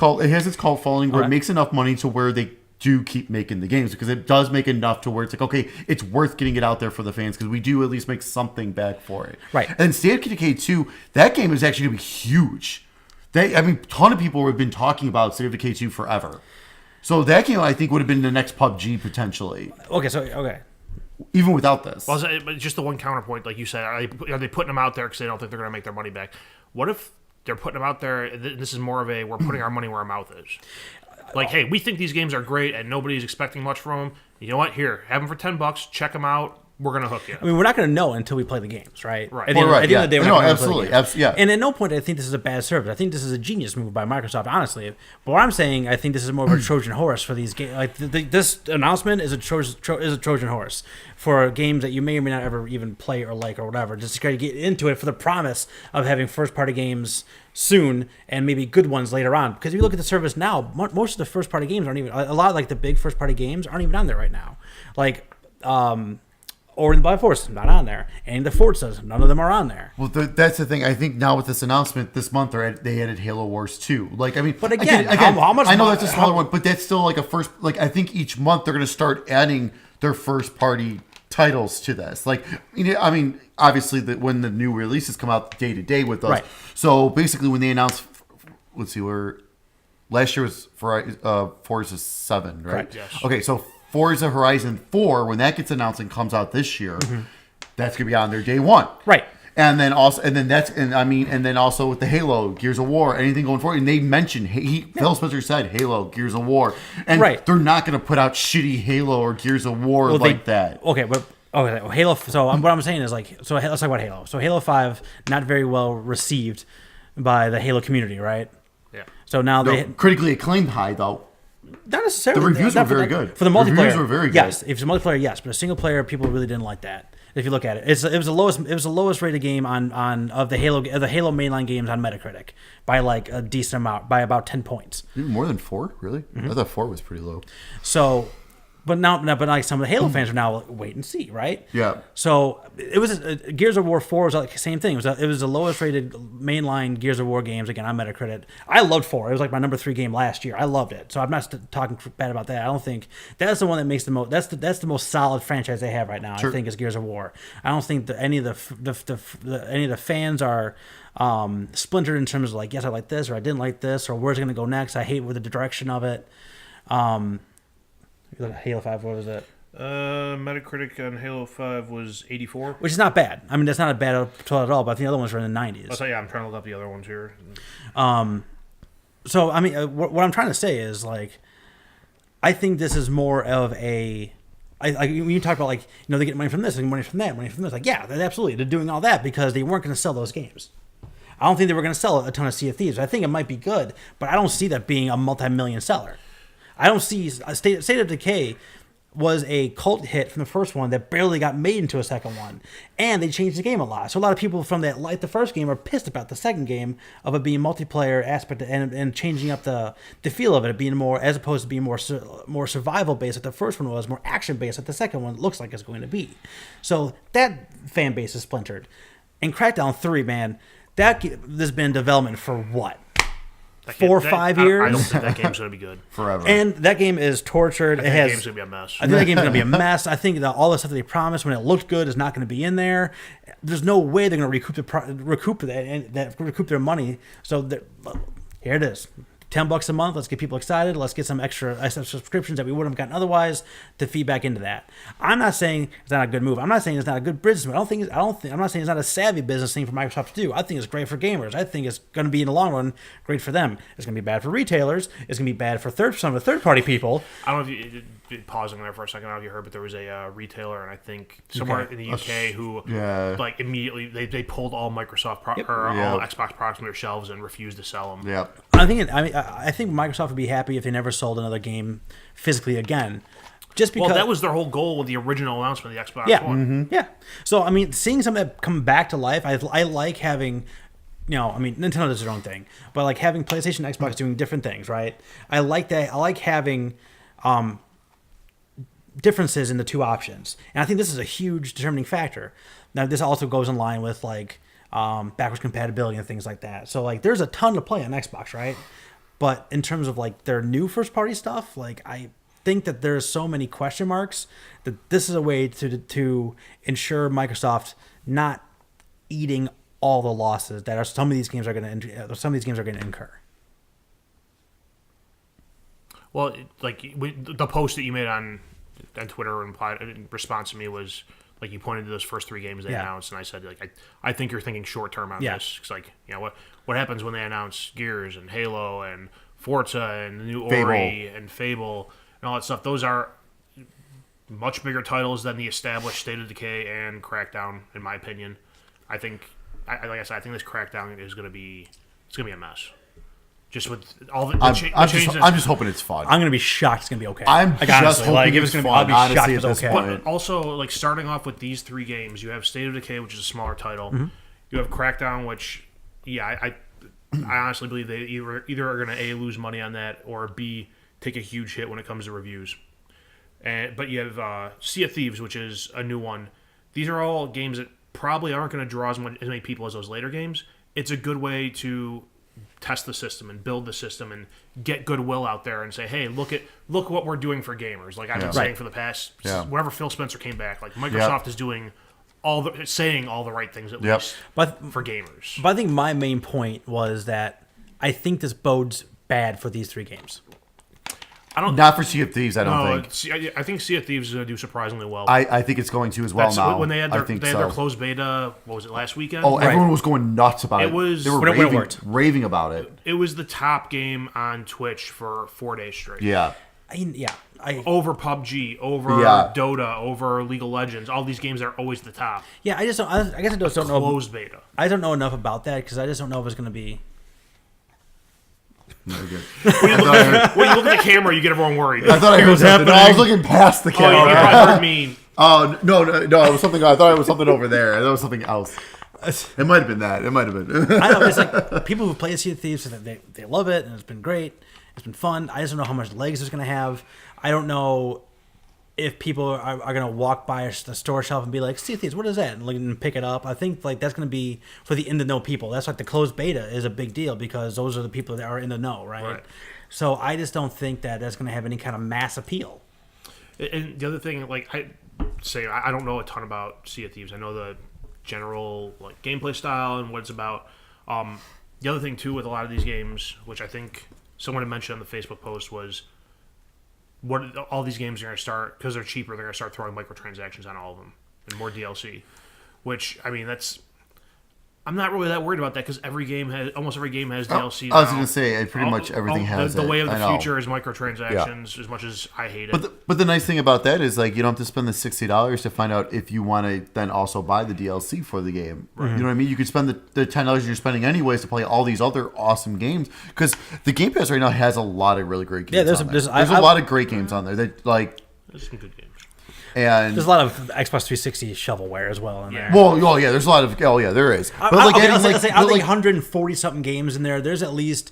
cult following where it makes enough money to where they do keep making the games because it does make enough to where it's like, okay, it's worth getting it out there for the fans because we do at least make something back for it. Right. And State of Decay 2, that game is actually going to be huge. A ton of people have been talking about State of Decay 2 forever. So that game, I think, would have been the next PUBG potentially. Okay. Even without this. Well, but just the one counterpoint, like you said, are they putting them out there because they don't think they're going to make their money back? What if they're putting them out there, this is more of a, we're putting our money where our mouth is. Like, hey, we think these games are great and nobody's expecting much from them. You know what? Here, have them for $10. Check them out. We're going to hook you. I mean, we're not going to know until we play the games, right? Right. At the end of the day, we're not gonna absolutely. play the games. Yeah. And at no point I think this is a bad service. I think this is a genius move by Microsoft, honestly. But what I'm saying, I think this is more of a Trojan horse for these games. Like this announcement is a Trojan horse for games that you may or may not ever even play or like or whatever. Just to try to get into it for the promise of having first-party games soon and maybe good ones later on. Because if you look at the service now, most of the first-party games aren't even. A lot of like the big first-party games aren't even on there right now. Like. Or in the Force, not on there. And the Forzas, none of them are on there. Well, that's the thing. I think now with this announcement this month, they added Halo Wars 2. Like, I mean, but again, how much? I know that's a smaller one, but that's still like a first. Like, I think each month they're going to start adding their first party titles to this. Like, I mean, obviously, when the new releases come out day to day with us. Right. So basically, when they announce, let's see, Last year was Forza 7, right? Correct. Yes. Okay, so Forza Horizon 4, when that gets announced and comes out this year, that's gonna be on there day one. Right. And then also with the Halo, Gears of War, anything going forward, and they mentioned Phil Spencer said Halo, Gears of War, and they're not going to put out shitty Halo or Gears of War that. Okay, but Halo. So what I'm saying is let's talk about Halo. So Halo 5 not very well received by the Halo community, right? Yeah. So now critically acclaimed high though. Not necessarily. The reviews were very good. For the multiplayer, reviews were very good. Yes, if it's multiplayer, yes, but a single player, people really didn't like that. If you look at it, it was the lowest rated game of the Halo mainline games on Metacritic by like a decent amount, by about 10 points. Even more than 4, really? I thought 4 was pretty low. So, but like some of the Halo fans are now wait and see, right? Yeah. So it was Gears of War 4 was like the same thing. It was the lowest rated mainline Gears of War games again on Metacritic. I loved 4. It was like my number 3 game last year. I loved it. So I'm not talking bad about that. I don't think that's the one that makes the most. That's the most solid franchise they have right now. Sure. I think is Gears of War. I don't think that any of the fans are splintered in terms of like, yes, I like this or I didn't like this or where's it going to go next. I hate with the direction of it. Halo 5, what was it? Metacritic on Halo 5 was 84. Which is not bad. I mean, that's not a bad total at all, but I think the other ones were in the 90s. I'm trying to look up the other ones here. So, I mean, what I'm trying to say is, like, I think this is more of a... when you talk about, like, they get money from this, and money from that, money from this. Like, yeah, absolutely. They're doing all that because they weren't going to sell those games. I don't think they were going to sell a ton of Sea of Thieves. I think it might be good, but I don't see that being a multi-million seller. I don't see State of Decay was a cult hit from the first one that barely got made into a second one, and they changed the game a lot. So a lot of people from that like the first game are pissed about the second game of it being multiplayer aspect and changing up the feel of it being more as opposed to being more survival based like the first one was, more action based like the second one looks like it's going to be. So that fan base is splintered. And Crackdown 3, man, there's been development for what? 4 or 5 years. I don't think that game's going to be good forever. And that game is tortured. I think that game's going to be a mess. I think that game's going to be a mess. I think that all the stuff that they promised when it looked good is not going to be in there. There's no way they're going to recoup their money. So here it is. $10 a month. Let's get people excited. Let's get some extra subscriptions that we wouldn't have gotten otherwise to feed back into that. I'm not saying it's not a good move. I'm not saying it's not a good business move. I'm not saying it's not a savvy business thing for Microsoft to do. I think it's great for gamers. I think it's going to be in the long run great for them. It's going to be bad for retailers. It's going to be bad for some of the third party people. I don't know if you pausing there for a second. I don't know if you heard, but there was a retailer, and I think somewhere in the UK who like immediately they pulled all Microsoft all Xbox products from their shelves and refused to sell them. Yep. I think Microsoft would be happy if they never sold another game physically again. Just because that was their whole goal with the original announcement of the Xbox One. Mm-hmm. Yeah. So I mean, seeing something that come back to life, I like having. Nintendo does their own thing, but like having PlayStation and Xbox doing different things, right? I like that. I like having differences in the two options, and I think this is a huge determining factor. Now, this also goes in line with like backwards compatibility and things like that. So like, there's a ton to play on Xbox, right? But in terms of like their new first party stuff, like I think that there's so many question marks that this is a way to ensure Microsoft not eating all the losses that some of these games are going to incur. Well, like the post that you made on Twitter in response to me was like you pointed to those first 3 games they announced, and I said like I think you're thinking short term on this because like what happens when they announce Gears and Halo and Forza and the new Ori and Fable and all that stuff. Those are much bigger titles than the established State of Decay and Crackdown, in my opinion. I think, like I said, I think this Crackdown is going to be a mess. Just with all the changes. I'm just hoping it's fun. I'm going to be shocked. It's going to be okay. I'm like, just honestly, hoping like, it's fun. I'll be shocked it's okay. But also, like starting off with these 3 games, you have State of Decay, which is a smaller title. Mm-hmm. You have Crackdown, which, I honestly believe they either are going to A, lose money on that, or B, take a huge hit when it comes to reviews. But you have Sea of Thieves, which is a new one. These are all games that probably aren't going to draw as many people as those later games. It's a good way to test the system and build the system and get goodwill out there and say, hey, look what we're doing for gamers. Like I've been saying for the past, whenever Phil Spencer came back, like Microsoft is doing saying all the right things at least for gamers. But I think my main point was that I think this bodes bad for these 3 games. Not for Sea of Thieves, I don't think. I think Sea of Thieves is going to do surprisingly well. I think it's going to as well now. When they had their their closed beta, what was it, last weekend? Oh, everyone was going nuts about it. They were when it worked. raving about it. It was the top game on Twitch for 4 days straight. Yeah. Over PUBG, over Dota, over League of Legends, all these games are always the top. Yeah, I guess I just don't know. Closed beta. I don't know enough about that because I just don't know if it's going to be. Very good. When you look at the camera, you get everyone worried. I thought I heard something. No, I was looking past the camera. Oh, you probably heard me. Oh, no, it was something. I thought it was something over there. That was something else. It might have been that. It might have been. I don't know. It's like people who play Sea of Thieves, they love it, and it's been great. It's been fun. I just don't know how much legs it's going to have. I don't know if people are going to walk by a store shelf and be like, Sea of Thieves, what is that? And pick it up. I think like that's going to be for the in-the-know people. That's like the closed beta is a big deal because those are the people that are in the know, right? So I just don't think that that's going to have any kind of mass appeal. And the other thing, like I don't know a ton about Sea of Thieves. I know the general like gameplay style and what it's about. The other thing too with a lot of these games, which I think someone had mentioned on the Facebook post, was what all these games are going to start, because they're cheaper, they're going to start throwing microtransactions on all of them and more DLC. Which, I mean, I'm not really that worried about that because almost every game has DLC. I was going to say, pretty much everything has the it. way of the future is microtransactions, as much as I hate it. But the nice thing about that is, like, you don't have to spend the $60 to find out if you want to then also buy the DLC for the game. Right. You know what I mean? You could spend the $10 you're spending anyways to play all these other awesome games, because the Game Pass right now has a lot of really great games. Yeah, there's a lot of great games on there. That like there's some good games. And there's a lot of Xbox 360 shovelware as well in there. Well, there's a lot of there is. But I think 140 something games in there. There's at least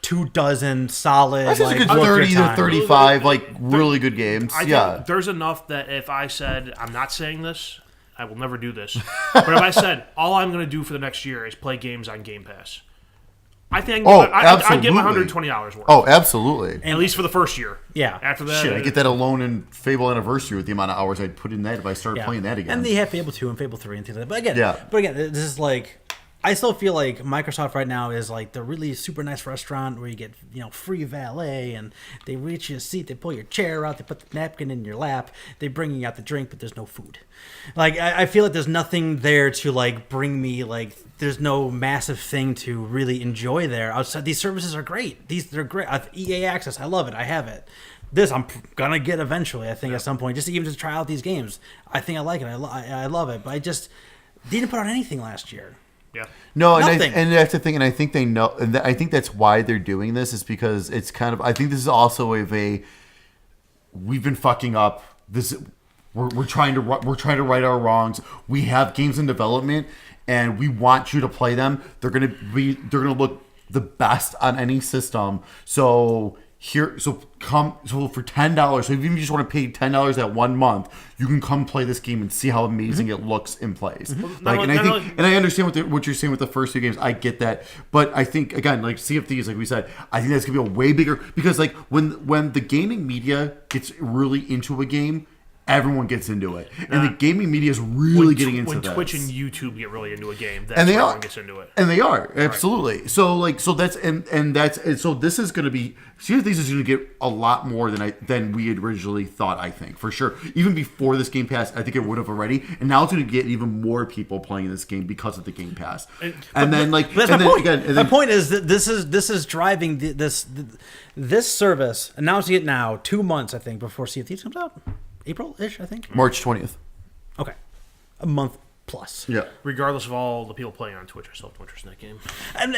24 solid. I think like, a good 30 to 35 like really good games. I think there's enough that if I said I'm not saying this, I will never do this. But if I said all I'm going to do for the next year is play games on Game Pass, I think I'd get my $120 worth. Oh, absolutely. At least for the first year. Yeah. After that, I get that alone in Fable Anniversary with the amount of hours I'd put in that if I started playing that again. And they have Fable 2 and Fable 3 and things like that. But again, this is like, I still feel like Microsoft right now is like the really super nice restaurant where you get free valet and they reach you a seat, they pull your chair out, they put the napkin in your lap, they bring you out the drink, but there's no food. Like I feel like there's nothing there to like bring me like. There's no massive thing to really enjoy there. Outside, theyese services are great. They're great. EA Access, I love it. I have it. This I'm gonna get eventually. I think at some point, just to try out these games. I think I like it. I love it. But I just didn't put out anything last year. Yeah. No, and that's the thing. And I think they know. And I think that's why they're doing this is because it's kind of. I think this is also we've been fucking up. We're trying to right our wrongs. We have games in development. And we want you to play them. They're gonna look the best on any system. So for $10. So if you just want to pay $10 that 1 month, you can come play this game and see how amazing it looks in place. And I understand what you're saying with the first 2 games. I get that, but I think again, like Sea of Thieves, like we said, I think that's gonna be a way bigger because like when the gaming media gets really into a game. Everyone gets into it, and the gaming media is really getting into when this. Twitch and YouTube get really into a game, that's when everyone gets into it. And they are absolutely. Right. So so this is going to be. Sea of Thieves is going to get a lot more than we had originally thought. I think for sure. Even before this Game Pass, I think it would have already, and now it's going to get even more people playing this game because of the Game Pass. My point is that this is driving this service. Announcing it now, 2 months I think before Sea of Thieves comes out. April-ish, I think. March 20th. Okay. A month plus. Yeah. Regardless of all the people playing on Twitch, I still have interest in that game. And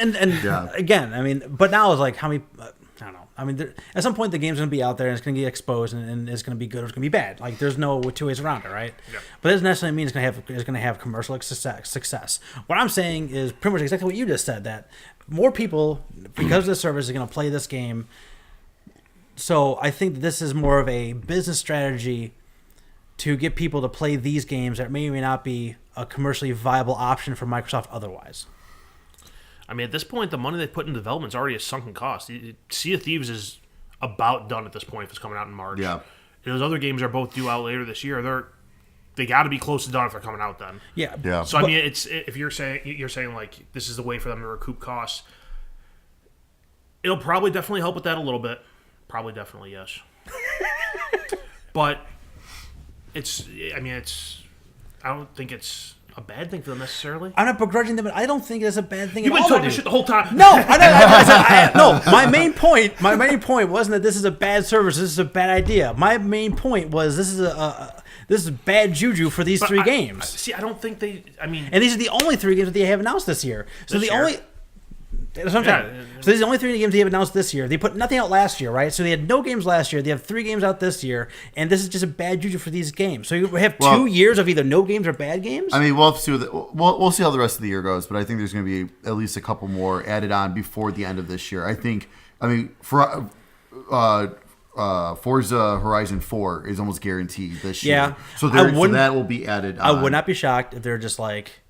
again, I mean, but now it's like how many... I don't know. I mean, at some point the game's going to be out there and it's going to get exposed and it's going to be good or it's going to be bad. Like there's no 2 ways around it, right? Yeah. But it doesn't necessarily mean it's going to have commercial success. What I'm saying is pretty much exactly what you just said, that more people, because of the service, are going to play this game. So I think this is more of a business strategy to get people to play these games that may or may not be a commercially viable option for Microsoft otherwise. I mean, at this point, the money they put in development is already a sunken cost. Sea of Thieves is about done at this point if it's coming out in March. Yeah. Those other games are both due out later this year. They got to be close to done if they're coming out then. Yeah. So I mean, if you're saying like this is the way for them to recoup costs. It'll probably definitely help with that a little bit. Probably definitely, yes. But I don't think it's a bad thing for them necessarily. I'm not begrudging them, but I don't think it's a bad thing. You've been talking shit the whole time. No, no. My main point wasn't that this is a bad service. This is a bad idea. My main point was this is bad juju for these three games. See, I don't think they. I mean, and these are the only three games that they have announced this year. So that's what I'm saying. So these are the only three games they have announced this year. They put nothing out last year, right? So they had no games last year. They have 3 games out this year, and this is just a bad juju for these games. So you have 2 years of either no games or bad games. I mean, we'll have to see we'll see how the rest of the year goes, but I think there's going to be at least a couple more added on before the end of this year. For Forza Horizon 4 is almost guaranteed this year. So that will be added on. I would not be shocked if they're just like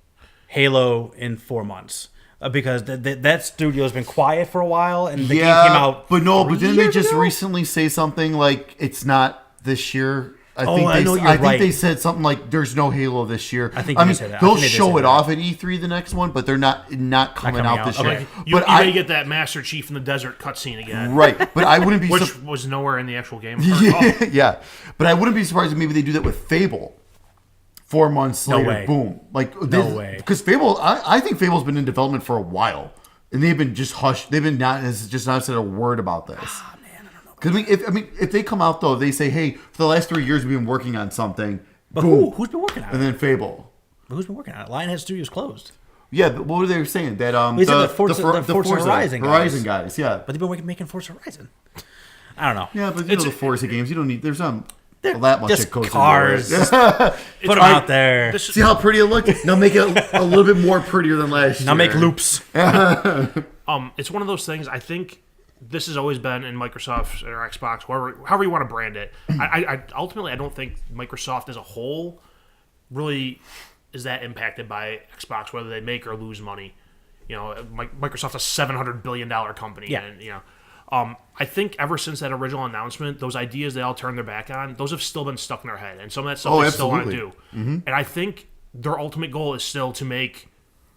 Halo in 4 months. Because that studio has been quiet for a while, and the game came out. But didn't they just recently say something like it's not this year? I think they said something like there's no Halo this year. I think said that. They'll show it off at E3 the next one, but they're not coming out this year. Okay. You may get that Master Chief in the desert cutscene again, right? But I wouldn't be which was nowhere in the actual game. Yeah, but I wouldn't be surprised if maybe they do that with Fable. 4 months later, boom! No way. Because Fable, I think Fable's been in development for a while, and they've been just hushed. They've been not said a word about this. Ah, man, I don't know. Because if they come out though, they say, hey, for the last 3 years we've been working on something. But who's been working on it? And then Fable. But who's been working on it? Lionhead Studios closed. Yeah, but what were they saying? That the Forza Horizon guys. Yeah, but they've been making Forza Horizon. I don't know. Yeah, but the Forza games, you don't need. There's that much just goes cars. Into it. Put them out there. See how pretty it looked? Now make it a little bit more prettier than last year. Now make loops. It's one of those things. I think this has always been in Microsoft or Xbox, however you want to brand it. I ultimately, I don't think Microsoft as a whole really is that impacted by Xbox, whether they make or lose money. Microsoft's a $700 billion company. Yeah. And, I think ever since that original announcement, those ideas they all turned their back on, those have still been stuck in their head. And some of that stuff they still want to do. Mm-hmm. And I think their ultimate goal is still to make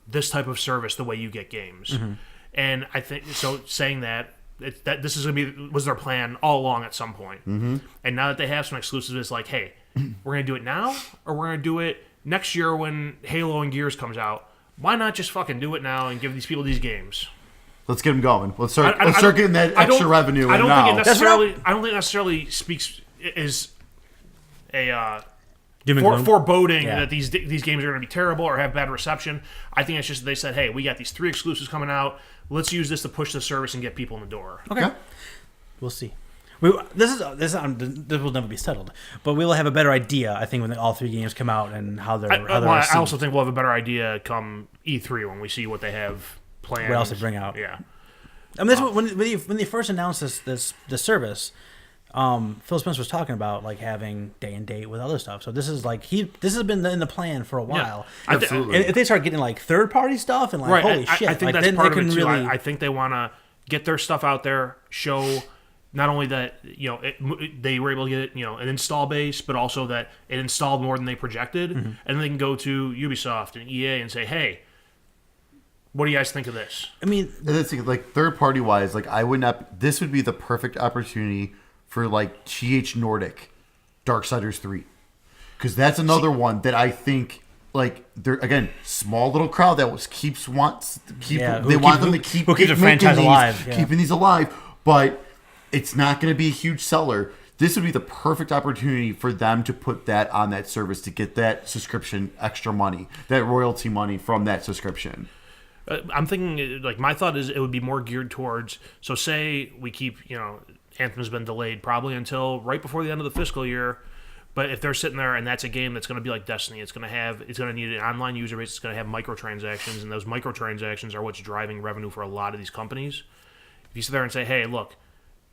this type of service the way you get games. Mm-hmm. And I think, so saying that this is going to was their plan all along at some point. Mm-hmm. And now that they have some exclusives, it's like, hey, we're going to do it now, or we're going to do it next year when Halo and Gears comes out. Why not just fucking do it now and give these people these games? Let's get them going. Let's start getting that extra revenue. I don't think it necessarily speaks is a foreboding that these games are going to be terrible or have bad reception. I think it's just they said, hey, we got these 3 exclusives coming out. Let's use this to push the service and get people in the door. Okay, we'll see. This will never be settled, but we will have a better idea, I think, when all 3 games come out and how they're. I also think we'll have a better idea come E3 when we see what they have planned. What else they bring out? Yeah. I mean, when they first announced this service, Phil Spencer was talking about like having day and date with other stuff. So this is like this has been in the plan for a while. Yeah, absolutely. And if they start getting like third party stuff and like holy shit, I think like, that's then part they of it can too. really. I think they want to get their stuff out there, show not only that they were able to get an install base, but also that it installed more than they projected, and then they can go to Ubisoft and EA and say, hey, what do you guys think of this? I mean, like third party wise, like I would not. This would be the perfect opportunity for like TH Nordic, Darksiders 3, because that's another one that I think like they're again small little crowd that wants them to keep the franchise alive, keeping these alive, but it's not going to be a huge seller. This would be the perfect opportunity for them to put that on that service to get that subscription extra money, that royalty money from that subscription. I'm thinking, like, my thought is it would be more geared towards, so say we keep, Anthem's been delayed probably until right before the end of the fiscal year, but if they're sitting there and that's a game that's going to be like Destiny, it's going to need an online user base, it's going to have microtransactions, and those microtransactions are what's driving revenue for a lot of these companies. If you sit there and say, hey, look,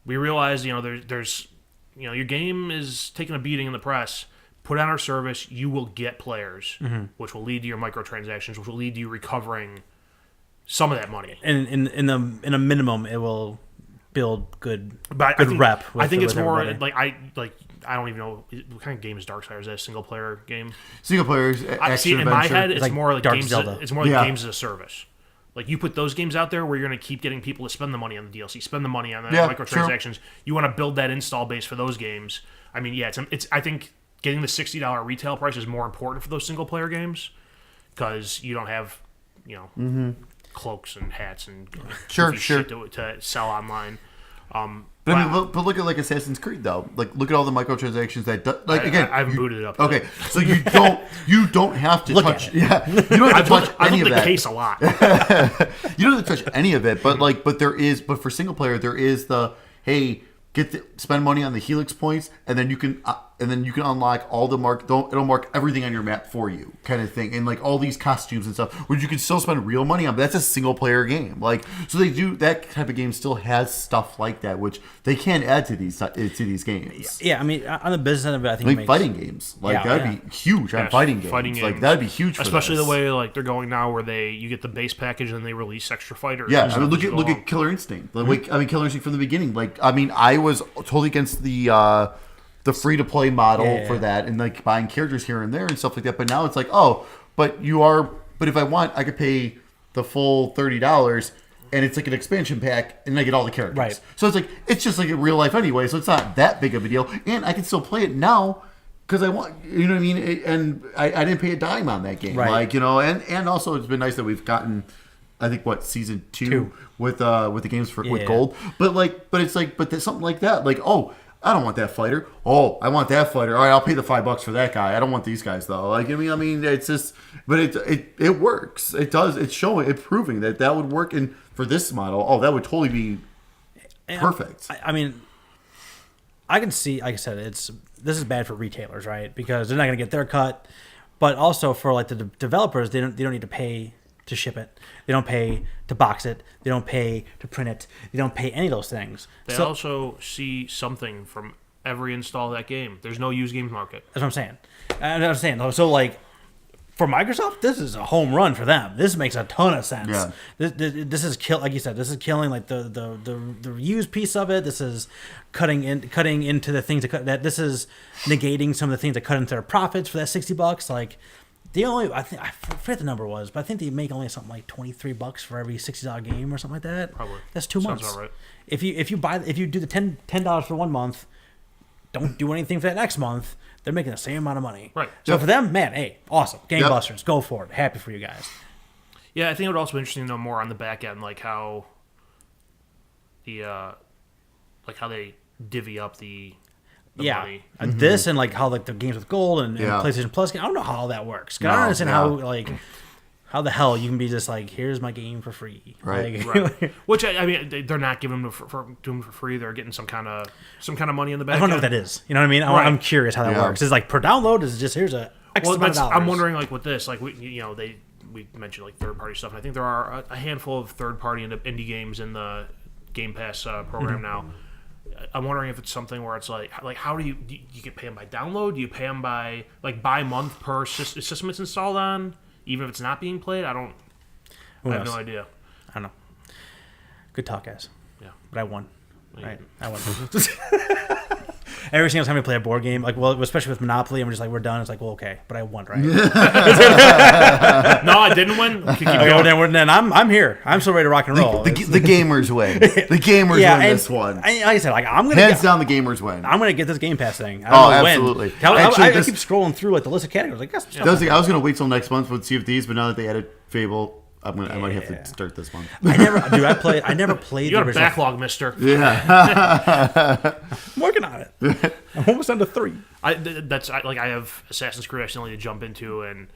we realize, there's your game is taking a beating in the press, put on our service, you will get players, which will lead to your microtransactions, which will lead to you recovering some of that money, and in a minimum, it will build good rep. I think it's more I don't even know what kind of game is Darksiders. Is that a single player game? Single player. I see in my head, it's more like Dark games. Zelda. It's more like games as a service. Like, you put those games out there where you're going to keep getting people to spend the money on the DLC, spend the money on the Yeah, microtransactions. Sure. You want to build that install base for those games. I mean, yeah, it's. I think getting the $60 retail price is more important for those single-player games because you don't have, cloaks and hats and shit to sell online. But I mean, but look at like Assassin's Creed though. Like, look at all the microtransactions I haven't booted it up. Okay, so you don't have to touch. Yeah, you don't have to touch any of that. I've looked at the case a lot. You don't have to touch any of it. But for single player, there is the hey. Spend money on the Helix points, and then you can unlock all the it'll mark everything on your map for you, kind of thing, and like all these costumes and stuff, which you can still spend real money on. But that's a single player game, like so they do that type of game still has stuff like that, which they can add to these games. Yeah, I mean, on the business end of it, I think like fighting games, like that'd be huge on fighting games. Like that'd be huge, for especially the way like they're going now, where you get the base package and then they release extra fighters. Yeah, I mean, look at Killer Instinct. Like, I mean, Killer Instinct from the beginning. Like, I mean, I was totally against the free to play model for that, and like buying characters here and there and stuff like that. But now it's like, but if I want, I could pay the full $30, and it's like an expansion pack, and I get all the characters. Right. So it's just like in real life anyway. So it's not that big of a deal, and I can still play it now because I want, you know what I mean. And I didn't pay a dime on that game, right. like and also it's been nice that we've gotten. I think season 2 with the games with gold, but there's something like that, like I don't want that fighter. I want that fighter. All right, I'll pay the $5 for that guy. I don't want these guys though. Like I mean, it's just, but it works. It does. It's proving that would work. And for this model, that would totally be perfect. I mean, I can see. Like I said, this is bad for retailers, right? Because they're not going to get their cut, but also for like the developers, they don't need to pay to ship it. They don't pay to box it. They don't pay to print it. They don't pay any of those things. They also see something from every install of that game. There's no used games market. That's what I'm saying. So like for Microsoft, this is a home run for them. This makes a ton of sense. Yeah. This is like you said. This is killing like the used piece of it. This is cutting into the things that this is negating some of the things that cut into their profits for that $60. Like. I forget the number was, but I think they make only something like $23 for every $60 game or something like that. Probably. That's 2 months. Sounds about right. If you do the $10 for 1 month, don't do anything for that next month, they're making the same amount of money. Right. So for them, man, hey, awesome. Gangbusters, go for it. Happy for you guys. Yeah, I think it would also be interesting to know more on the back end, like how how they divvy up the money. This and like how like the games with gold and PlayStation Plus. I don't know how all that works. I don't understand how the hell you can be just like, here's my game for free, right? Right. Which I mean, they're not giving them doing for free. They're getting some kind of money in the back. I don't know what that is. You know what I mean? I'm curious how that works. Is like per download? Is it just here's a X amount of dollars? I'm wondering like with this, like we mentioned like third party stuff. And I think there are a handful of third party indie games in the Game Pass program now. I'm wondering if it's something where it's like how do you can pay them by download? Do you pay them by month per system it's installed on, even if it's not being played? I have no idea. I don't know. Good talk, guys. Yeah, but I won. Right, I won. Every single time we play a board game, especially with Monopoly, and we're just like, we're done. It's like, well, okay, but I won, right? No, I didn't win. Keep going. Then I'm here. I'm still ready to rock and roll. The gamers win. The gamers win this one. Like I said, I'm gonna hands down the gamers win. I'm gonna get this Game Pass thing. I don't know absolutely. When. I keep scrolling through like the list of categories. Like, I was gonna wait till next month to see if these, but now that they added Fable. I might have to start this one. I never played. You got a backlog, mister. Yeah, I'm working on it. I'm almost under 3. I have Assassin's Creed I still need to jump into, and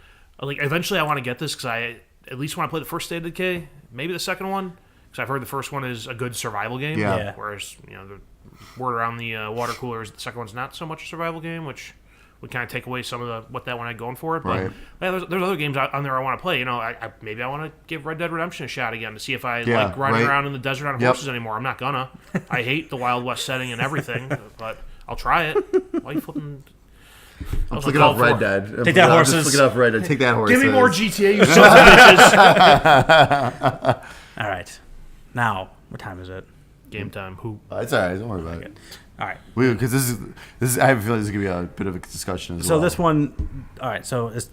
like eventually I want to get this because I at least want to play the first State of Decay, maybe the second one, because I've heard the first one is a good survival game. Yeah. Whereas the word around the water cooler is the second one's not so much a survival game, which would kind of take away some of what that one had going for it. But there's other games on there I want to play. Maybe I want to give Red Dead Redemption a shot again to see if I like riding around in the desert on horses anymore. I'm not gonna. I hate the Wild West setting and everything, but I'll try it. Why are you flipping? I'm looking up Red Dead. Take that horses. Just looking up Red Dead. Take that horses. Give me more GTA, you sons of bitches. All right. Now, what time is it? Game time. Who? It's all right. Don't worry about it. All right. Because this is. I have a feeling this is gonna be a bit of a discussion as well. So this one. All right. So it's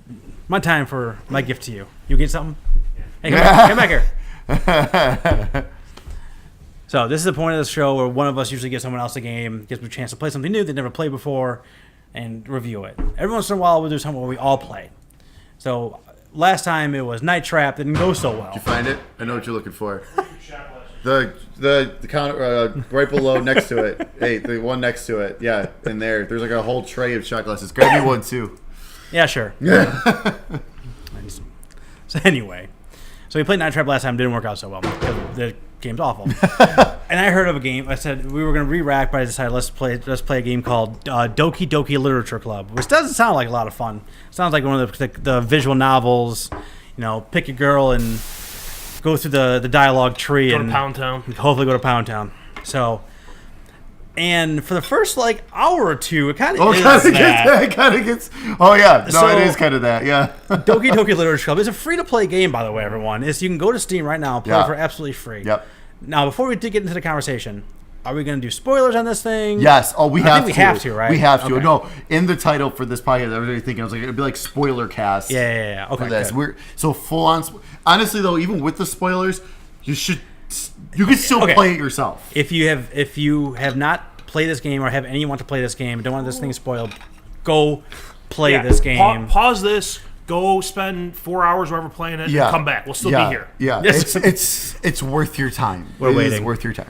my time for my gift to you. You get something? Hey, come back here. So this is the point of the show where one of us usually gives someone else a game, gives them a chance to play something new they never played before, and review it. Every once in a while, we'll do something where we all play. So last time it was Night Trap. Didn't go so well. Did you find it? I know what you're looking for. The counter right below next to it. Hey, the one next to it. Yeah, in there. There's like a whole tray of shot glasses. Grab me one too. Yeah, sure. So anyway, so we played Night Trap last time. Didn't work out so well because the game's awful. And I heard of a game. I said we were going to re-rack, but I decided let's play a game called Doki Doki Literature Club, which doesn't sound like a lot of fun. It sounds like one of the visual novels. You know, pick a girl and go through the dialogue tree Go and to Pound Town. Hopefully go to Pound Town. So. And for the first hour or two, it kind of is that. It kind of gets. Oh yeah, no, So- it is kind of that. Yeah. Doki Doki Literature Club is a free-to-play game, by the way, everyone. You can go to Steam right now and play Yeah. it for absolutely free. Yep. Now, before we get into the conversation, are we going to do spoilers on this thing? Yes. Oh, we have to. We have to, right? We have to. Okay. No, in the title for this podcast, I was already thinking, I was like, it'd be like Spoilercast. Yeah. Okay, For this, good. so full on. Honestly, though, even with the spoilers, you can still Okay. play it yourself. If you have not played this game or have anyone want to play this game and don't want this thing spoiled, go play Yeah. this game. Pause this. Go spend 4 hours wherever playing it. Yeah. And come back. We'll still yeah. be here. Yeah. Yes. It's worth your time. We're It is waiting. worth your time.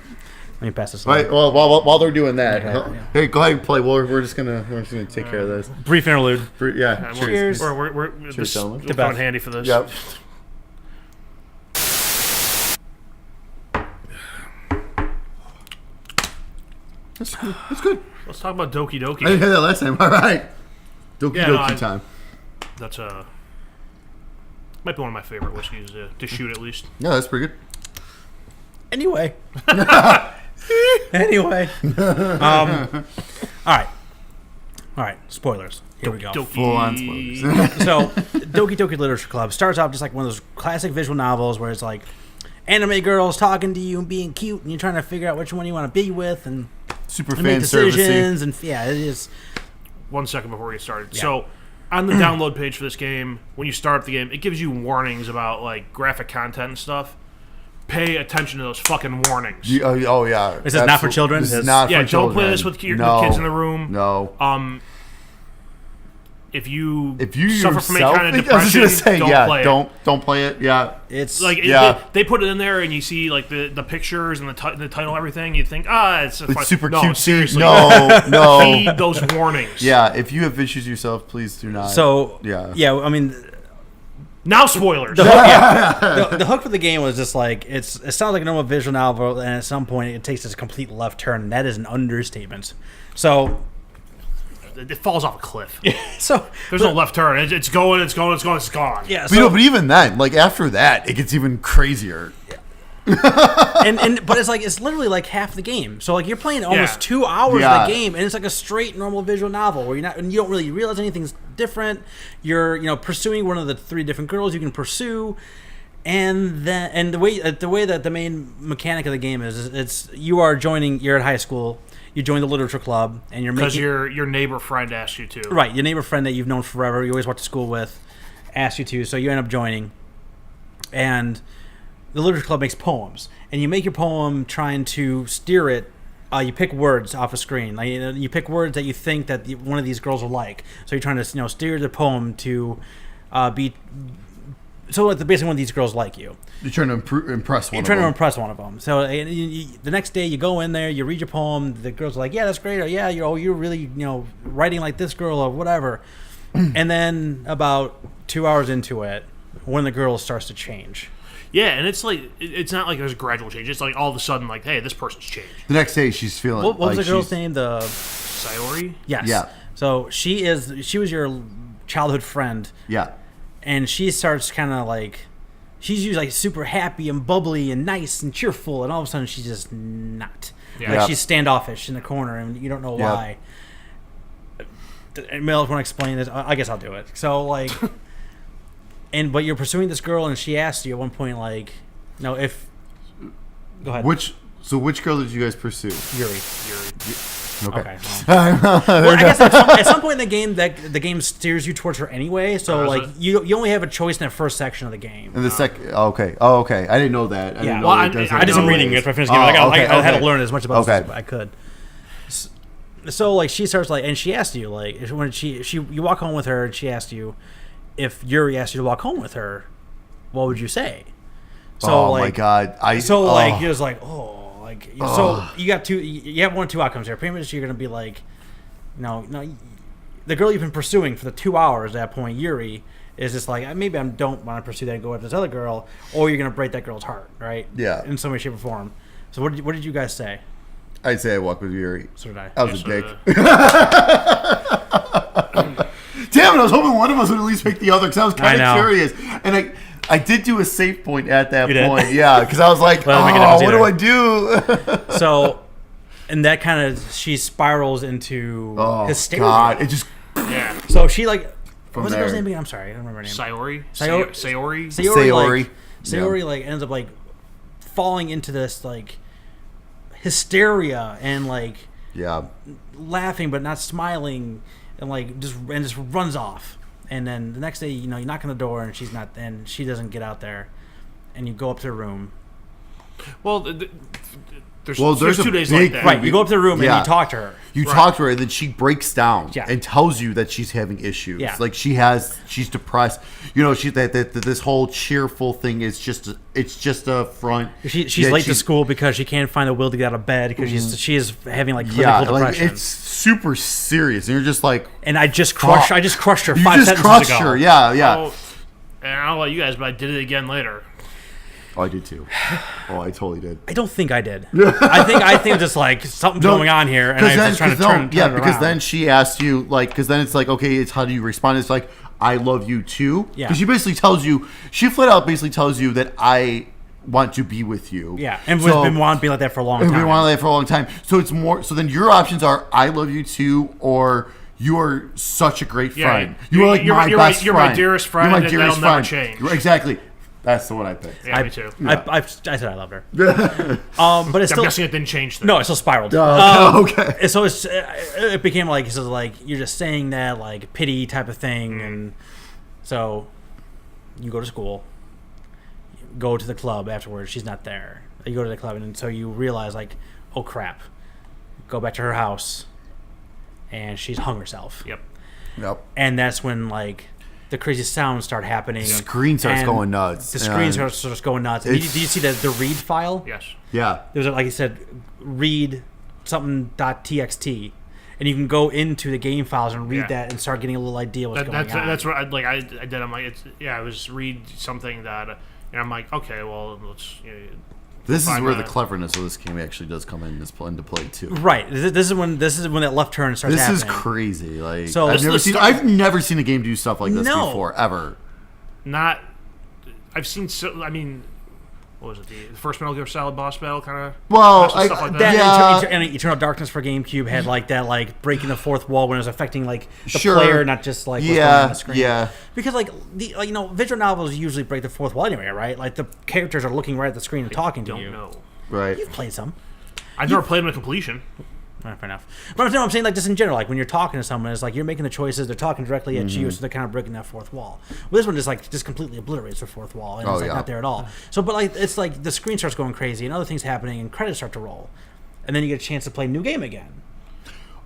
Let me pass this Right. along. Well, while they're doing that, Yeah. hey, go ahead and play. We're just gonna take care of this. Brief interlude. Yeah. And Cheers. We're this gentlemen. will To come in Beth. handy for this. Yep. That's good. That's good. Let's talk about Doki I Doki. didn't hear that last time. All right. Doki Yeah, no, Doki I- time. That's might be one of my favorite whiskeys to shoot at least. Yeah, that's pretty good. Anyway. All right. Spoilers. Here we go. Doki. Full on spoilers. So, Doki Doki Literature Club starts off just like one of those classic visual novels where it's like anime girls talking to you and being cute, and you're trying to figure out which one you want to be with and Super make fan servicing. decisions. And yeah, it is. 1 second before we get started. Yeah. So, on the download page for this game, when you start up the game, it gives you warnings about like graphic content and stuff. Pay attention to those fucking warnings. Oh yeah. Is this not for children? This is It's- not Yeah, for don't children. play this with your No. kids in the room. No. If you suffer suffer from any kind of I was depression, just gonna say, don't yeah, play it. don't play it. Yeah. It's Like Yeah. they put it in there, and you see like the pictures and the title, and everything. You think, it's It's fun. super no, cute. Seriously, No. heed those warnings. Yeah, if you have issues yourself, please do not. so. Yeah. I mean, Now spoilers. the hook, the hook for the game was just like it sounds like a normal visual novel, and at some point it takes this complete left turn. And that is an understatement. So. It falls off a cliff. So There's no left turn. It's going. It's gone. yeah. But, but even then, like after that, it gets even crazier. but it's literally like half the game. So like you're playing almost Yeah. 2 hours Yeah. of the game, and it's like a straight normal visual novel where you don't really realize anything's different. You're pursuing one of the 3 different girls you can pursue, and the way that the main mechanic of the game is you're at high school. You join the literature club, and you're Because making your neighbor friend asked you to. right. Your neighbor friend that you've known forever, you always went to school with, asked you to, so you end up joining, and the literature club makes poems, and you make your poem trying to steer it. You pick words off a screen. Like you pick words that you think that one of these girls will like. So you're trying to steer the poem to be. So like, basically, one of these girls like you. You're trying to impress one. You're trying to impress one of them. So the next day, you go in there, you read your poem. The girl's like, "Yeah, that's great," or "Yeah, you're really writing like this girl," or whatever. And then about 2 hours into it, one of the girls starts to change. Yeah, and it's like it's not like there's a gradual change. It's like all of a sudden, like, hey, this person's changed. The next day, she's feeling. What was like the girl's she's- name? The Sayori. yes. Yeah. So she was your childhood friend, Yeah. and she starts kind of like she's usually like super happy and bubbly and nice and cheerful, and all of a sudden she's just not. Yeah. Like Yep. she's standoffish in the corner, and you don't know Yep. why. Anybody else want to explain this? I guess I'll do it. So like, but you're pursuing this girl, and she asked you at one point, like, no, if go ahead, Which girl did you guys pursue? Yuri. Okay. Well, I guess at some point in the game, the game steers you towards her anyway. So like you only have a choice in the first section of the game. And the okay. Oh, okay. I didn't know that. I didn't know I did some reading after I finished the game. I had to learn as much about this as I could. So like she starts like, and she asked you like when you walk home with her, and she asked you if Yuri asked you to walk home with her, what would you say? So my god! Like it was like so you have one of two outcomes here. Pretty much you're gonna be like, no, the girl you've been pursuing for the 2 hours at that point, Yuri, is just like maybe I don't want to pursue that and go after this other girl, or you're gonna break that girl's heart, right? Yeah. In some way, shape, or form. So what did you guys say? I'd say I walk with Yuri. So did I. I was a dick. Damn it! I was hoping one of us would at least pick the other because I was kind of curious, and I did do a save point at that point. Yeah, because I was like, what do I do? So, and that kind of she spirals into hysteria. God, it just So she like. What was the girl's name again? I'm sorry, I don't remember her name. Sayori like ends up like falling into this like hysteria and like laughing but not smiling and like just runs off. And then the next day, you knock on the door and she's not, and she doesn't get out there, and you go up to her room. Well, there's 2 days like that. Right, you go up to the room and you talk to her. You talk to her, and then she breaks down and tells you that she's having issues. Yeah. Like she's depressed. That this whole cheerful thing is just a front. She's late to school because she can't find the will to get out of bed because she is having like clinical depression. It's super serious, and you're just like. And I just crushed her. 5 sentences ago. Crushed her. Yeah. Oh, and I don't know about you guys, but I did it again later. Oh, I did too. Oh, I totally did. I don't think I did. I think just like something's going on here, and I was just trying to turn it around. Because then she asked you because then it's like, okay, it's how do you respond? It's like, I love you too. Yeah. Because she basically tells you, she flat out basically tells you that I want to be with you. Yeah, and we've been wanting to be like that for a long time. We've been wanting that for a long time. So it's more. So then your options are, I love you too, or you are such a great friend. You are like my best friend. You're my dearest friend. You're my dearest friend. Never change. Exactly. That's the one I picked. Yeah, me too. I said I loved her. But it's I'm still. guessing it didn't change things. No, it still spiraled. Okay. So it became like you're just saying that like pity type of thing, and so you go to school, you go to the club afterwards. She's not there. You go to the club, and so you realize like, oh crap, go back to her house, and she's hung herself. Yep. And that's when like. The crazy sounds start happening. The screen starts going nuts. The screen starts going nuts. Did you see the read file? Yes. Yeah. There was like you said, read something .txt, and you can go into the game files and read that and start getting a little idea what's going on. That's what I did. I'm like, I was read something that, and I'm like, okay, well, let's. This is where the cleverness of this game actually does come into play too. Right. This is when that left turn starts happening. This is crazy. Like so I've never seen a game do stuff like this before ever. I've seen I mean, what was it? The first Metal Gear Solid boss battle kind of. Well, stuff like that. And Eternal Darkness for GameCube had like that, like breaking the fourth wall when it was affecting like the player, not just like what's going on the screen. Yeah. Because like visual novels usually break the fourth wall anyway, right? Like the characters are looking right at the screen and talking to you. Don't know. Right. You've played some. I've never played them to completion. Fair enough. But I'm saying, like, just in general, like, when you're talking to someone, it's like you're making the choices, they're talking directly at you, so they're kind of breaking that fourth wall. Well, this one just completely obliterates the fourth wall, and it's not there at all. So, but, like, it's like the screen starts going crazy, and other things happening, and credits start to roll. And then you get a chance to play a new game again.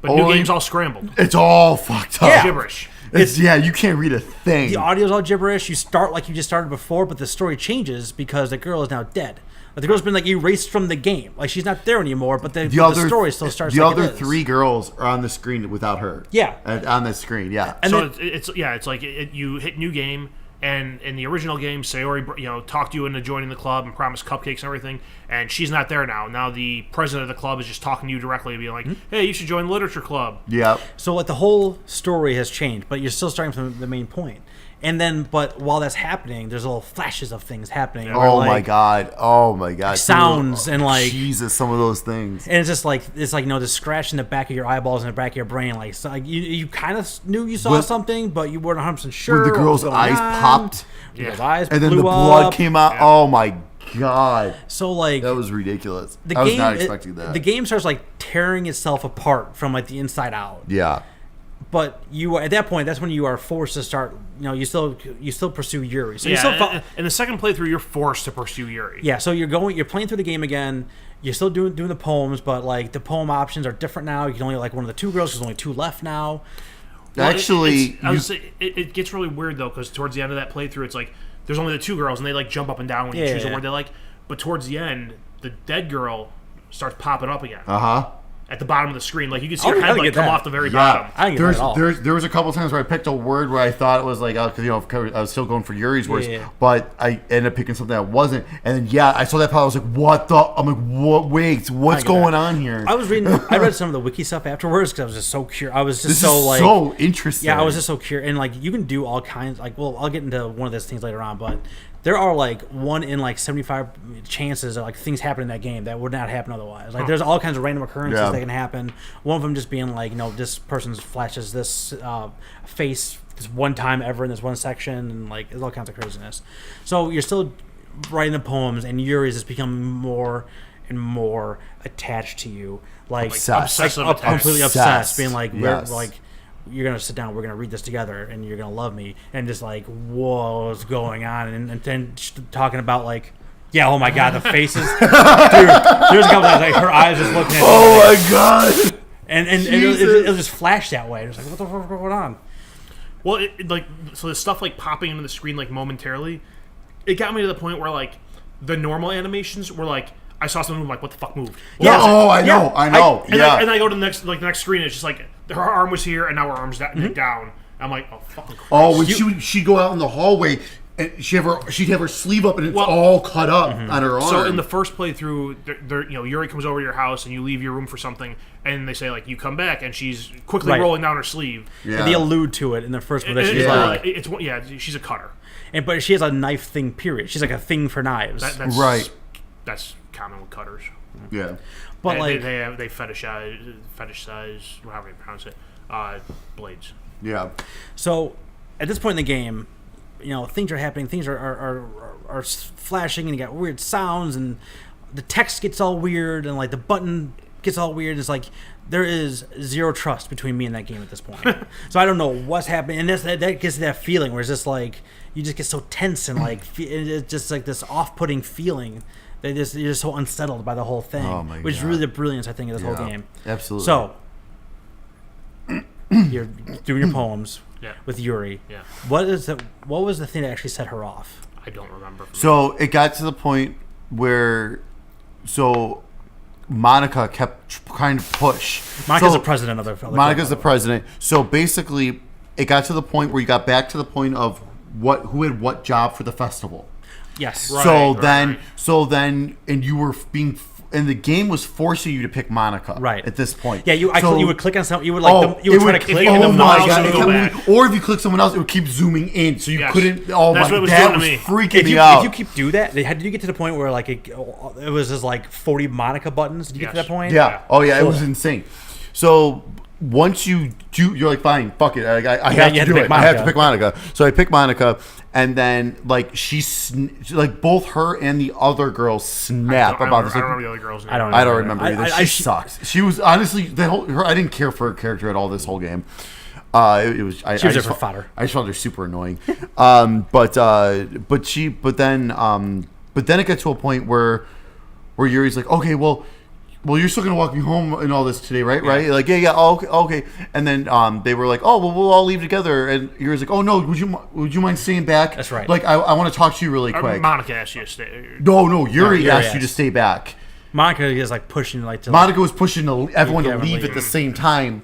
But new game's all scrambled. It's all fucked up. Yeah. Gibberish. You can't read a thing. The audio's all gibberish. You start like you just started before, but the story changes because the girl is now dead. Like the girl's been like erased from the game. Like she's not there anymore, but the story still starts. The like other 3 girls are on the screen without her. Yeah, on the screen. Yeah. And so it's like you hit new game, and in the original game, Sayori talked you into joining the club and promised cupcakes and everything, and she's not there now. Now the president of the club is just talking to you directly and being like, "Hey, you should join the literature club." Yeah. So like the whole story has changed, but you're still starting from the main point. And then, but while that's happening, there's little flashes of things happening. Oh my god! Sounds and like Jesus, some of those things. And it's just like this scratch in the back of your eyeballs and the back of your brain. Like, so, like you kind of knew you saw something, but you weren't 100% sure. When the girl's eyes popped, his eyes and then blew the blood up. came out. Yeah. Oh my god. So like That was ridiculous. the I was game, not expecting that. The game starts like tearing itself apart from like the inside out. Yeah. But you at that point, that's when you are forced to start. You still pursue Yuri. So you Yeah, still in the second playthrough, you're forced to pursue Yuri. yeah. So you're playing through the game again. You're still doing the poems, but like the poem options are different now. You can only like one of the two girls. There's only two left now. Well, Actually, it gets really weird though, because towards the end of that playthrough, it's like there's only the two girls, and they like jump up and down when you choose a word they like. But towards the end, the dead girl starts popping up again. At the bottom of the screen, like you can see her head like come off the very bottom. I didn't get that at all. There was a couple times where I picked a word where I thought it was like, because I was still going for Yuri's words, but I ended up picking something that wasn't. And then I saw that part. I was like, what the? I'm like, what? Wait, what's going on here? I read some of the wiki stuff afterwards because I was just so curious. I was just so interesting. Yeah, I was just so curious, and like you can do all kinds. Like, well, I'll get into one of those things later on, but there are like 1 in like 75 chances of like things happen in that game that would not happen otherwise. Like there's all kinds of random occurrences that can happen. One of them just being like, this person flashes this face this one time ever in this one section, and like there's all kinds of craziness. So you're still writing the poems, and Yuri's just become more and more attached to you, like completely obsessed, being like, you're gonna sit down, we're gonna read this together, and you're gonna love me, and just like, what's going on, and then talking about like, oh my god, the faces, dude. There's a couple times like her eyes just looking at me. Oh my god, and it'll just flash that way. It's like, what the fuck is going on? Well, so the stuff like popping into the screen like momentarily, it got me to the point where like the normal animations were like, I saw something like, what the fuck moved? Well, I know. And I go to the next screen, and it's just like her arm was here, and now her arm's down. I'm like, oh fucking Christ. Oh, when she'd go out in the hallway, and she'd have her sleeve up, and it's all cut up on her arm. So in the first playthrough, Yuri comes over to your house, and you leave your room for something, and they say like, you come back, and she's quickly rolling down her sleeve. Yeah. And they allude to it in the first one. She's like, she's a cutter. But she has a knife thing. Period. She's like a thing for knives. That's right. That's common with cutters. Yeah. But they fetishize, however you pronounce it, blades. Yeah. So at this point in the game, things are happening. Things are flashing, and you got weird sounds, and the text gets all weird, and like the button gets all weird. It's like there is zero trust between me and that game at this point. So I don't know what's happening, and that gives that feeling where it's just like you just get so tense, and like it's just like this off-putting feeling. You're just so unsettled by the whole thing, which is really the brilliance, I think, of this whole game. Absolutely. So you're doing your poems with Yuri. Yeah. What was the thing that actually set her off? I don't remember. So it got to the point where, Monica kept trying to push. Monica's the president of the. Monica's the president. So basically, it got to the point where you got back to the point of who had what job for the festival. Yes. Right, so then, and you were being, and the game was forcing you to pick Monica. Right. At this point. Yeah, you would click on something. You would try to click on the mouse. Or if you click someone else, it would keep zooming in, so you couldn't. Oh my! That's what it was that doing was to me. Freaking me out. If you keep do that, did you get to the point where like it was just like 40 Monica buttons? Did you get to that point? Yeah. Oh yeah, it was insane. So once you do, you're like, fine, fuck it. I have to do it. I have to pick Monica. So I pick Monica, and then like like both her and the other girl snap about this. I don't remember the other girl's name. I don't remember either. She sucks. She was honestly I didn't care for her character at all this whole game. She was there for fodder. I just found her super annoying. But then it got to a point where Yuri's like, okay, well, you're still gonna walk me home and all this today, right? Yeah. Right? Like, okay. And then they were like, oh, well, we'll all leave together. And Yuri's like, oh no, would you mind staying back? That's right. Like, I want to talk to you really quick. Monica asked you to stay. No, Yuri asked you to stay back. Monica is like pushing Monica was pushing everyone to leave at the same time.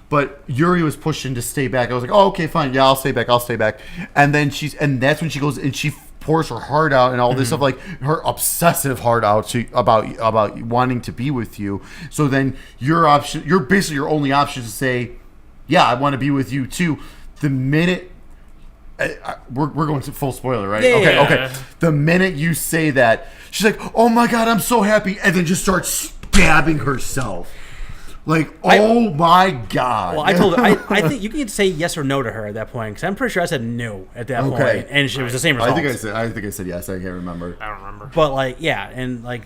But Yuri was pushing to stay back. I was like, oh, okay, fine. Yeah, I'll stay back. And then that's when she goes and she pours her heart out and all this stuff, like her obsessive heart out about wanting to be with you. So then you're basically your only option to say, yeah, I want to be with you too. The minute we're going to full spoiler, right? Yeah. Okay. The minute you say that, she's like, oh my god, I'm so happy, and then just starts stabbing herself. Like, oh my god. Well, I told her, I think you can say yes or no to her at that point, because I'm pretty sure I said no at that point, and it was the same result. I think I said yes. I can't remember. I don't remember. But like, yeah, and like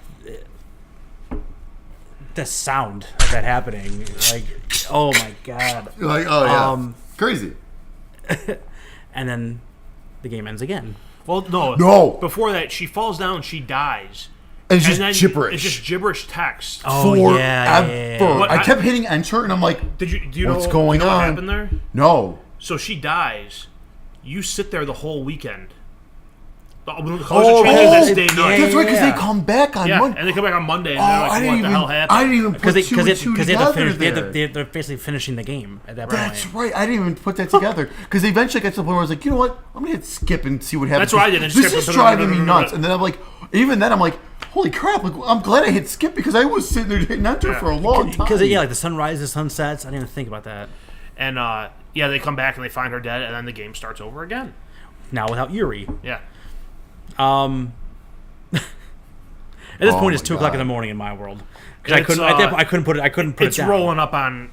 the sound of that happening, like, oh my god, Like, oh yeah, crazy. and then the game ends again. Well, no. No. Before that, she falls down, she dies. And it's just then gibberish. It's just gibberish text. Oh, Forever. yeah. I kept hitting enter, and I'm like, Do you what's know, going do you know on? what happened there? No. So she dies. You sit there the whole weekend. The colors Oh, are changing next day night. That's right, because yeah. they come back on Yeah, Monday. and they come back on Monday, and they're like, what the hell happened? I didn't even put Because two and two they have to together finish, there. they're basically finishing the game at that point. That's right. I didn't even put that together because eventually I got to the point where I was like, you know what? I'm gonna hit skip and see what happens. That's what I did. I just This kept is driving me nuts. And then I'm like, even then I'm like, holy crap! Like, I'm glad I hit skip because I was sitting there hitting enter for a long time. Because like the sun rises, the sun sets. I didn't even think about that. And they come back and they find her dead, and then the game starts over again. Now without Yuri. Yeah. At this point, it's my 2:00 in God. the morning in my world. Because It's, I couldn't put it. It's down. rolling up on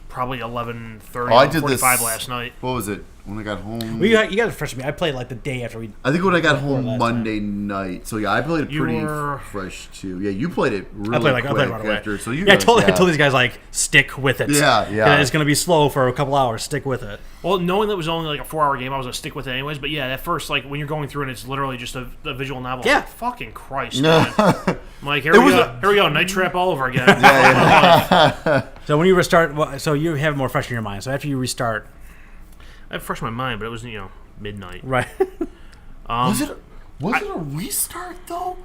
probably 11:30, I did this 45 last night. What was it? When I got home. Well, you got to refresh me. I played like the day after we. I think when I got home last Monday night. So yeah, I played it You pretty were- fresh too. Yeah, you played it really I played quick right away. after. So you I guys, told these guys like stick with it. Yeah, yeah. It's gonna be slow for a couple hours. Stick with it. Well, knowing that it was only like a 4-hour game, I was gonna stick with it anyways. But yeah, at first, like when you're going through and it's literally just a visual novel. Yeah. Like, fucking Christ, man. I'm like here was we go, Night Trap all over again. So when you restart, so you have more fresh in your mind. So after you restart, I fresh my mind, but it was midnight. right? was it a restart though?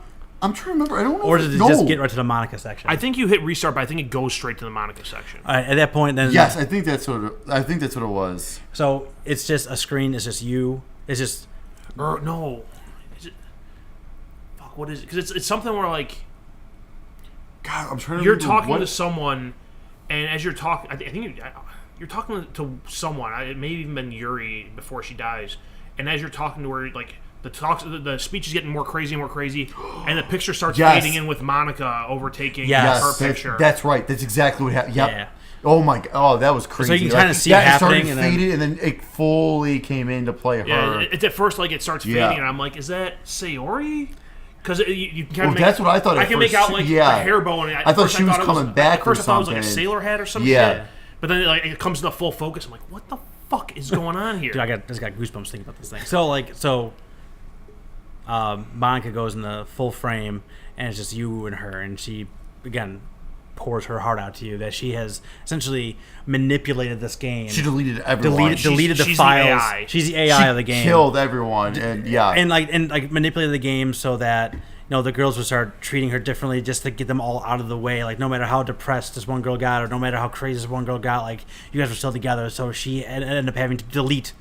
I'm trying to remember. I don't know. Or did it just get right to the Monica section? I think you hit restart, but I think it goes straight to the Monica section. At that point, then Yes, I think that's what it was. So it's just a screen. It's just you. It's just Or no, is it? Fuck, what is it? Because it's something where like God, I'm trying to. you're remember talking what, to someone, and as you're talking, I think you're talking to someone. It may have even been Yuri before she dies, and as you're talking to her, like the speech is getting more crazy and more crazy, and the picture starts Yes. fading in with Monica overtaking Yes. her picture. That's right. That's exactly what happened. Yep. Yeah. Oh my god! Oh, that was crazy. you can kinda see that it started happening, and then- faded, and then it fully came into play. Yeah, Her. it's at first like it starts fading, Yeah. and I'm like, is that Sayori? Because you can kind Well, of make. that's what I thought I at can make first. out like Yeah. a hair bow, and I thought she was coming back At first, or I thought it was like a something. sailor hat or some Yeah. shit. But then like it comes to full focus. I'm like, what the fuck is going on here? Dude, I just got goosebumps thinking about this thing. Monica goes in the full frame, and it's just you and her, and she again pours her heart out to you that she has essentially manipulated this game. She deleted everyone. deleted the she's files. the AI. She's the AI She of the game. killed everyone, and yeah, and manipulated the game so that the girls would start treating her differently just to get them all out of the way. Like no matter how depressed this one girl got, or no matter how crazy this one girl got, like you guys were still together. So she ended up having to delete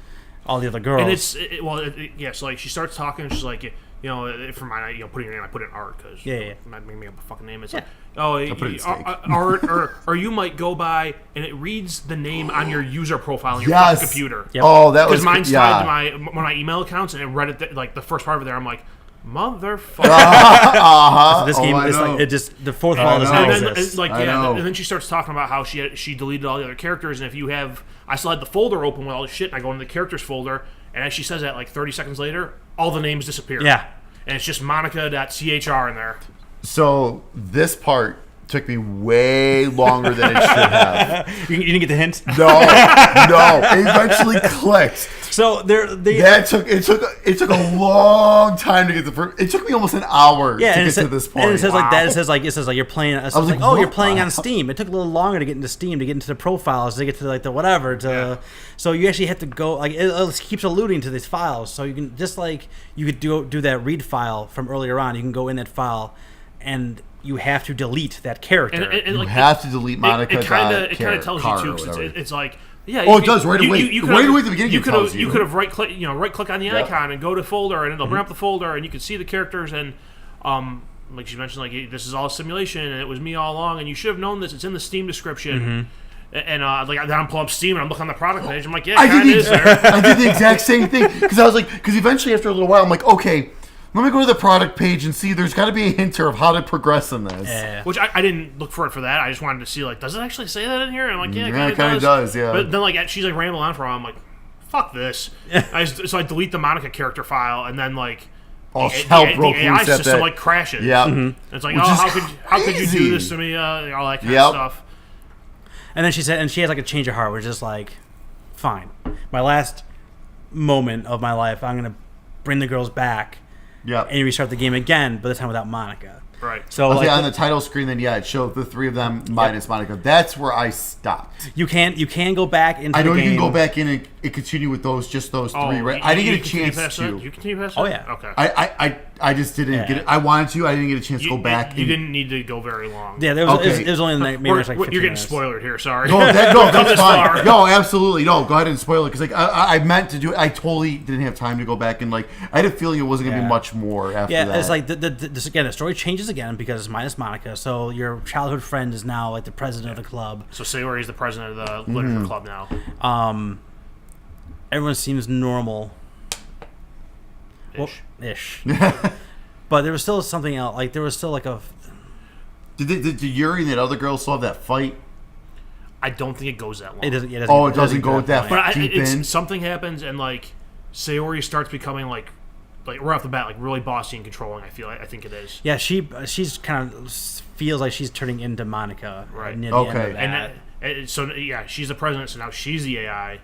all the other girls. And so like she starts talking, and she's like, for mine, putting your name, I put in art because I'm not making up a fucking name. It's like, put in steak. art, or you might go by, and it reads the name on your user profile on your Yes. fucking computer. Yep. Oh, that was Because mine's yeah. tied to my email accounts, and it read it like the first part of it there. I'm like, motherfucker. Uh-huh. this Oh, game I is know. like it just the fourth wall does know. not And then, exist. like, I know. and then she starts talking about how she deleted all the other characters, and if you have, I still had the folder open with all the shit, and I go into the characters folder, and as she says that, like 30 seconds later, all the names disappear. Yeah. And it's just Monica.chr in there. So this part took me way longer than it should have. You didn't get the hint. No, it eventually clicked. So It took a long time to get the first. It took me almost an hour to get to this point. And it says like that. It says like you're playing. It says was like, like, oh, you're what? playing on Steam. It took a little longer to get into Steam, to get into the profiles, to get to like the whatever. So you actually have to go like it keeps alluding to these files. So you can just like you could do that read file from earlier on. You can go in that file, and you have to delete that character. And You like, have to delete Monica. It kind of tells you too, because it's like. Yeah, Oh, it does right away. Right away at the beginning, You it could tells have you. right click on the icon and go to folder, and it'll bring up the folder, and you can see the characters, and like she mentioned, like this is all a simulation, and it was me all along, and you should have known this. It's in the Steam description, and like then I'm pulling up Steam and I'm looking on the product page. I'm like, yeah, it kind of is there. I did the exact same thing because I was like, because eventually after a little while, I'm like, okay, let me go to the product page and see. There's got to be a hint here of how to progress in this. Yeah. Which I didn't look for it for that. I just wanted to see, like, does it actually say that in here? And I'm like, yeah, it kind of does, yeah. But then, like, she's like rambling on for a while. I'm like, fuck this. So I delete the Monica character file, and then like the AI system like crashes. Yeah, and it's like, how could you do this to me? All that kind of stuff. And then she said, and she has like a change of heart, which is like, fine, my last moment of my life, I'm gonna bring the girls back. Yeah, and you restart the game again, but this time without Monica. Right. So like, on the title screen, then it showed the three of them minus Monica. That's where I stopped. You can go back into. I know the game. you can go back in and continue with those three. Right? I didn't get a chance to. You continue past that? Oh yeah. Okay. I just didn't get it. I wanted to. I didn't get a chance to go back. You didn't need to go very long. Yeah, it was only maybe like 15 you're getting minutes. spoiled here. Sorry. No, that's fine. No, absolutely. No, go ahead and spoil it because like I meant to do it. I totally didn't have time to go back and like I had a feeling it wasn't going to be much more after that. Yeah, it's like the story changes again because it's minus Monica. So your childhood friend is now like the president of the club. So Sayori is the president of the literature club now. Everyone seems normal. Ish. But there was still something else. Like there was still like a. Did Yuri and that other girl still have that fight? I don't think it goes that long. It doesn't go with that. But deep in. Something happens and like Sayori starts becoming like right off the bat like really bossy and controlling. I think it is. Yeah, she's kind of feels like she's turning into Monica. Right. Near the end of that. And so yeah, she's the president. So now she's the AI.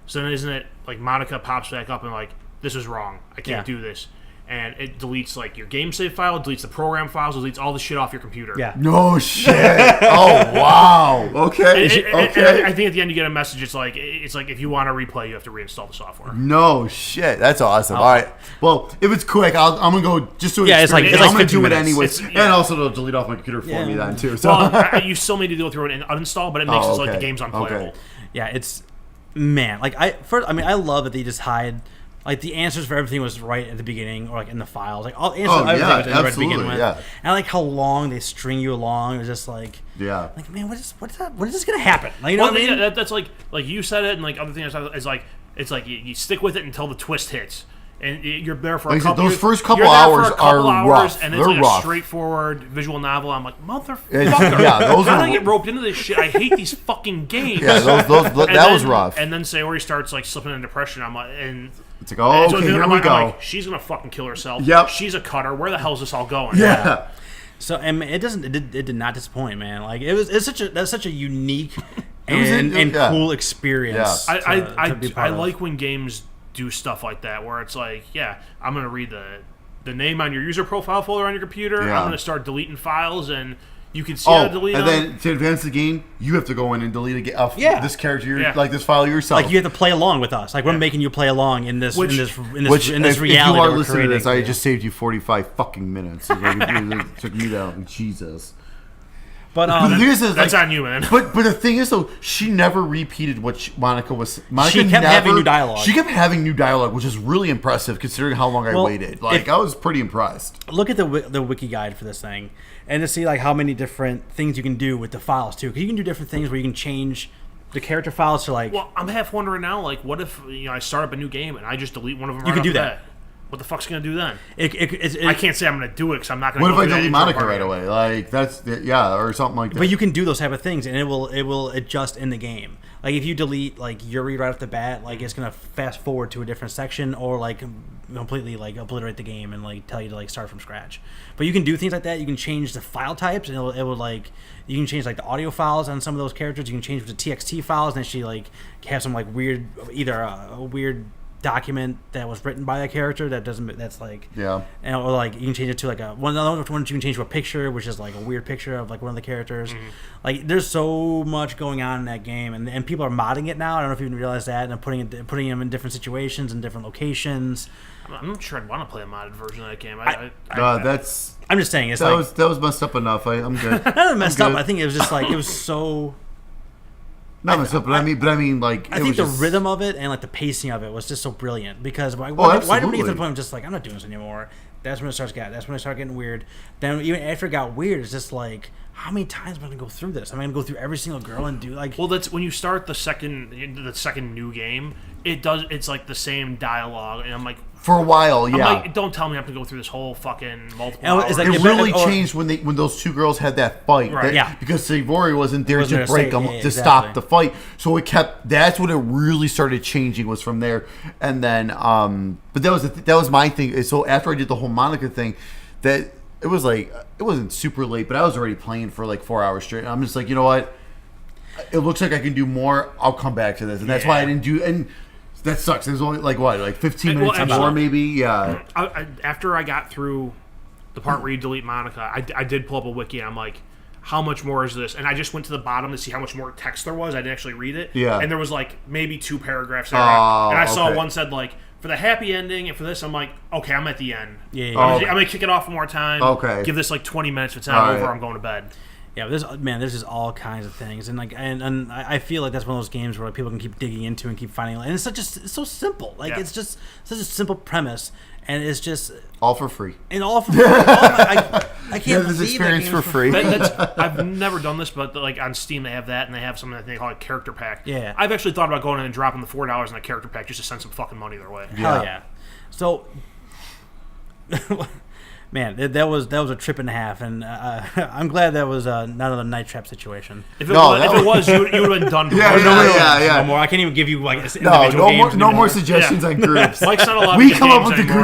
So then isn't it like Monica pops back up and like this is wrong. I can't do this. And it deletes like your game save file, deletes the program files, deletes all the shit off your computer. Yeah. No shit. Oh wow. Okay. And I think at the end you get a message. It's like if you want to replay, you have to reinstall the software. No shit. That's awesome. All right. Well, if it's quick, I'm gonna go just do it. Yeah, it's like I'm gonna do it minutes. anyways, and also it'll delete off my computer for me then too. So well, you still need to go through it and uninstall, but it makes it so like the game's unplayable. Okay. Yeah, it's like I love that they just hide. Like, the answers for everything was right at the beginning, or, like, in the files. Like, all the answers everything was right to begin with. Yeah. And I like how long they string you along. It was just like... Yeah. Like, man, what is this going to happen? Like, you know what I mean? Yeah, that's like you said it, and, like, other things is like... It's like you stick with it until the twist hits. And you're there for a couple... Those first couple hours are rough. And it's like a straightforward visual novel. I'm like, motherfucker. Those how did I get roped into this shit? I hate these fucking games. Yeah, that was rough. And then Sayori starts, like, slipping into depression. I'm like... And it's like, okay, here we go. I'm like, she's gonna fucking kill herself. Yep. She's a cutter. Where the hell is this all going? Yeah. So, and it did not disappoint, man. Like that's such a unique and cool experience. Yeah. I like when games do stuff like that, where it's like, yeah, I'm gonna read the name on your user profile folder on your computer. Yeah. I'm gonna start deleting files and. You can see how to delete and them. Then to advance the game, you have to go in and delete this character, like this file yourself. Like you have to play along with us. Like we're making you play along in this reality. If you are listening to this, I just saved you 45 fucking minutes. It took me that. Jesus. But the thing is, that's on you, man. But the thing is, though, she never repeated what Monica was. Monica she kept having new dialogue. She kept having new dialogue, which is really impressive considering how long I waited. Like I was pretty impressed. Look at the wiki guide for this thing, and to see like how many different things you can do with the files too. Because you can do different things where you can change the character files to like. Well, I'm half wondering now, like, what if I start up a new game and I just delete one of them? You can do that. What the fuck's it gonna do then? I can't say I'm gonna do it because I'm not gonna. What if I delete Monica right away? Like that's or something like that. But you can do those type of things, and it will adjust in the game. Like if you delete like Yuri right off the bat, like it's gonna fast forward to a different section, or like completely like obliterate the game and like tell you to like start from scratch. But you can do things like that. You can change the file types, and it will like you can change like the audio files on some of those characters. You can change the TXT files, and actually like have some like weird either a weird document that was written by a character that's like and or like you can change it to like one you can change to a picture, which is like a weird picture of like one of the characters. Like there's so much going on in that game, and people are modding it now. I don't know if you even realize that, and putting them in different situations and different locations. I'm not sure I'd want to play a modded version of that game. I'm just saying that was messed up enough. I'm good. Not messed up. I think it was just like it was so. Not messed up, but I mean, like I think the rhythm of it and like the pacing of it was just so brilliant because why do we get to the point of just like I'm not doing this anymore? That's when it starts getting weird. Then even after it got weird, it's just like, how many times am I gonna go through this? Am I gonna go through every single girl and do like? Well, that's when you start the second new game. It's like the same dialogue, and I'm like, for a while, I'm yeah. like, don't tell me I have to go through this whole fucking multiple hours. It's like, It really changed when those two girls had that fight. Right. Yeah. Because Savory wasn't there Wasn't to there break to them, save- to exactly. stop the fight. So it kept. That's when it really started changing, was from there. And then, but that was my thing. So after I did the whole Monica thing, that it was like, it wasn't super late, but I was already playing for like 4 hours straight. And I'm just like, you know what? It looks like I can do more. I'll come back to this, and that's why I didn't do. And that sucks. It was only like 15 minutes more, maybe. Yeah. After I got through the part where you delete Monica, I did pull up a wiki, and I'm like, how much more is this? And I just went to the bottom to see how much more text there was. I didn't actually read it. Yeah. And there was like maybe 2 paragraphs there. Oh, And I saw okay. one said like, for the happy ending and for this, I'm like, okay, I'm at the end. Yeah. I'm gonna kick it off one more time. Okay. Give this like 20 minutes. If it's not All over, right. I'm going to bed. Yeah, there's just all kinds of things, and like, and I feel like that's one of those games where like, people can keep digging into and keep finding, and it's so simple. Like it's just such a simple premise, and it's just All for free. and all for I can't Yeah, this believe experience that for game's free. I've never done this, but like on Steam they have that, and they have something that they call a character pack. Yeah. I've actually thought about going in and dropping the $4 in a character pack just to send some fucking money their way. Hell yeah. So, man, that was a trip and a half, and I'm glad that was not another night trap situation. If it was, you would have been done. Yeah, before. yeah. No more. I can't even give you like No, individual games no more anymore. suggestions on groups. Mike's not allowed We to get come up games with the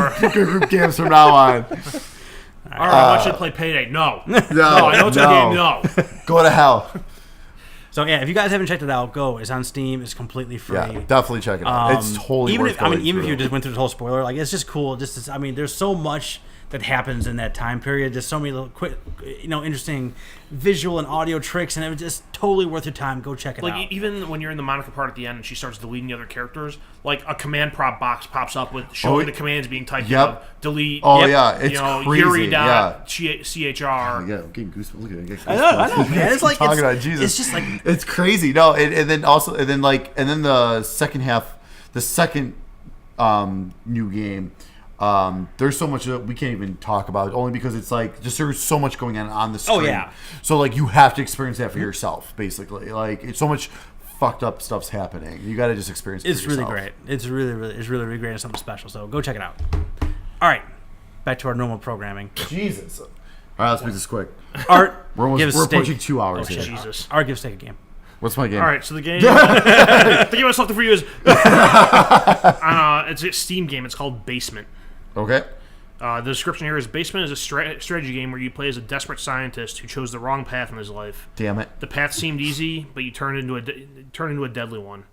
anymore. group games from now on. All right, I want you to play Payday. No. No, I know it's a game. No. Go to hell. So yeah, if you guys haven't checked it out, go. It's on Steam. It's completely free. Yeah, definitely check it out. It's totally even worth if, I mean, going even if through. you just went through the whole spoiler, like it's just cool. Just to, I mean, there's so much that happens in that time period. Just so many little quick, interesting visual and audio tricks, and it was just totally worth your time. Go check it out. Like even when you're in the Monica part at the end and she starts deleting the other characters, like a command prompt box pops up with showing the commands being typed Yep. in. Delete. Oh yeah, it's crazy. Yuri Yeah. CHR. Yeah, I'm getting goosebumps. Look at it. I know, man. It's like Talking about Jesus. It's just like It's crazy. No, and then the second half, the second new game. There's so much that we can't even talk about, only because it's like just there's so much going on the screen. Oh, yeah. So like you have to experience that for yourself, basically. Like it's so much fucked up stuff's happening. You got to just experience it. it's for really yourself. great. It's really great. It's something special. So go check it out. All right, back to our normal programming. Jesus. All right, let's make this quick. Art, We're give us approaching Steak. 2 hours. Oh, here. shit. Jesus. Art, give Steak a game. What's my game? All right, so the game. The game I selected for you is it's a Steam game. It's called Basement. Okay. The description here is Basement is a strategy game where you play as a desperate scientist who chose the wrong path in his life. Damn it. The path seemed easy, but you turned into a deadly one.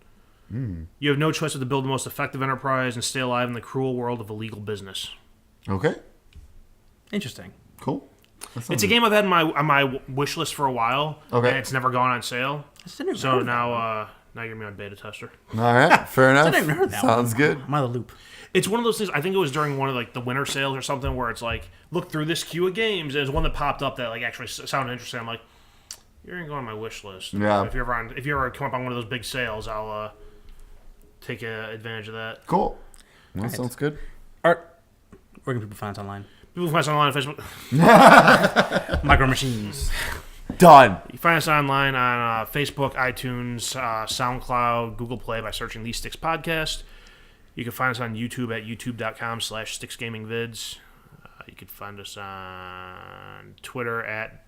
You have no choice but to build the most effective enterprise and stay alive in the cruel world of illegal business. Okay. Interesting. Cool. It's a game I've had on my wish list for a while, Okay. and it's never gone on sale. I didn't So heard that. now you're me on beta tester. All right. Fair enough. I didn't heard that Sounds one. good. I'm out of the loop. It's one of those things. I think it was during one of like the winter sales or something where it's like, look through this queue of games. There's one that popped up that like actually sounded interesting. I'm like, you're gonna go on my wish list. Yeah. If you ever come up on one of those big sales, I'll take advantage of that. Cool. That sounds good. Art, where can people find us online? People can find us online on Facebook. Micro Machines. Done. You find us online on Facebook, iTunes, SoundCloud, Google Play by searching The Sticks Podcast. You can find us on YouTube at youtube.com/SticksGamingVids. You can find us on Twitter at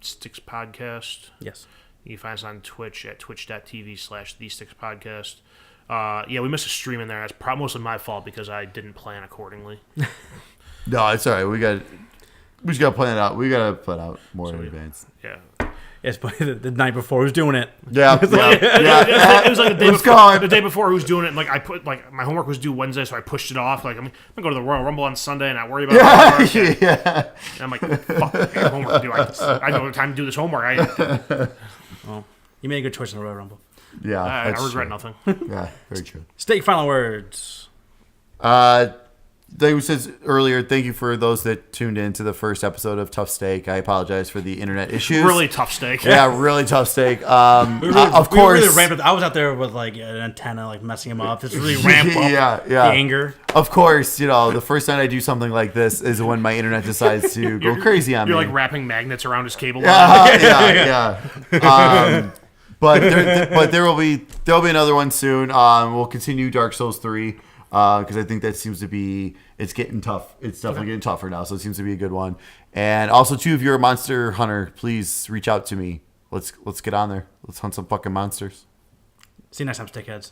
Sticks Podcast. Yes. You can find us on Twitch at twitch.tv/The Sticks Podcast. Yeah, we missed a stream in there. That's mostly my fault because I didn't plan accordingly. No, it's all right. We just got to plan it out. We got to plan out more in advance. Yeah. Yes, but the night before, who's doing it? Yeah. It was like the day Let's before. go. The day before, who's doing it? And like I put like my homework was due Wednesday, so I pushed it off. Like I'm gonna go to the Royal Rumble on Sunday and not worry about homework. Yeah. And I'm like, fuck, I got homework to do. I don't have time to do this homework. Well, you made a good choice in the Royal Rumble. Yeah. I that's regret true. nothing. Yeah, very true. Steak, final words. They says earlier, thank you for those that tuned in to the first episode of Tough Steak. I apologize for the internet issues. Really tough steak. Yeah, really tough steak. Of Of we course. really ramped up. I was out there with like an antenna, like messing him up. Just really ramp up the anger. Of course, the first time I do something like this is when my internet decides to go crazy on me. You're like wrapping magnets around his cable line. Yeah. But there will be another one soon. We'll continue Dark Souls 3 because I think that seems to be it's getting tough. It's definitely getting tougher now, so it seems to be a good one. And also, too, if you're a monster hunter, please reach out to me. Let's get on there. Let's hunt some fucking monsters. See you next time, stickheads.